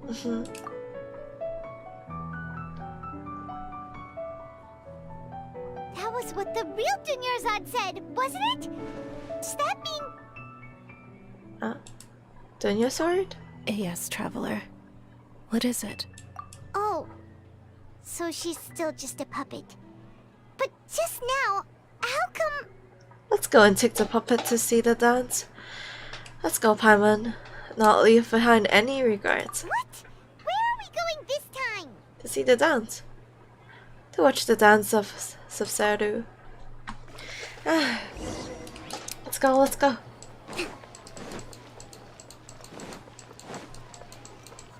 That was what the real Dunyarzad said, wasn't it? Does that mean... Dunyarzad? Yes, Traveler. What is it? Oh, so she's still just a puppet. But just now, how come... Let's go and take the puppet to see the dance. Let's go, Paimon. Not leave behind any regrets. What? Where are we going this time? To see the dance. To watch the dance of Sub-Zero. Let's go, let's go.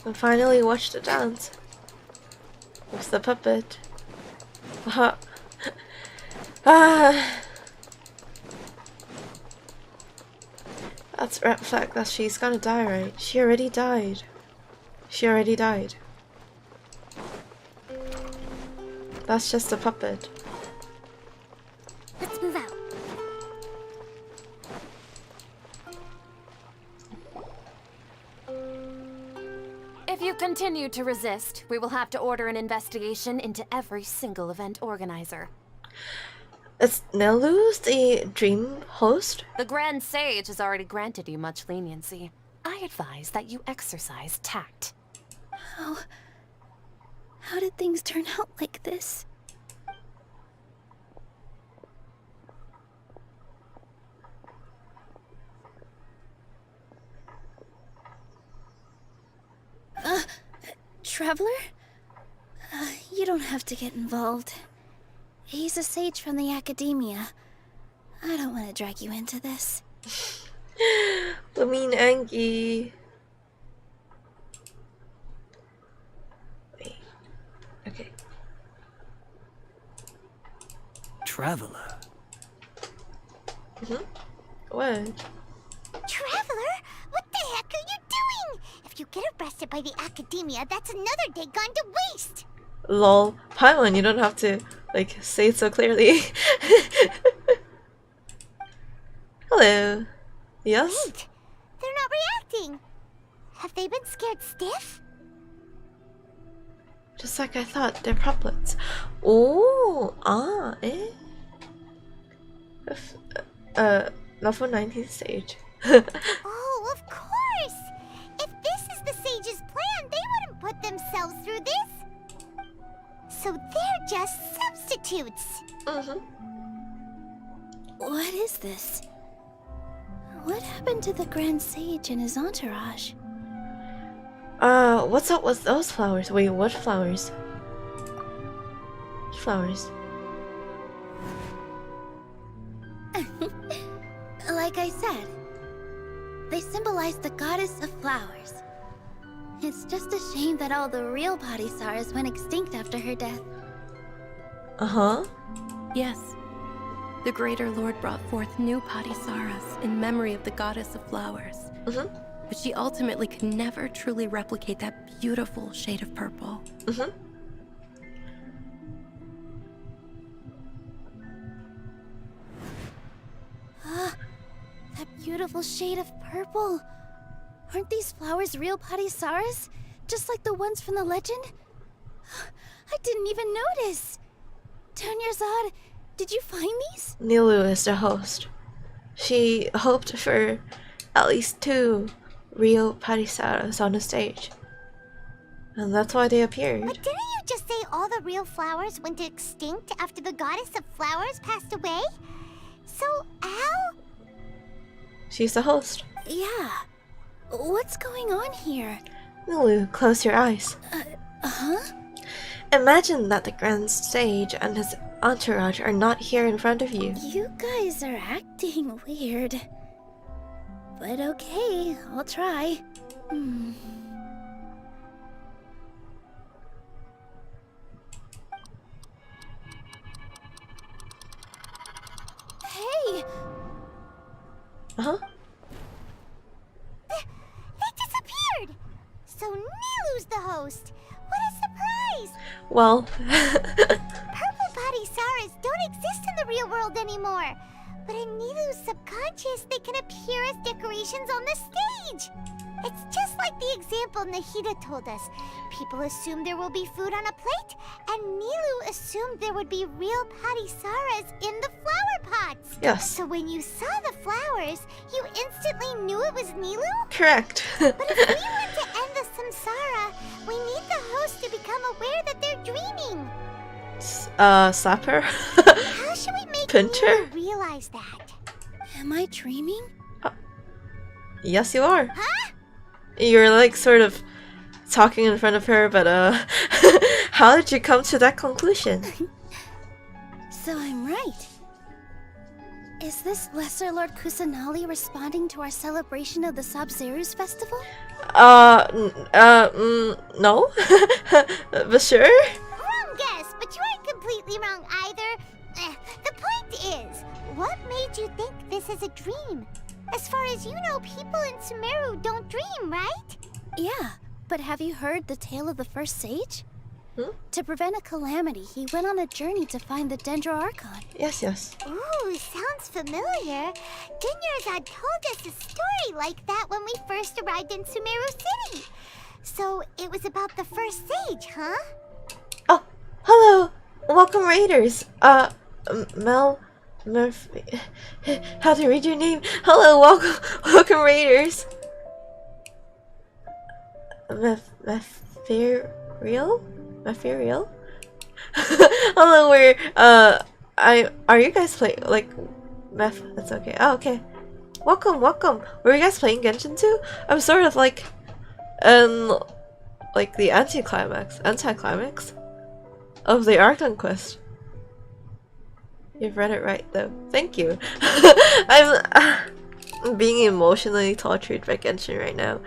And finally watch the dance. With the puppet. That's red flag that she's gonna die, right? She already died. She already died. That's just a puppet. Let's move out. If you continue to resist, we will have to order an investigation into every single event organizer. Is Nilou the dream host? The Grand Sage has already granted you much leniency. I advise that you exercise tact. How did things turn out like this? Traveler? You don't have to get involved. He's a sage from the academia. I don't want to drag you into this. The mean Angie. Wait. Okay. Traveler. What? Traveler? What the heck are you doing? If you get arrested by the academia, that's another day gone to waste. Lol. Paimon, you don't have to, like, say it so clearly. Hello. Yes? Wait, they're not reacting. Have they been scared stiff? Just like I thought, they're puppets. Oh, eh? Level 19 stage. Oh, of course! If this is the sage's plan, they wouldn't put themselves through this. So they're just substitutes. What is this? What happened to the Grand Sage and his entourage? What's up with those flowers? Wait, what flowers? Flowers. Like I said, they symbolize the goddess of flowers. It's just a shame that all the real Padisarahs went extinct after her death. Yes. The Greater Lord brought forth new Padisarahs in memory of the goddess of flowers. But she ultimately could never truly replicate that beautiful shade of purple. That beautiful shade of purple. Aren't these flowers real Padisarahs? Just like the ones from the legend? I didn't even notice. Dunyarzad, did you find these? Nilou is the host. She hoped for at least 2 real Padisarahs on the stage. And that's why they appeared. But didn't you just say all the real flowers went extinct after the goddess of flowers passed away? So how? She's the host. Yeah. What's going on here? Nilou, close your eyes. Imagine that the Grand Sage and his entourage are not here in front of you. You guys are acting weird. But okay, I'll try. Hey! They disappeared! So Nilou's the host! What a surprise! Well... Purple Padisarahs don't exist in the real world anymore! But in Nilou's subconscious, they can appear as decorations on the stage! It's just like the example Nahida told us. People assumed there will be food on a plate, and Nilou assumed there would be real Padisarahs in the flower pots. Yes. So when you saw the flowers, you instantly knew it was Nilou? Correct. But if we want to end the samsara, we need the host to become aware that they're dreaming. Slapper? How should we make Pincher? Nilou realize that? Am I dreaming? Yes, you are. Huh? You're like sort of talking in front of her, but how did you come to that conclusion? So I'm right. Is this Lesser Lord Kusanali responding to our celebration of the Sabzeruz festival? No. But sure. Wrong guess, but you aren't completely wrong either. The point is, what made you think this is a dream? As far as you know, people in Sumeru don't dream, right? Yeah, but have you heard the tale of the first sage? To prevent a calamity, he went on a journey to find the Dendro Archon. Yes. Ooh, sounds familiar. Dunyarzad told us a story like that when we first arrived in Sumeru City. So it was about the first sage, huh? Oh, hello. Welcome, Raiders. Murphy. How to read your name? Hello, welcome, Raiders. Mephireal? Hello, are you guys playing, like, that's okay. Oh, okay. Welcome. Were you guys playing Genshin too? I'm sort of like the anticlimax of the Archon quest. You've read it right, though. Thank you. I'm being emotionally tortured by Genshin right now.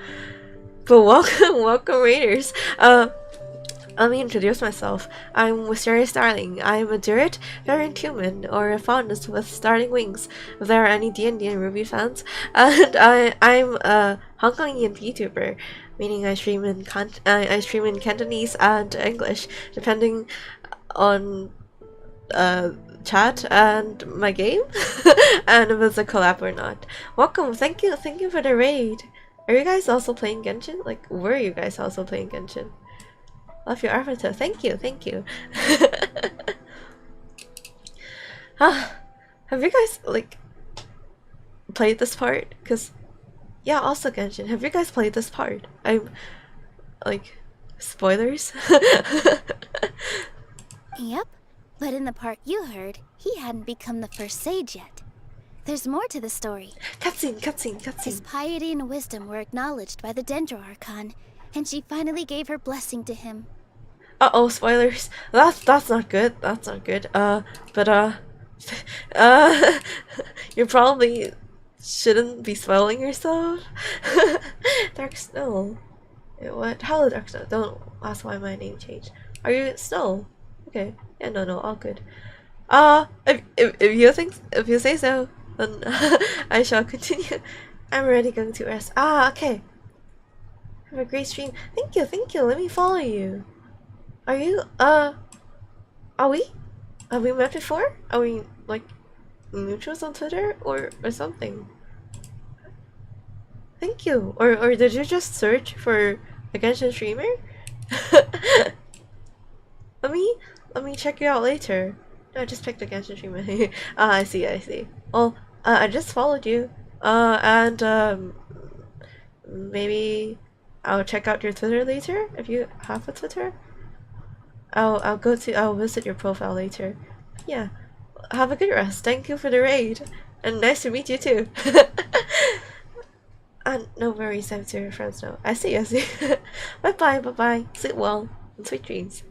But welcome, Raiders. Let me introduce myself. I'm Wisteria Starling. I'm a druid, variant human, or a faunus with starting wings, if there are any D&D and Ruby fans. And I'm a Hong Kongian vtuber, meaning I stream in Cantonese and English, depending on chat and my game, and if it's a collab or not. Welcome, thank you for the raid. Are you guys also playing Genshin? Like, were you guys also playing Genshin? Love your avatar. Thank you. Have you guys like played this part? Cause yeah, also Genshin. Have you guys played this part? I'm like spoilers. Yep, but in the part you heard, he hadn't become the first sage yet. There's more to the story. Cutscene. His piety and wisdom were acknowledged by the Dendro Archon, and she finally gave her blessing to him. Uh-oh, spoilers. That's not good. That's not good. You probably shouldn't be spoiling yourself. Dark Snow. What? Hello, Dark Snow. Don't ask why my name changed. Are you Snow? Okay. Yeah, no, all good. If you say so, then I shall continue. I'm already going to rest. Okay. Have a great stream. Thank you. Let me follow you. Are you, are we? Have we met before? Are we, like, mutuals on Twitter or something? Thank you. Or did you just search for a Genshin streamer? Let me check you out later. No, I just picked a Genshin streamer. I see. Well, I just followed you. And maybe I'll check out your Twitter later if you have a Twitter. I'll visit your profile later. Yeah. Have a good rest. Thank you for the raid. And nice to meet you too. And no worries, I'm to your friends now. I see. Bye. Sleep well. And sweet dreams.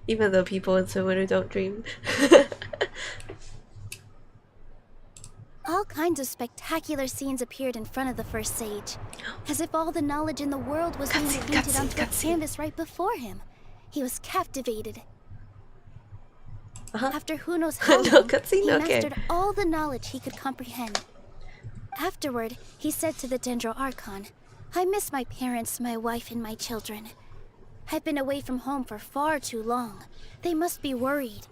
Even though people in Winter don't dream. All kinds of spectacular scenes appeared in front of the first sage, as if all the knowledge in the world was being painted onto a canvas right before him. He was captivated. After who knows how long, he mastered all the knowledge he could comprehend. Afterward, he said to the Dendro Archon, "I miss my parents, my wife, and my children. I've been away from home for far too long. They must be worried."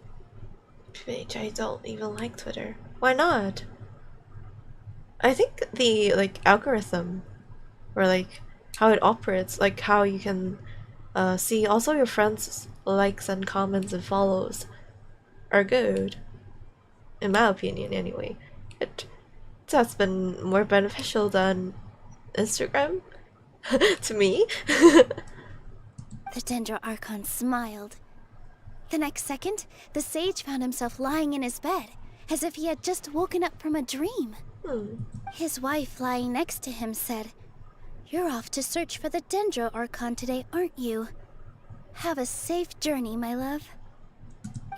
I don't even like Twitter. Why not? I think the algorithm, or how it operates, how you can see also your friends' likes and comments and follows are good. In my opinion, anyway. That's been more beneficial than Instagram to me. The Dendro Archon smiled. The next second, the sage found himself lying in his bed, as if he had just woken up from a dream. His wife lying next to him said, "You're off to search for the Dendro Archon today, aren't you? Have a safe journey, my love."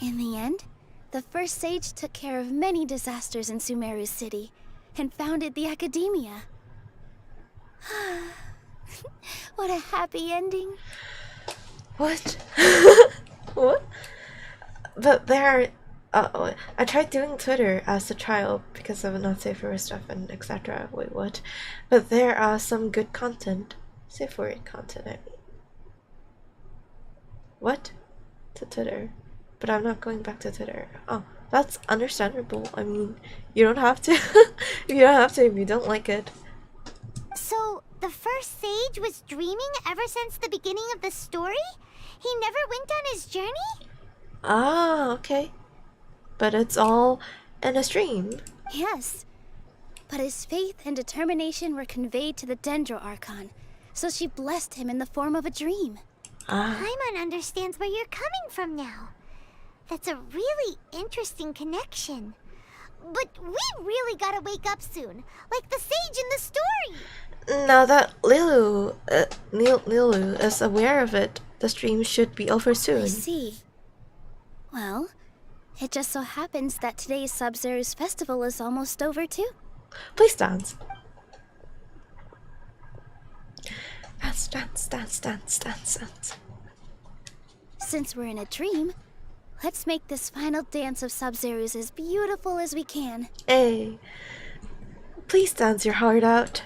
In the end, the first sage took care of many disasters in Sumeru City, and founded the Academia. What a happy ending. What? What? But there are... I tried doing Twitter as a trial because of not safe for stuff and etc. Wait, what? But there are some good content. Safe word content, I mean. What? To Twitter. But I'm not going back to Twitter. Oh, that's understandable. I mean, you don't have to. You don't have to if you don't like it. So, the first sage was dreaming ever since the beginning of the story? He never went on his journey? Okay. But it's all in a stream. Yes. But his faith and determination were conveyed to the Dendro Archon, so she blessed him in the form of a dream. Paimon understands where you're coming from now. That's a really interesting connection. But we really gotta wake up soon, like the sage in the story. Now that Nilou is aware of it, the stream should be over soon. I see. Well, it just so happens that today's Sub-Zero's festival is almost over too. Please dance. Dance. Since we're in a dream, let's make this final dance of Sub-Zero's as beautiful as we can. Hey, please dance your heart out.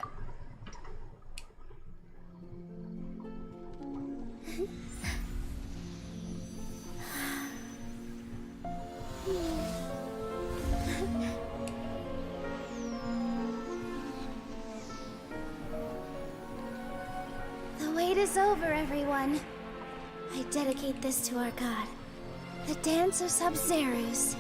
It is over, everyone. I dedicate this to our god, the Dance of Sub-Zerus.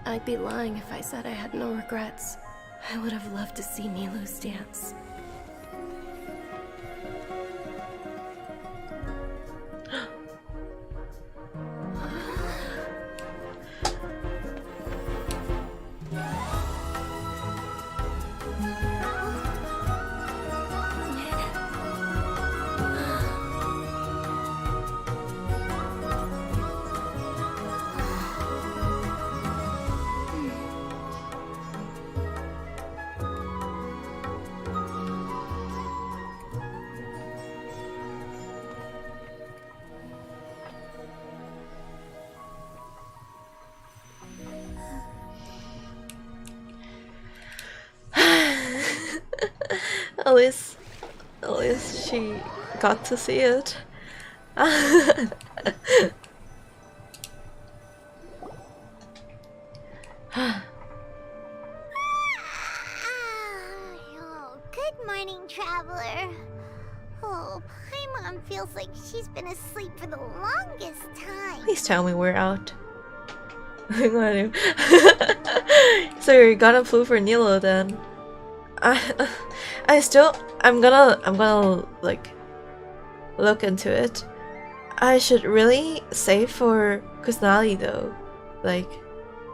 I'd be lying if I said I had no regrets. I would have loved to see Nilou's dance. At least she got to see it. Good morning, traveler. Oh, Paimon feels like she's been asleep for the longest time. Please tell me we're out. So you're gonna flew for Nilou then? I'm gonna like look into it. I should really save for Kusanali though, like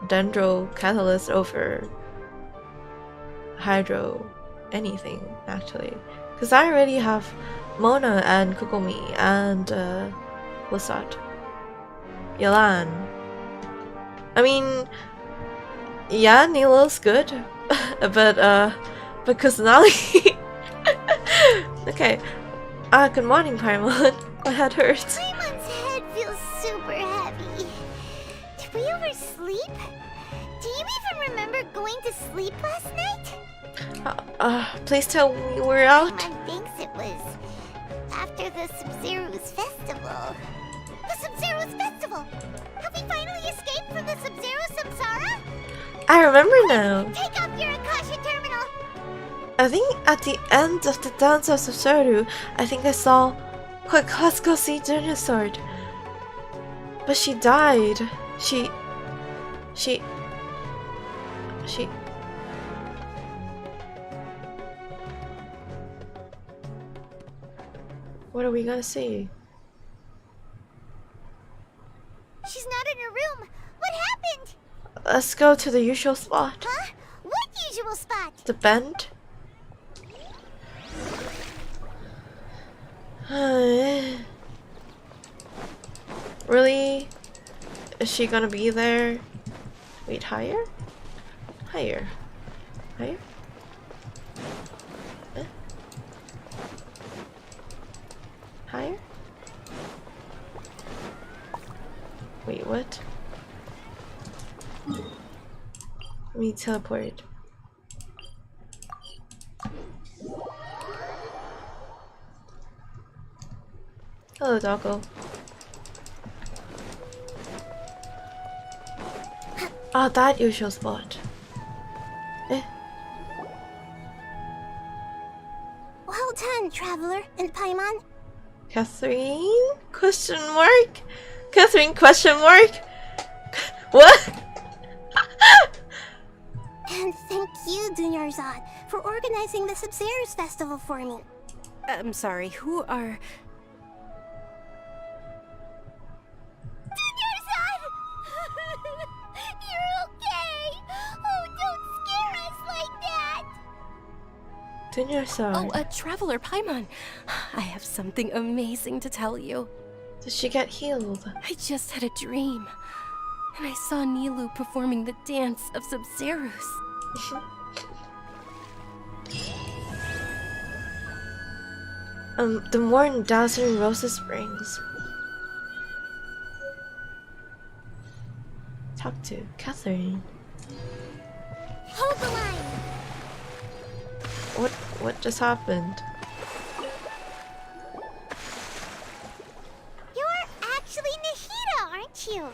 Dendro Catalyst over Hydro anything actually, because I already have Mona and Kokomi and what's that? Yelan. I mean, yeah, Nilou's good, but Kusanali. Okay. Good morning, Paimon. My head hurts. Paimon's head feels super heavy. Did we oversleep? Do you even remember going to sleep last night? Please tell me we're out. Paimon thinks it was after the Sub-Zerus festival. The Sub-Zerus festival! Have we finally escaped from the Sub-Zerus Samsara? I remember now. Take up your Akasha terminal! I think at the end of the Dance of Sub-Zerus, I think I saw Quick, let's go see Dunyarzad. But she died. She... What are we gonna see? She's not in her room. What happened? Let's go to the usual spot. Huh? What usual spot? The bend. Really? Is she gonna be there? Wait, higher? Higher. Higher? Higher? Wait, what? Let me teleport. Hello, doggo. Ah, that usual spot. Well done, traveler and Paimon. Catherine? Question mark? Catherine? Question mark? What? And thank you, Dunyarzad, for organizing the Sub-Zerus festival for me. I'm sorry, who are... Dunyarzad! You're okay! Oh, don't scare us like that! Dunyarzad. Oh, a traveler, Paimon. I have something amazing to tell you. Did she get healed? I just had a dream, and I saw Nilou performing the dance of Sub-Zeros. The more dazzling Rosa Springs. Talk to Catherine. Hold the line. What just happened? You're actually Nahida, aren't you?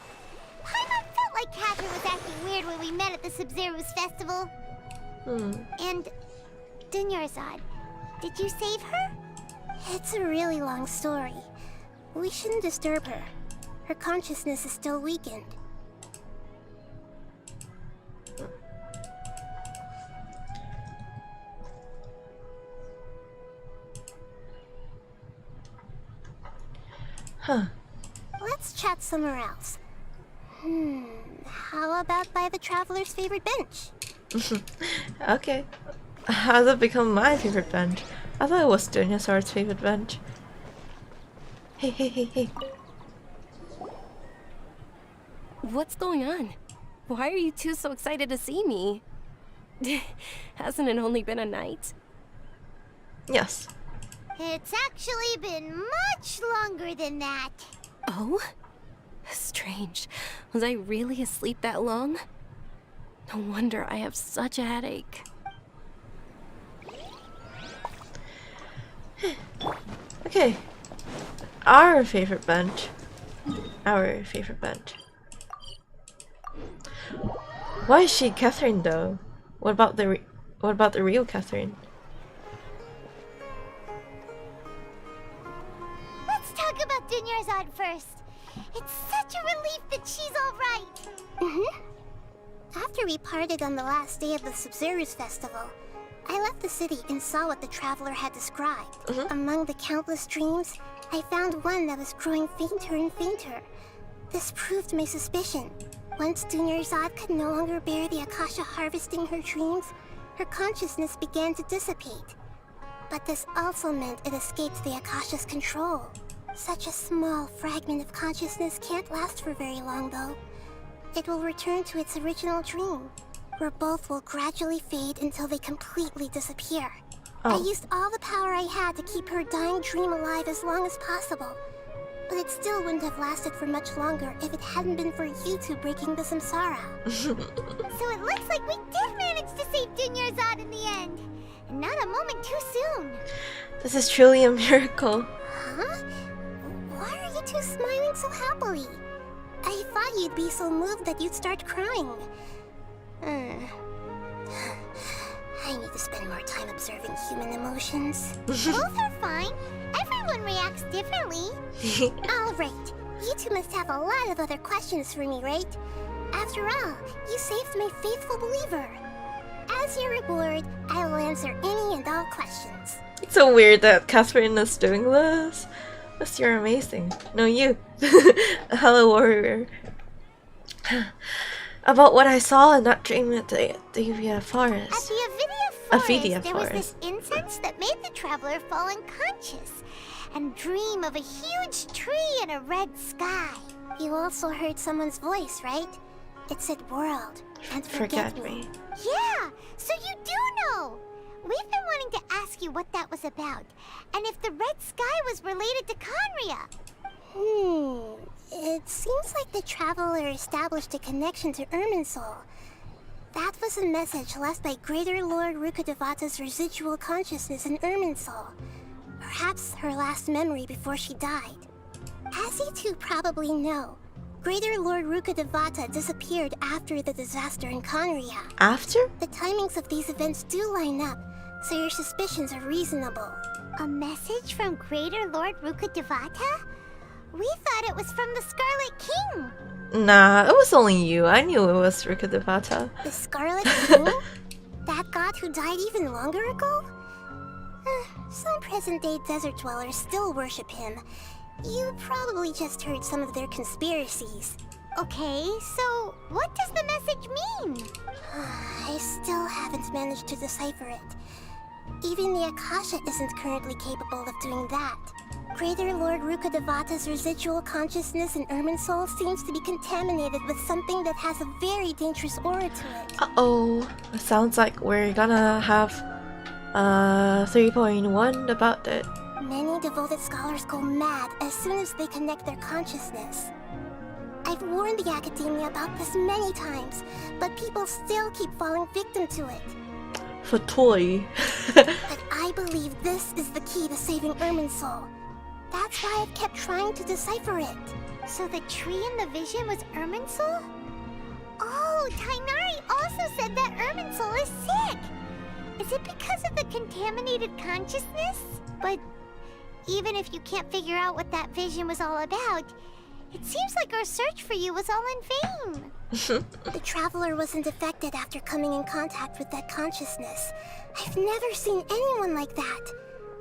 Paimon felt like Catherine was acting weird when we met at the Sub-Zeros festival. And Dunyarzad, did you save her? It's a really long story. We shouldn't disturb her. Her consciousness is still weakened. Huh. Let's chat somewhere else. How about by the Traveler's favorite bench? Okay. How's it become my favorite bench? I thought it was Dunyarzad's favorite bench. Hey. What's going on? Why are you two so excited to see me? Hasn't it only been a night? Yes. It's actually been much longer than that. Oh? Strange. Was I really asleep that long? No wonder I have such a headache. Okay. Our favorite bench. Our favorite bench. Why is she Catherine though? What about the real Catherine? Let's talk about Dunyarzad first. It's such a relief that she's alright. After we parted on the last day of the Sub-Zeros festival, I left the city and saw what the Traveler had described. Among the countless dreams, I found one that was growing fainter and fainter. This proved my suspicion. Once Dunyarzad could no longer bear the Akasha harvesting her dreams, her consciousness began to dissipate. But this also meant it escaped the Akasha's control. Such a small fragment of consciousness can't last for very long, though. It will return to its original dream, where both will gradually fade until they completely disappear. I used all the power I had to keep her dying dream alive as long as possible. But it still wouldn't have lasted for much longer if it hadn't been for you two breaking the samsara. So it looks like we did manage to save Dunyarzad in the end. And not a moment too soon. This is truly a miracle. Huh? Why are you two smiling so happily? I thought you'd be so moved that you'd start crying. I need to spend more time observing human emotions. Both are fine. Everyone reacts differently. Alright, you two must have a lot of other questions for me, right? After all, you saved my faithful believer. As your reward, I will answer any and all questions. It's so weird that Catherine is doing this. But you're amazing. No, you. Hello, warrior. About what I saw in that dream at the Dehya forest. At the Avidia forest, there was this incense that made the Traveler fall unconscious and dream of a huge tree and a red sky. You also heard someone's voice, right? It said world and forget me. Yeah, so you do know! We've been wanting to ask you what that was about, and if the red sky was related to Khaenri'ah. It seems like the Traveler established a connection to Irminsul. That was a message left by Greater Lord Rukkhadevata's residual consciousness in Irminsul. Perhaps her last memory before she died. As you two probably know, Greater Lord Rukkhadevata disappeared after the disaster in Khaenri'ah. After? The timings of these events do line up, so your suspicions are reasonable. A message from Greater Lord Rukkhadevata? We thought it was from the Scarlet King. Nah, it was only you. I knew it was Rukkhadevata. The Scarlet King? That god who died even longer ago? Some present-day desert dwellers still worship him. You probably just heard some of their conspiracies. Okay, so what does the message mean? I still haven't managed to decipher it. Even the Akasha isn't currently capable of doing that. Greater Lord Rukkhadevata's residual consciousness in Irminsul seems to be contaminated with something that has a very dangerous aura to it. Uh-oh. It sounds like we're gonna have 3.1 about it. Many devoted scholars go mad as soon as they connect their consciousness. I've warned the academia about this many times, but people still keep falling victim to it. For toy. But I believe this is the key to saving Irminsul. That's why I've kept trying to decipher it. So the tree in the vision was Irminsul? Oh, Tighnari also said that Irminsul is sick! Is it because of the contaminated consciousness? But even if you can't figure out what that vision was all about, it seems like our search for you was all in vain. The traveler wasn't affected after coming in contact with that consciousness. I've never seen anyone like that.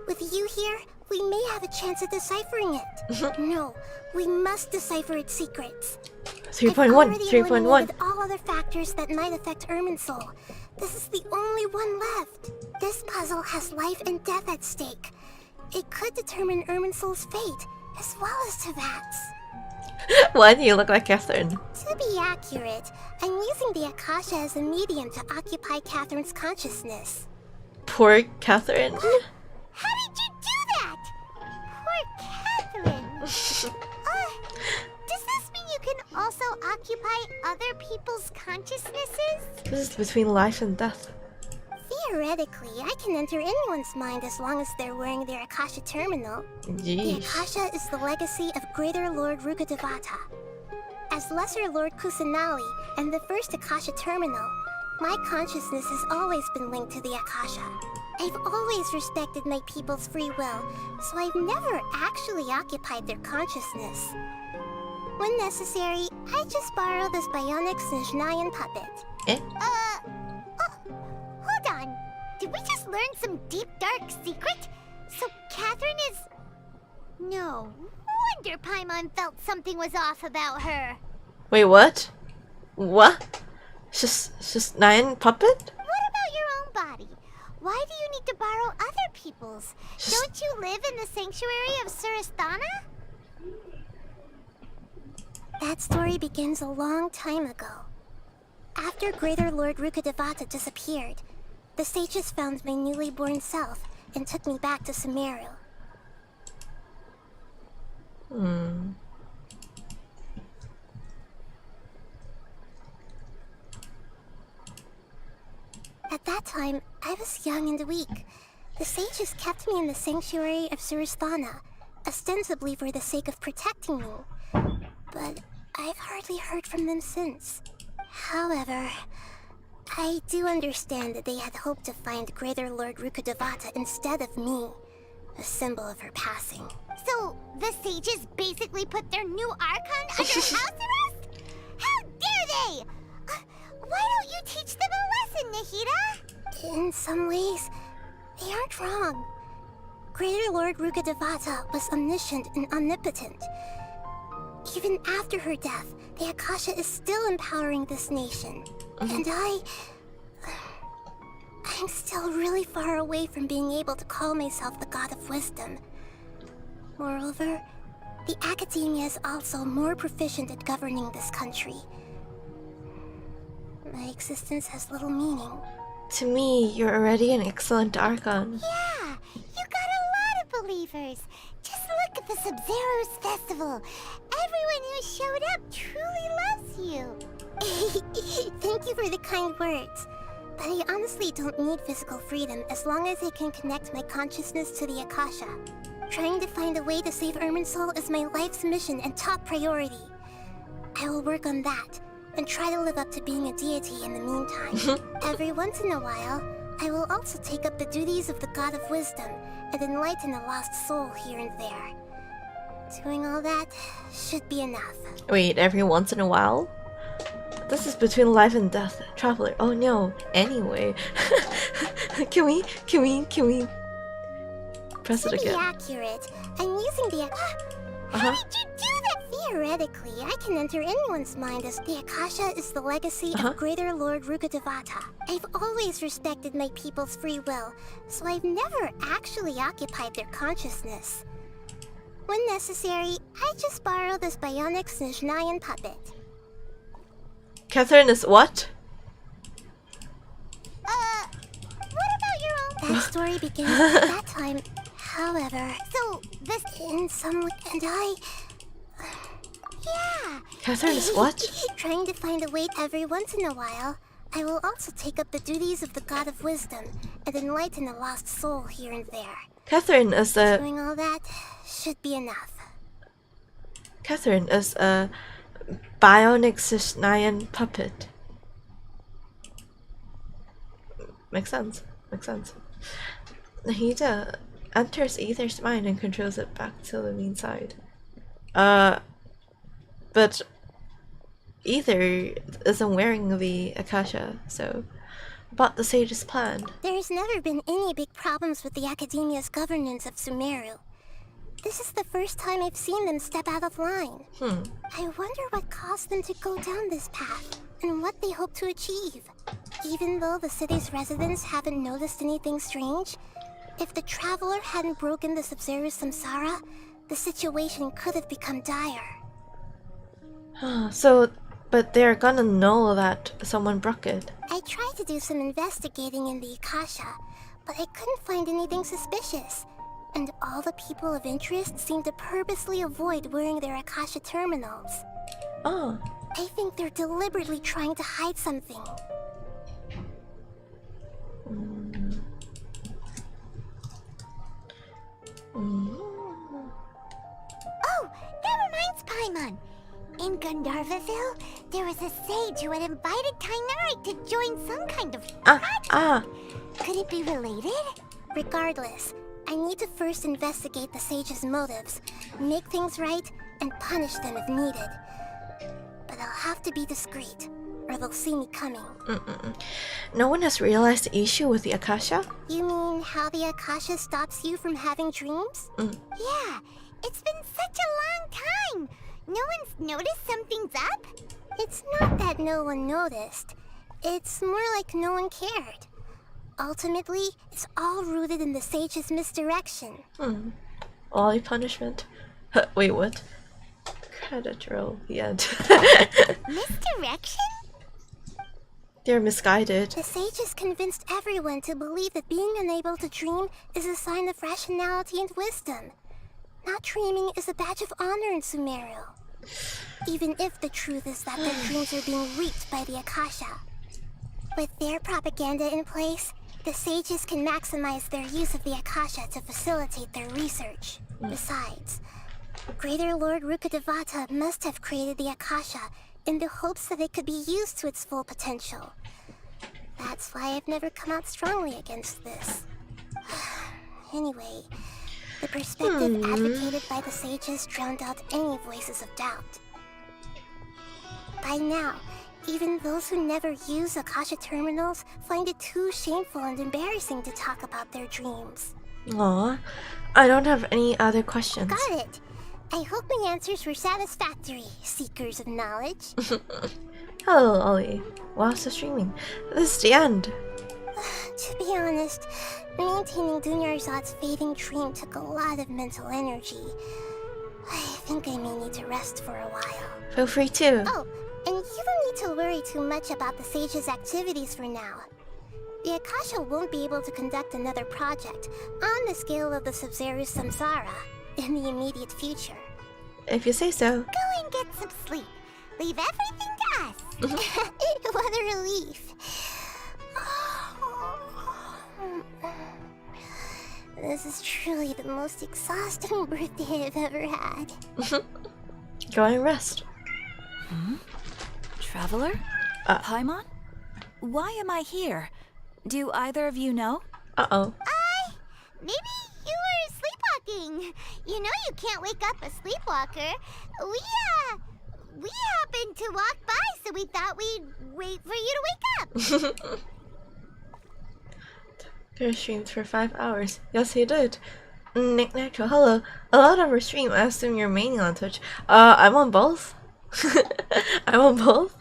With you here, we may have a chance at deciphering it. No, we must decipher its secrets. 3.1, 3.1. All other factors that might affect Irminsul. This is the only one left. This puzzle has life and death at stake. It could determine Irminsul's fate, as well as Tevat's. Why do you look like Catherine? To be accurate, I'm using the Akasha as a medium to occupy Catherine's consciousness. Poor Catherine. How did you do that? Poor Catherine. Does this mean you can also occupy other people's consciousnesses? This is between life and death. Theoretically, I can enter anyone's mind as long as they're wearing their Akasha terminal. The Yeesh. Akasha is the legacy of Greater Lord Rukkhadevata. As Lesser Lord Kusanali and the first Akasha terminal, my consciousness has always been linked to the Akasha. I've always respected my people's free will, so I've never actually occupied their consciousness. When necessary, I just borrow this bionic Snezhnayan puppet. Eh? Hold on. Did we just learn some deep, dark secret? So Catherine is... No wonder Paimon felt something was off about her. Wait, what? What? Just Nyan puppet? What about your own body? Why do you need to borrow other people's? Don't you live in the sanctuary of Surasthana? That story begins a long time ago. After Greater Lord Rukkhadevata disappeared, the sages found my newly born self and took me back to Sumeru. At that time, I was young and weak. The sages kept me in the sanctuary of Surasthana, ostensibly for the sake of protecting me. But I've hardly heard from them since. However, I do understand that they had hoped to find Greater Lord Rukkhadevata instead of me, a symbol of her passing. So, the sages basically put their new Archon under house arrest? How dare they! Why don't you teach them a lesson, Nahida? In some ways, they aren't wrong. Greater Lord Rukkhadevata was omniscient and omnipotent. Even after her death, the Akasha is still empowering this nation. And I'm still really far away from being able to call myself the God of Wisdom. Moreover, the academia is also more proficient at governing this country. My existence has little meaning. To me, you're already an excellent Archon. Yeah, you got a lot of believers. Just look at the Sub-Zero's festival. Everyone who showed up truly loves you. Thank you for the kind words. But I honestly don't need physical freedom as long as I can connect my consciousness to the Akasha. Trying to find a way to save Irminsul is my life's mission and top priority. I will work on that, and try to live up to being a deity in the meantime. Every once in a while, I will also take up the duties of the God of Wisdom and enlighten a lost soul here and there. Doing all that should be enough. Wait, every once in a while? This is between life and death. Traveler, oh no. Anyway. Can we press it again? To be accurate, I'm using the How did you do that? Theoretically, I can enter anyone's mind as the Akasha is the legacy of Greater Lord Rukkhadevata. I've always respected my people's free will, so I've never actually occupied their consciousness. When necessary, I just borrow this bionic Snezhnayan puppet. Catherine is what? What about your own? That story begins at that time. However, so this in some and I. Yeah. Catherine is what? Trying to find a way every once in a while. I will also take up the duties of the God of Wisdom and enlighten a lost soul here and there. Catherine is a. Doing all that should be enough. Catherine is a bionic Snezhnayan puppet. Makes sense. Makes sense. Nahida enters Ether's mind and controls it back to the mean side. But Ether isn't wearing the Akasha, so about the sage's plan. There's never been any big problems with the Academia's governance of Sumeru. This is the first time I've seen them step out of line. I wonder what caused them to go down this path, and what they hope to achieve. Even though the city's residents haven't noticed anything strange, if the Traveler hadn't broken the Sub-Zero's samsara, the situation could have become dire. But they're gonna know that someone broke it. I tried to do some investigating in the Akasha, but I couldn't find anything suspicious. And all the people of interest seem to purposely avoid wearing their Akasha terminals. Oh. I think they're deliberately trying to hide something. Oh, that reminds Paimon. In Gandharvaville, there was a sage who had invited Tainari to join some kind of project. Could it be related? Regardless, I need to first investigate the sage's motives, make things right, and punish them if needed. But I'll have to be discreet, or they'll see me coming. No one has realized the issue with the Akasha? You mean how the Akasha stops you from having dreams? Yeah, it's been such a long time. No one's noticed something's up? It's not that no one noticed. It's more like no one cared. Ultimately, it's all rooted in the sage's misdirection. All punishment. Wait, what? Credit roll, the end. Misdirection? They're misguided. The sages convinced everyone to believe that being unable to dream is a sign of rationality and wisdom. Not dreaming is a badge of honor in Sumeru. Even if the truth is that their dreams are being reaped by the Akasha. With their propaganda in place, the sages can maximize their use of the Akasha to facilitate their research. Besides, Greater Lord Rukkhadevata must have created the Akasha in the hopes that it could be used to its full potential. That's why I've never come out strongly against this. Anyway, the perspective advocated by the sages drowned out any voices of doubt. By now, even those who never use Akasha terminals find it too shameful and embarrassing to talk about their dreams. Aw, I don't have any other questions. Got it. I hope my answers were satisfactory, seekers of knowledge. Hello, Ollie. Whilst streaming. This is the end. To be honest, maintaining Dunyarzad's fading dream took a lot of mental energy. I think I may need to rest for a while. Feel free to. Oh, and you don't need to worry too much about the sage's activities for now. The Akasha won't be able to conduct another project on the scale of the Sub-Zero's samsara in the immediate future. If you say so. Go and get some sleep. Leave everything to us. What a relief. This is truly the most exhausting birthday I've ever had. Go and rest. Traveler? Paimon? Why am I here? Do either of you know? Maybe you were sleepwalking. You know you can't wake up a sleepwalker. We happened to walk by, so we thought we'd wait for you to wake up. Could streamed for 5 hours. Yes, he did. Nick Natural, hello. A lot of our stream. I assume you're mainly on Twitch. I'm on both. I'm on both.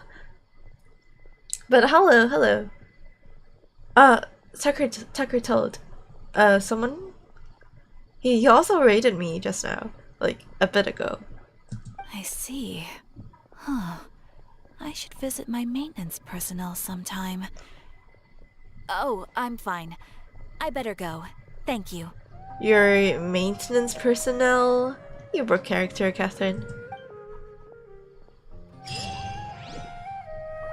But hello. Tucker told. Someone? He also rated me just now. like a bit ago. I see. Huh. I should visit my maintenance personnel sometime. Oh, I'm fine. I better go. Thank you. Your maintenance personnel? You broke character, Catherine.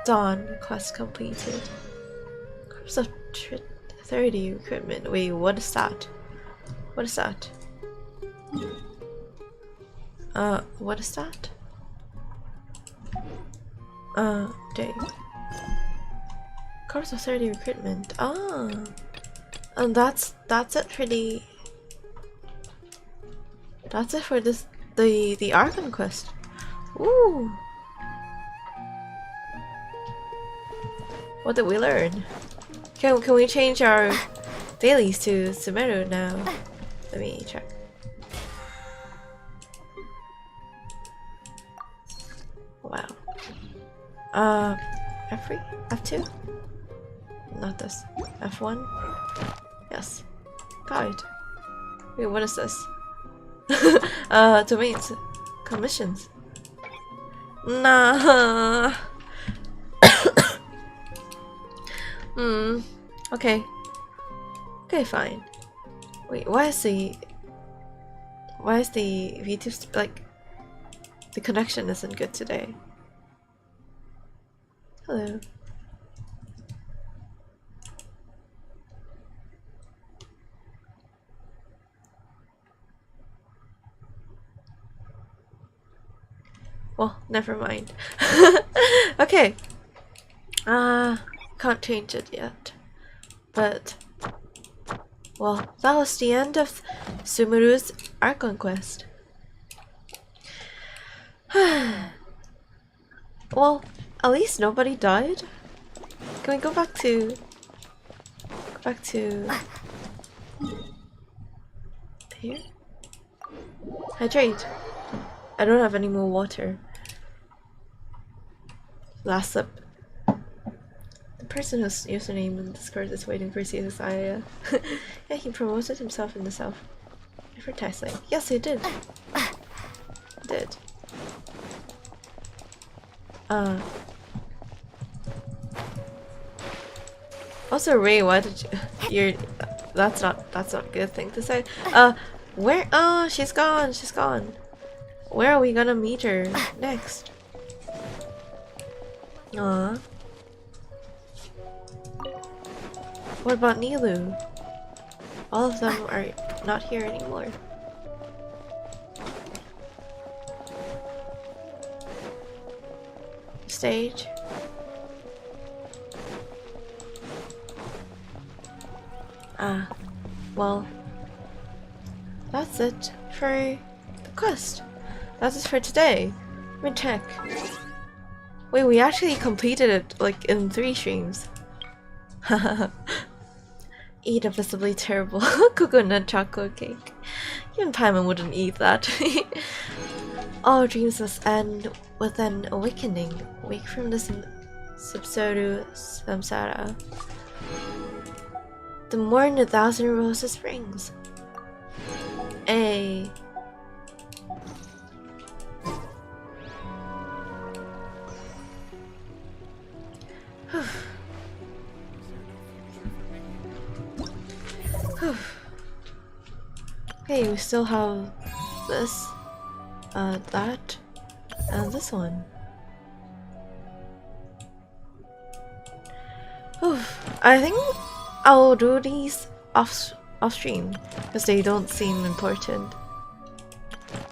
Dawn, quest completed. Corpse of 30 recruitment. Wait, what is that? What is that? What is that? Day. Corpse of 30 recruitment. Ah. And that's it for the... That's it for this the Archon quest. Ooh. What did we learn? Can we change our dailies to Sumeru now? Let me check. Wow. F3? F2? Not this. F1? Yes. Guide. Wait, what is this? Domains. Commissions. Nah. Okay. Okay, fine. Wait, why is the VTube like the connection isn't good today? Hello. Well, never mind. Okay. Can't change it yet. But well, that was the end of Sumeru's Archon quest. Well, at least nobody died. Can we go back to here? Hydrate. I don't have any more water. Last sip. The person whose username in Discord is waiting for CSI. Yeah, he promoted himself in the self-advertising. Yes, he did. Did. Also, Ray, why did you? That's not a good thing to say. Where? Oh, she's gone. She's gone. Where are we gonna meet her next? What about Nilou? All of them are not here anymore. Stage. Well, that's it for the quest. That's it for today. Let me check. Wait, we actually completed it like in 3 streams. Eat a visibly terrible coconut chocolate cake. Even Paimon wouldn't eat that. All dreams must end with an awakening. Wake from this subsodu samsara. The morn 1,000 roses springs. A. Okay, we still have this, that, and this one. I think I'll do these off stream because they don't seem important.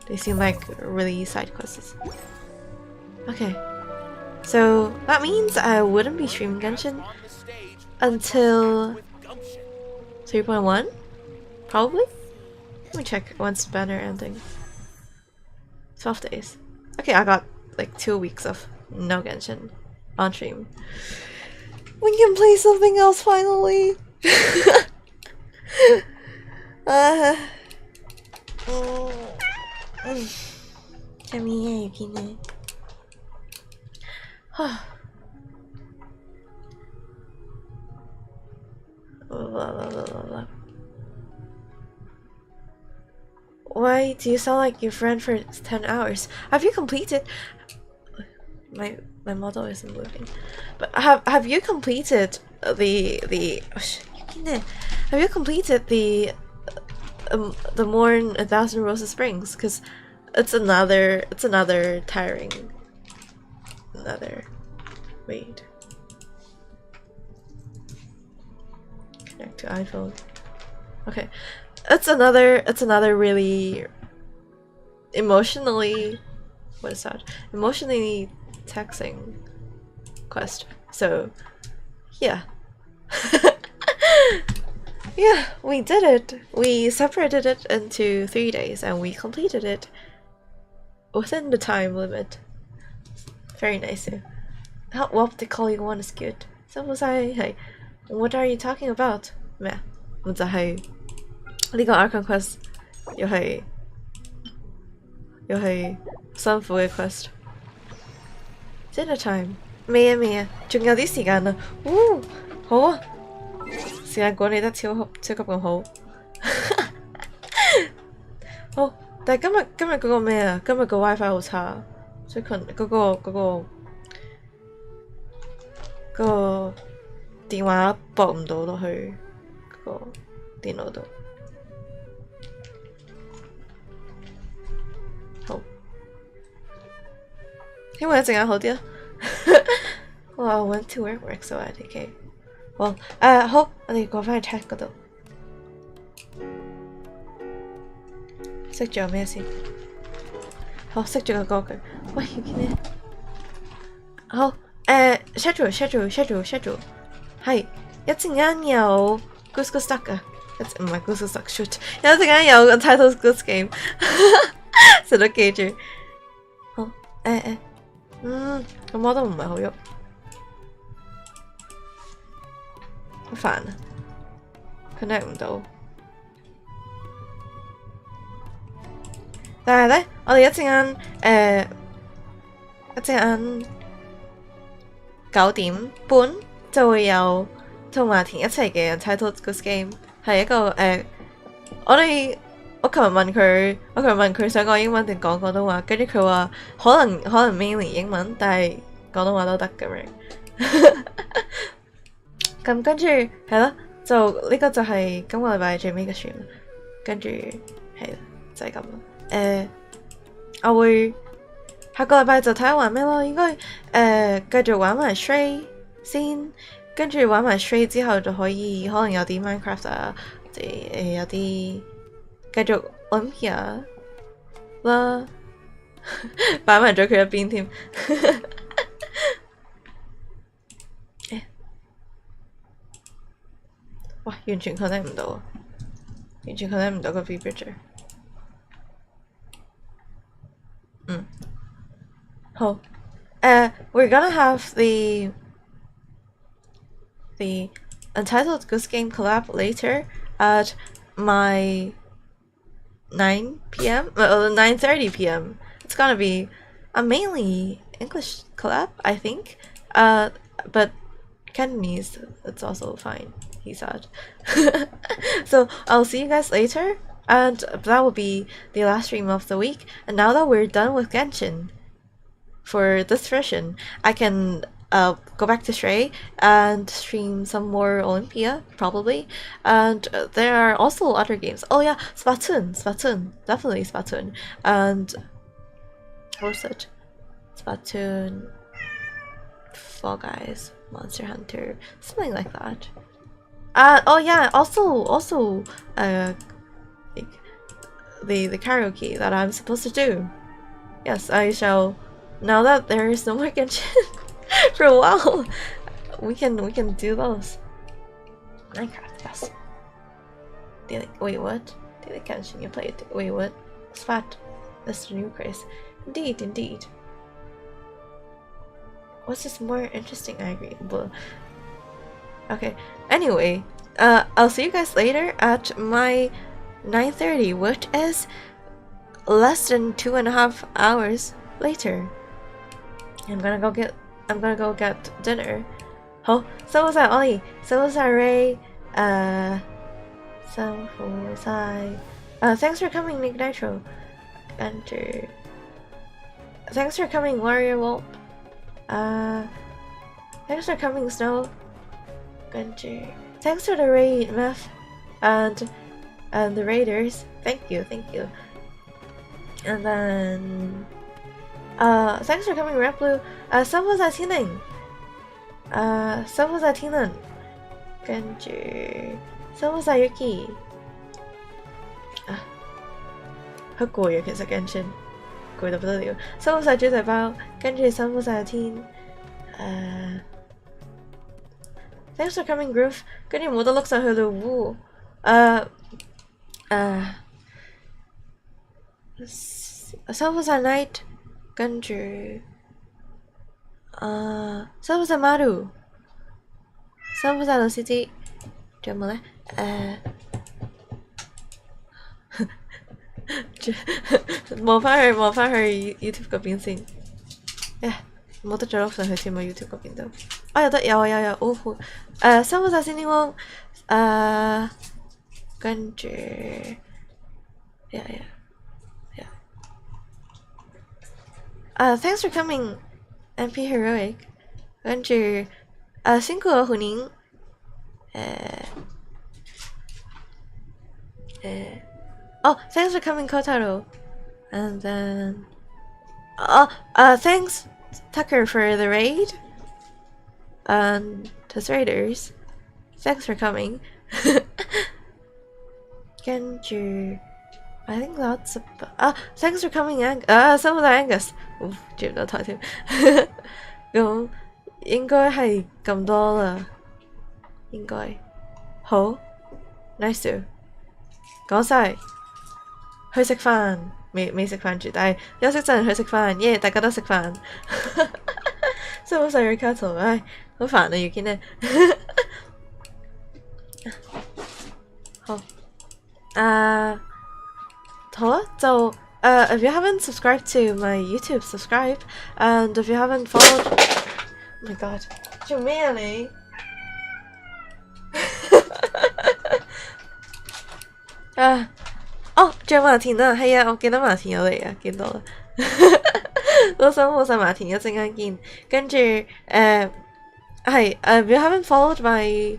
They seem like really side quests. Okay, so that means I wouldn't be streaming Genshin until 3.1, probably. Let me check once banner ending. 12 days. Okay, I got like 2 weeks of no Genshin on stream. We can play something else finally. Why do you sound like you've ran for 10 hours? Have you completed... My model isn't moving. But have you completed the... Have you completed the Mourn 1,000 Roses Springs? Because it's another tiring... Wait. Connect to iPhone. Okay. It's another really emotionally taxing quest. So yeah. Yeah, we did it. We separated it into 3 days and we completed it within the time limit. Very nice. How what the calling one is good. So was I hey, what are you talking about? 咩啊？咁就係呢個 Archon Quest 又係辛苦嘅 quest。Dinner time 未啊，仲有啲時間啊！好啊，時間管理得超級咁好。好，但係今日嗰個咩啊？今日個 WiFi 好差，最近嗰個電話駁唔到落去嗰個電腦度。好，希望一陣間好啲啦。Well, I went to work so I okay. Well, 好，我哋過返去 chat 嗰度。熄咗咩先？好，熄咗個歌句。喂，要見咩？好。schedule 係一陣間有 Goose Duck 啊，唔係 Goose Duck shoot， 有一陣間有個 title Goose Game， 成日都記住。好，咁我都唔係好喐，好煩啊 ，connect 唔到。但係咧，我哋一陣間9點半就會有同馬田一齊嘅 Untitled Goose Game， 係一個我琴日問佢想講英文定講廣東話，跟住佢話可能 mainly 英文，但係廣東話都得咁樣。咁跟住係咯，就呢個就係今個禮拜最尾嘅選啦。跟住係啦，就係咁啦。我會下個禮拜就睇下玩咩咯，應該繼續玩埋 Stray 先，跟住玩埋 Stray 之後就可以可能有啲 Minecraft 啊，或者有啲繼續 Olympia 啦，擺埋咗佢一邊添。哇！完全 connect 唔到啊，完全 connect 唔到個 V Bridger。好，we're gonna have the Untitled Goose Game collab later at my 9 p.m. 9:30 p.m. It's gonna be a mainly English collab, I think. But Cantonese, it's also fine, he said. So I'll see you guys later, and that will be the last stream of the week. And now that we're done with Genshin for this version, I can go back to Stray and stream some more Olympia, probably. And there are also other games. Oh yeah, Splatoon, definitely Splatoon. And what was it? Splatoon, Fall Guys, Monster Hunter, something like that. Oh yeah, also the karaoke that I'm supposed to do. Yes, I shall. Now that there is no more Genshin for a while, we can do those. Minecraft, yes. Wait, what? Daily Genshin, you played. Wait, what? Splat. That's the new craze. Indeed. What's this more interesting? I agree. But okay. Anyway, I'll see you guys later at my 9:30, which is less than 2.5 hours later. I'm gonna go get dinner. 好，收晒 Ollie，收晒 Ray， 收晒 Thanks for coming, Nick Nitro. 跟住 Thanks for coming, Warrior Wolf. Thanks for coming, Snow. 跟住 Thanks for the raid, Meth. And the raiders. Thank you. And then thanks for coming, Red Blue. 生活在天靈。生活在天能。跟住生活在 Yuki。好攰啊，其實 Genshin 攰到不得了。生活在豬仔包，跟住生活在天。Thanks for coming, Groove。跟住冇得碌上去了，烏。生活在 Night， 跟住生活在 Maru， 生活在老司機，仲有冇咧？望返去 YouTube 嗰邊先。冇得再碌上去添啊 ！YouTube 嗰邊都。有。生活在仙天翁。跟住Thanks for coming, MP Heroic。跟住辛苦了虎宁。Thanks for coming, Kotaro. And then thanks Tucker for the raid. And his raiders. Thanks for coming. 跟住 I think that's thanks for coming,生活在 Angus。轉唔到台添。咁應該係咁多啦。應該好 nice to 講晒。去食飯，未食飯住，但係休息陣去食飯，耶！大家都食飯。真係好細個卡圖，唉，好煩啊！遇見呢。好。好啊，就if you haven't subscribed to my YouTube, subscribe, and if you haven't followed, oh my god， 做咩啊你？仲有馬田啊，係啊，我記得馬田有嚟啊，見到啦。都想好晒馬田一陣間見，跟住if you haven't followed my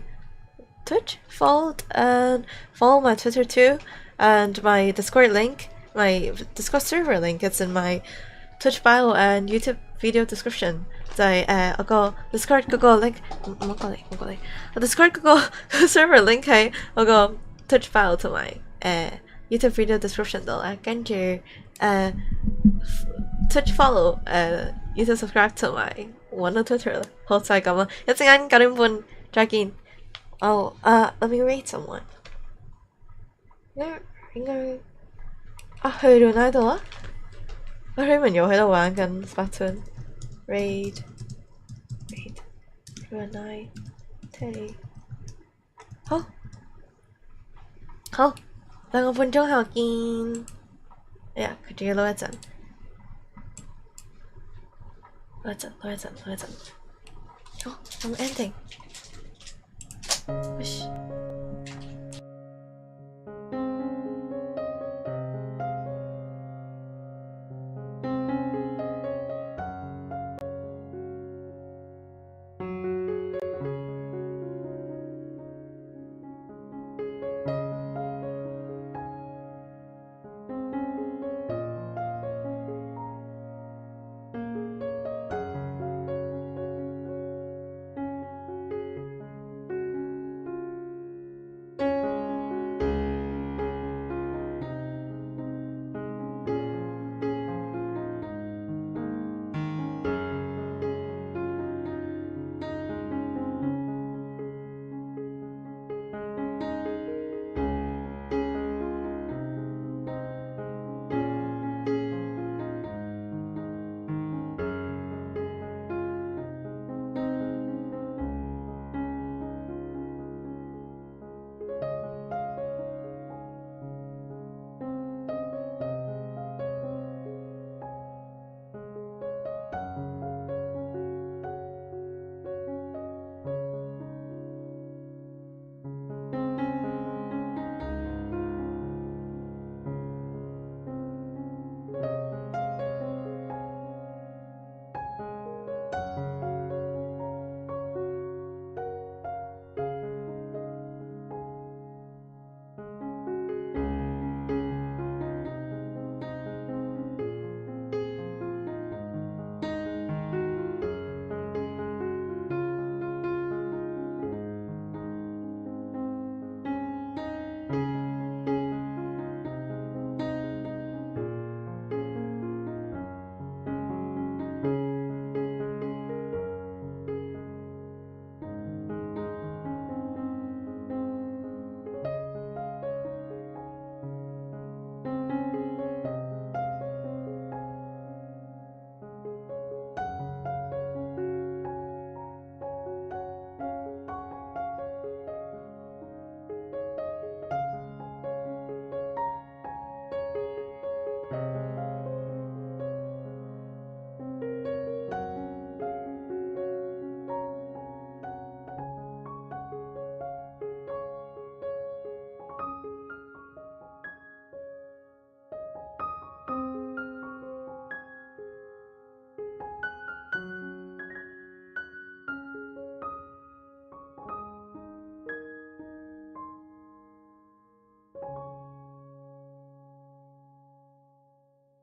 Twitch, follow my Twitter too, and my Discord link, my Discord server link. It's in my Twitch bio and YouTube video description. 就係我個 Discord 嗰個 link， 唔好過嚟。我 Discord 嗰個 server link 喺我個 Twitch bio 同埋YouTube video description 度啦。跟住Twitch follow YouTube subscribe 同埋揾到 Twitter 啦。好就係咁啦，一陣間9點半再見。let me rate someone。應該去到哪度啊？Raymond 又喺度玩緊 Splatoon。raid Renai Teddy。好，2個半鐘後見。佢仲要攞一陣。好，咁 ending。